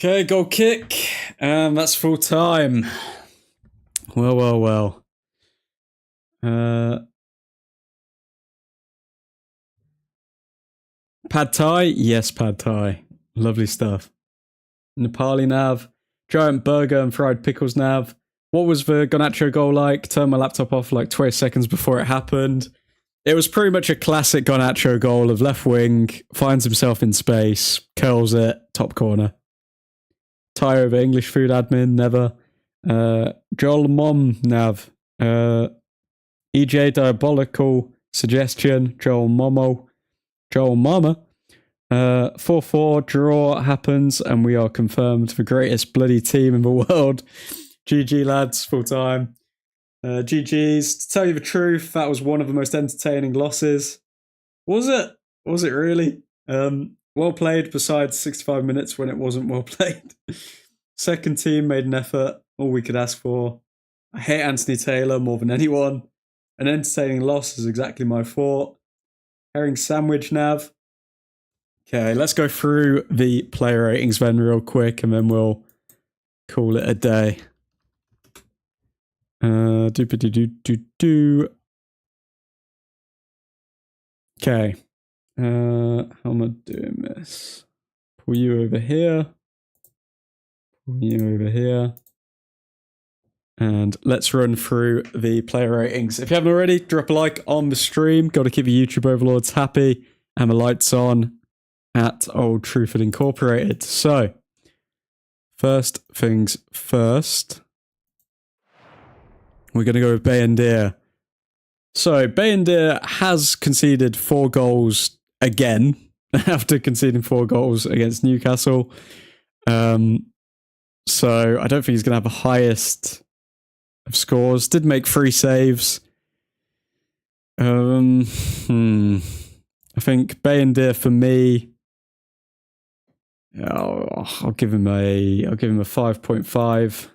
Okay, goal kick. That's full time. Well, well, well. Pad Thai? Yes, Pad Thai. Lovely stuff. Nepali nav. Giant burger and fried pickles nav. What was the Garnacho goal like? Turned my laptop off like 20 seconds before it happened. It was pretty much a classic Garnacho goal of left wing, finds himself in space, curls it, top corner. Tie over English food admin, never. Joel Mom nav. EJ diabolical suggestion, Joel Momo. Joel Mama. 4-4 draw happens, and we are confirmed the greatest bloody team in the world. GG, lads, full time. GG's. To tell you the truth, that was one of the most entertaining losses. Was it? Was it really? Well played, besides 65 minutes when it wasn't well played. Second team made an effort, all we could ask for. I hate Anthony Taylor more than anyone. An entertaining loss is exactly my thought. Herring sandwich nav. Okay, let's go through the player ratings then real quick, and then we'll call it a day. Okay. How am I doing this? Pull you over here. Pull you over here. And let's run through the player ratings. If you haven't already, drop a like on the stream. Got to keep your YouTube overlords happy. And the lights on at Old Truthford Incorporated. So, first things first. We're going to go with Bayendir. So, Bayendir has conceded 4 goals again after conceding 4 goals against Newcastle. So, I don't think he's going to have the highest of scores. Did make 3 saves. I think Bayendir for me. I'll give him a 5.5.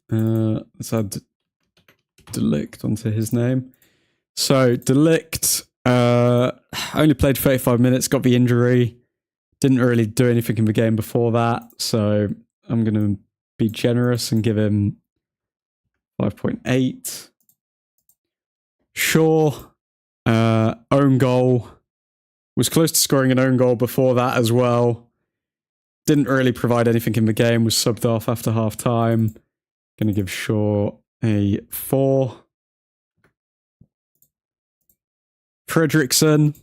Let's add Delict onto his name. So Delict only played 35 minutes, got the injury, didn't really do anything in the game before that. So I'm going to be generous and give him 5.8. Shaw, own goal. Was close to scoring an own goal before that as well. Didn't really provide anything in the game. Was subbed off after half time. Going to give Shaw a 4. Fredrickson,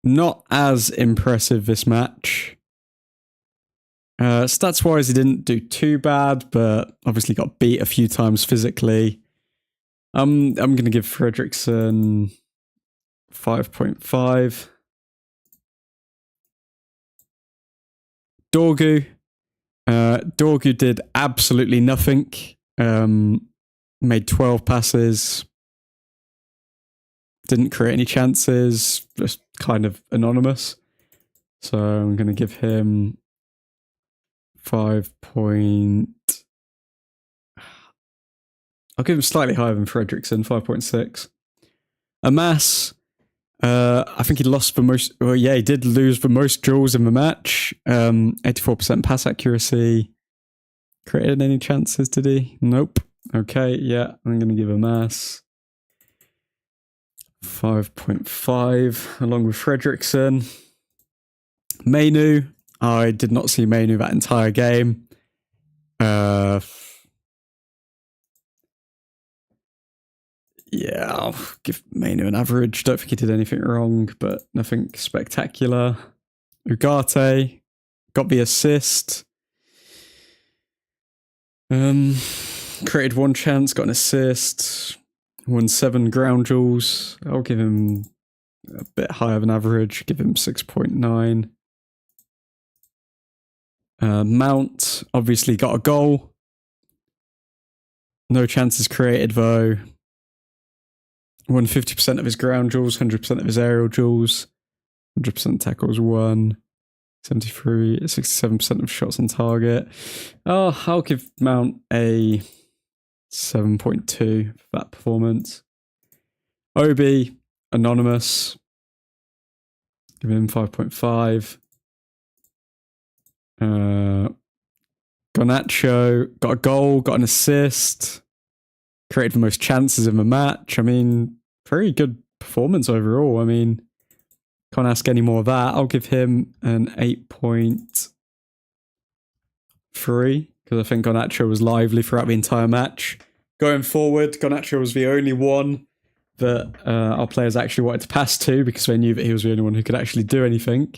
not as impressive this match. Stats-wise, he didn't do too bad, but obviously got beat a few times physically. I'm going to give Fredrickson 5.5. Dorgu. Dorgu did absolutely nothing. Made 12 passes. Didn't create any chances. Just kind of anonymous. So I'm going to give him 5. I'll give him slightly higher than Fredrickson, 5.6. Amass, I think he lost the most. Well, yeah, he did lose the most duels in the match. 84% pass accuracy. Created any chances, did he? Nope. Okay, yeah, I'm going to give Amass 5.5, along with Fredrickson. Mainu, I did not see Mainu that entire game. Yeah, I'll give Mainu an average. Don't think he did anything wrong, but nothing spectacular. Ugarte got the assist. Created 1 chance, got an assist. Won 7 ground duels. I'll give him a bit higher than average. Give him 6.9. Mount obviously got a goal. No chances created though. Won 50% of his ground duels, 100% of his aerial duels, 100% tackles won, 67% of shots on target. Oh, I'll give Mount a 7.2 for that performance. Obi, anonymous. Give him 5.5. Garnacho got a goal, got an assist, created the most chances in the match. I mean, very good performance overall. I mean, can't ask any more of that. I'll give him an 8.3 because I think Garnacho was lively throughout the entire match. Going forward, Garnacho was the only one that our players actually wanted to pass to because they knew that he was the only one who could actually do anything.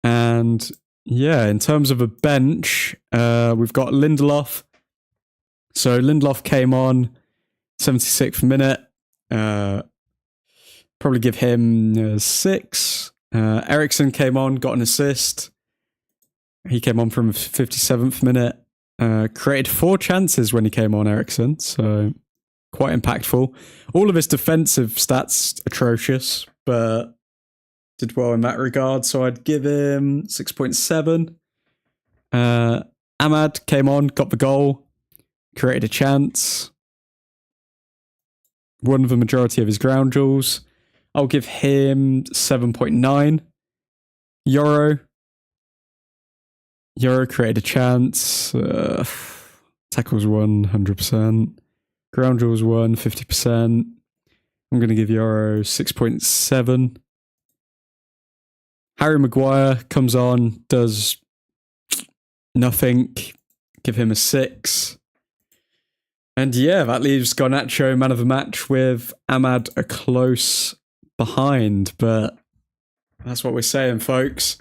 And yeah, in terms of a bench, we've got Lindelof. So Lindelof came on 76th minute. Probably give him 6. Ericsson came on, got an assist. He came on from 57th minute. Created 4 chances when he came on, Ericsson. So quite impactful. All of his defensive stats atrocious, but did well in that regard. So I'd give him 6.7. Ahmad came on, got the goal. Created a chance. won the majority of his ground duels. I'll give him 7.9. Yoro created a chance. Tackles won 100%. Ground duels won 50%. I'm going to give Yoro 6.7. Harry Maguire comes on, does nothing. Give him a 6. And yeah, that leaves Garnacho man of the match with Ahmad a close behind. But that's what we're saying, folks.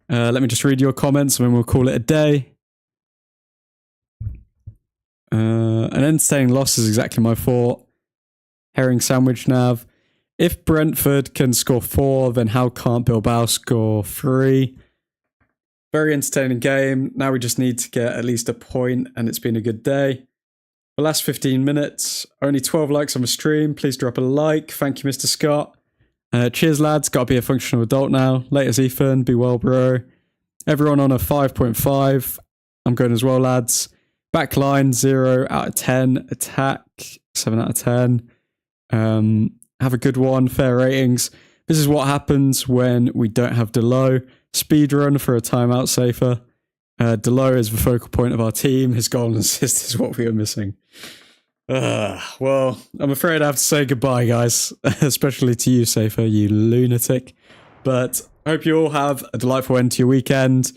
Let me just read your comments and then we'll call it a day. An entertaining loss is exactly my thought. Herring sandwich nav. If Brentford can score 4, then how can't Bilbao score 3? Very entertaining game. Now we just need to get at least a point, and it's been a good day. The last 15 minutes, only 12 likes on the stream. Please drop a like. Thank you, Mr. Scott. Cheers, lads. Got to be a functional adult now. Laters, Ethan. Be well, bro. Everyone on a 5.5. I'm going as well, lads. Backline, 0 out of 10. Attack, 7 out of 10. Have a good one. Fair ratings. This is what happens when we don't have Delo. Speedrun for a timeout safer. Delo is the focal point of our team. His goal and assist is what we are missing. Well, I'm afraid I have to say goodbye, guys. Especially to you, Safer, you lunatic. But I hope you all have a delightful end to your weekend.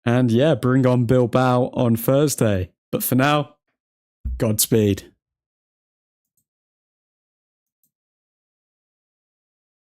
And yeah, bring on Bilbao on Thursday. But for now, Godspeed.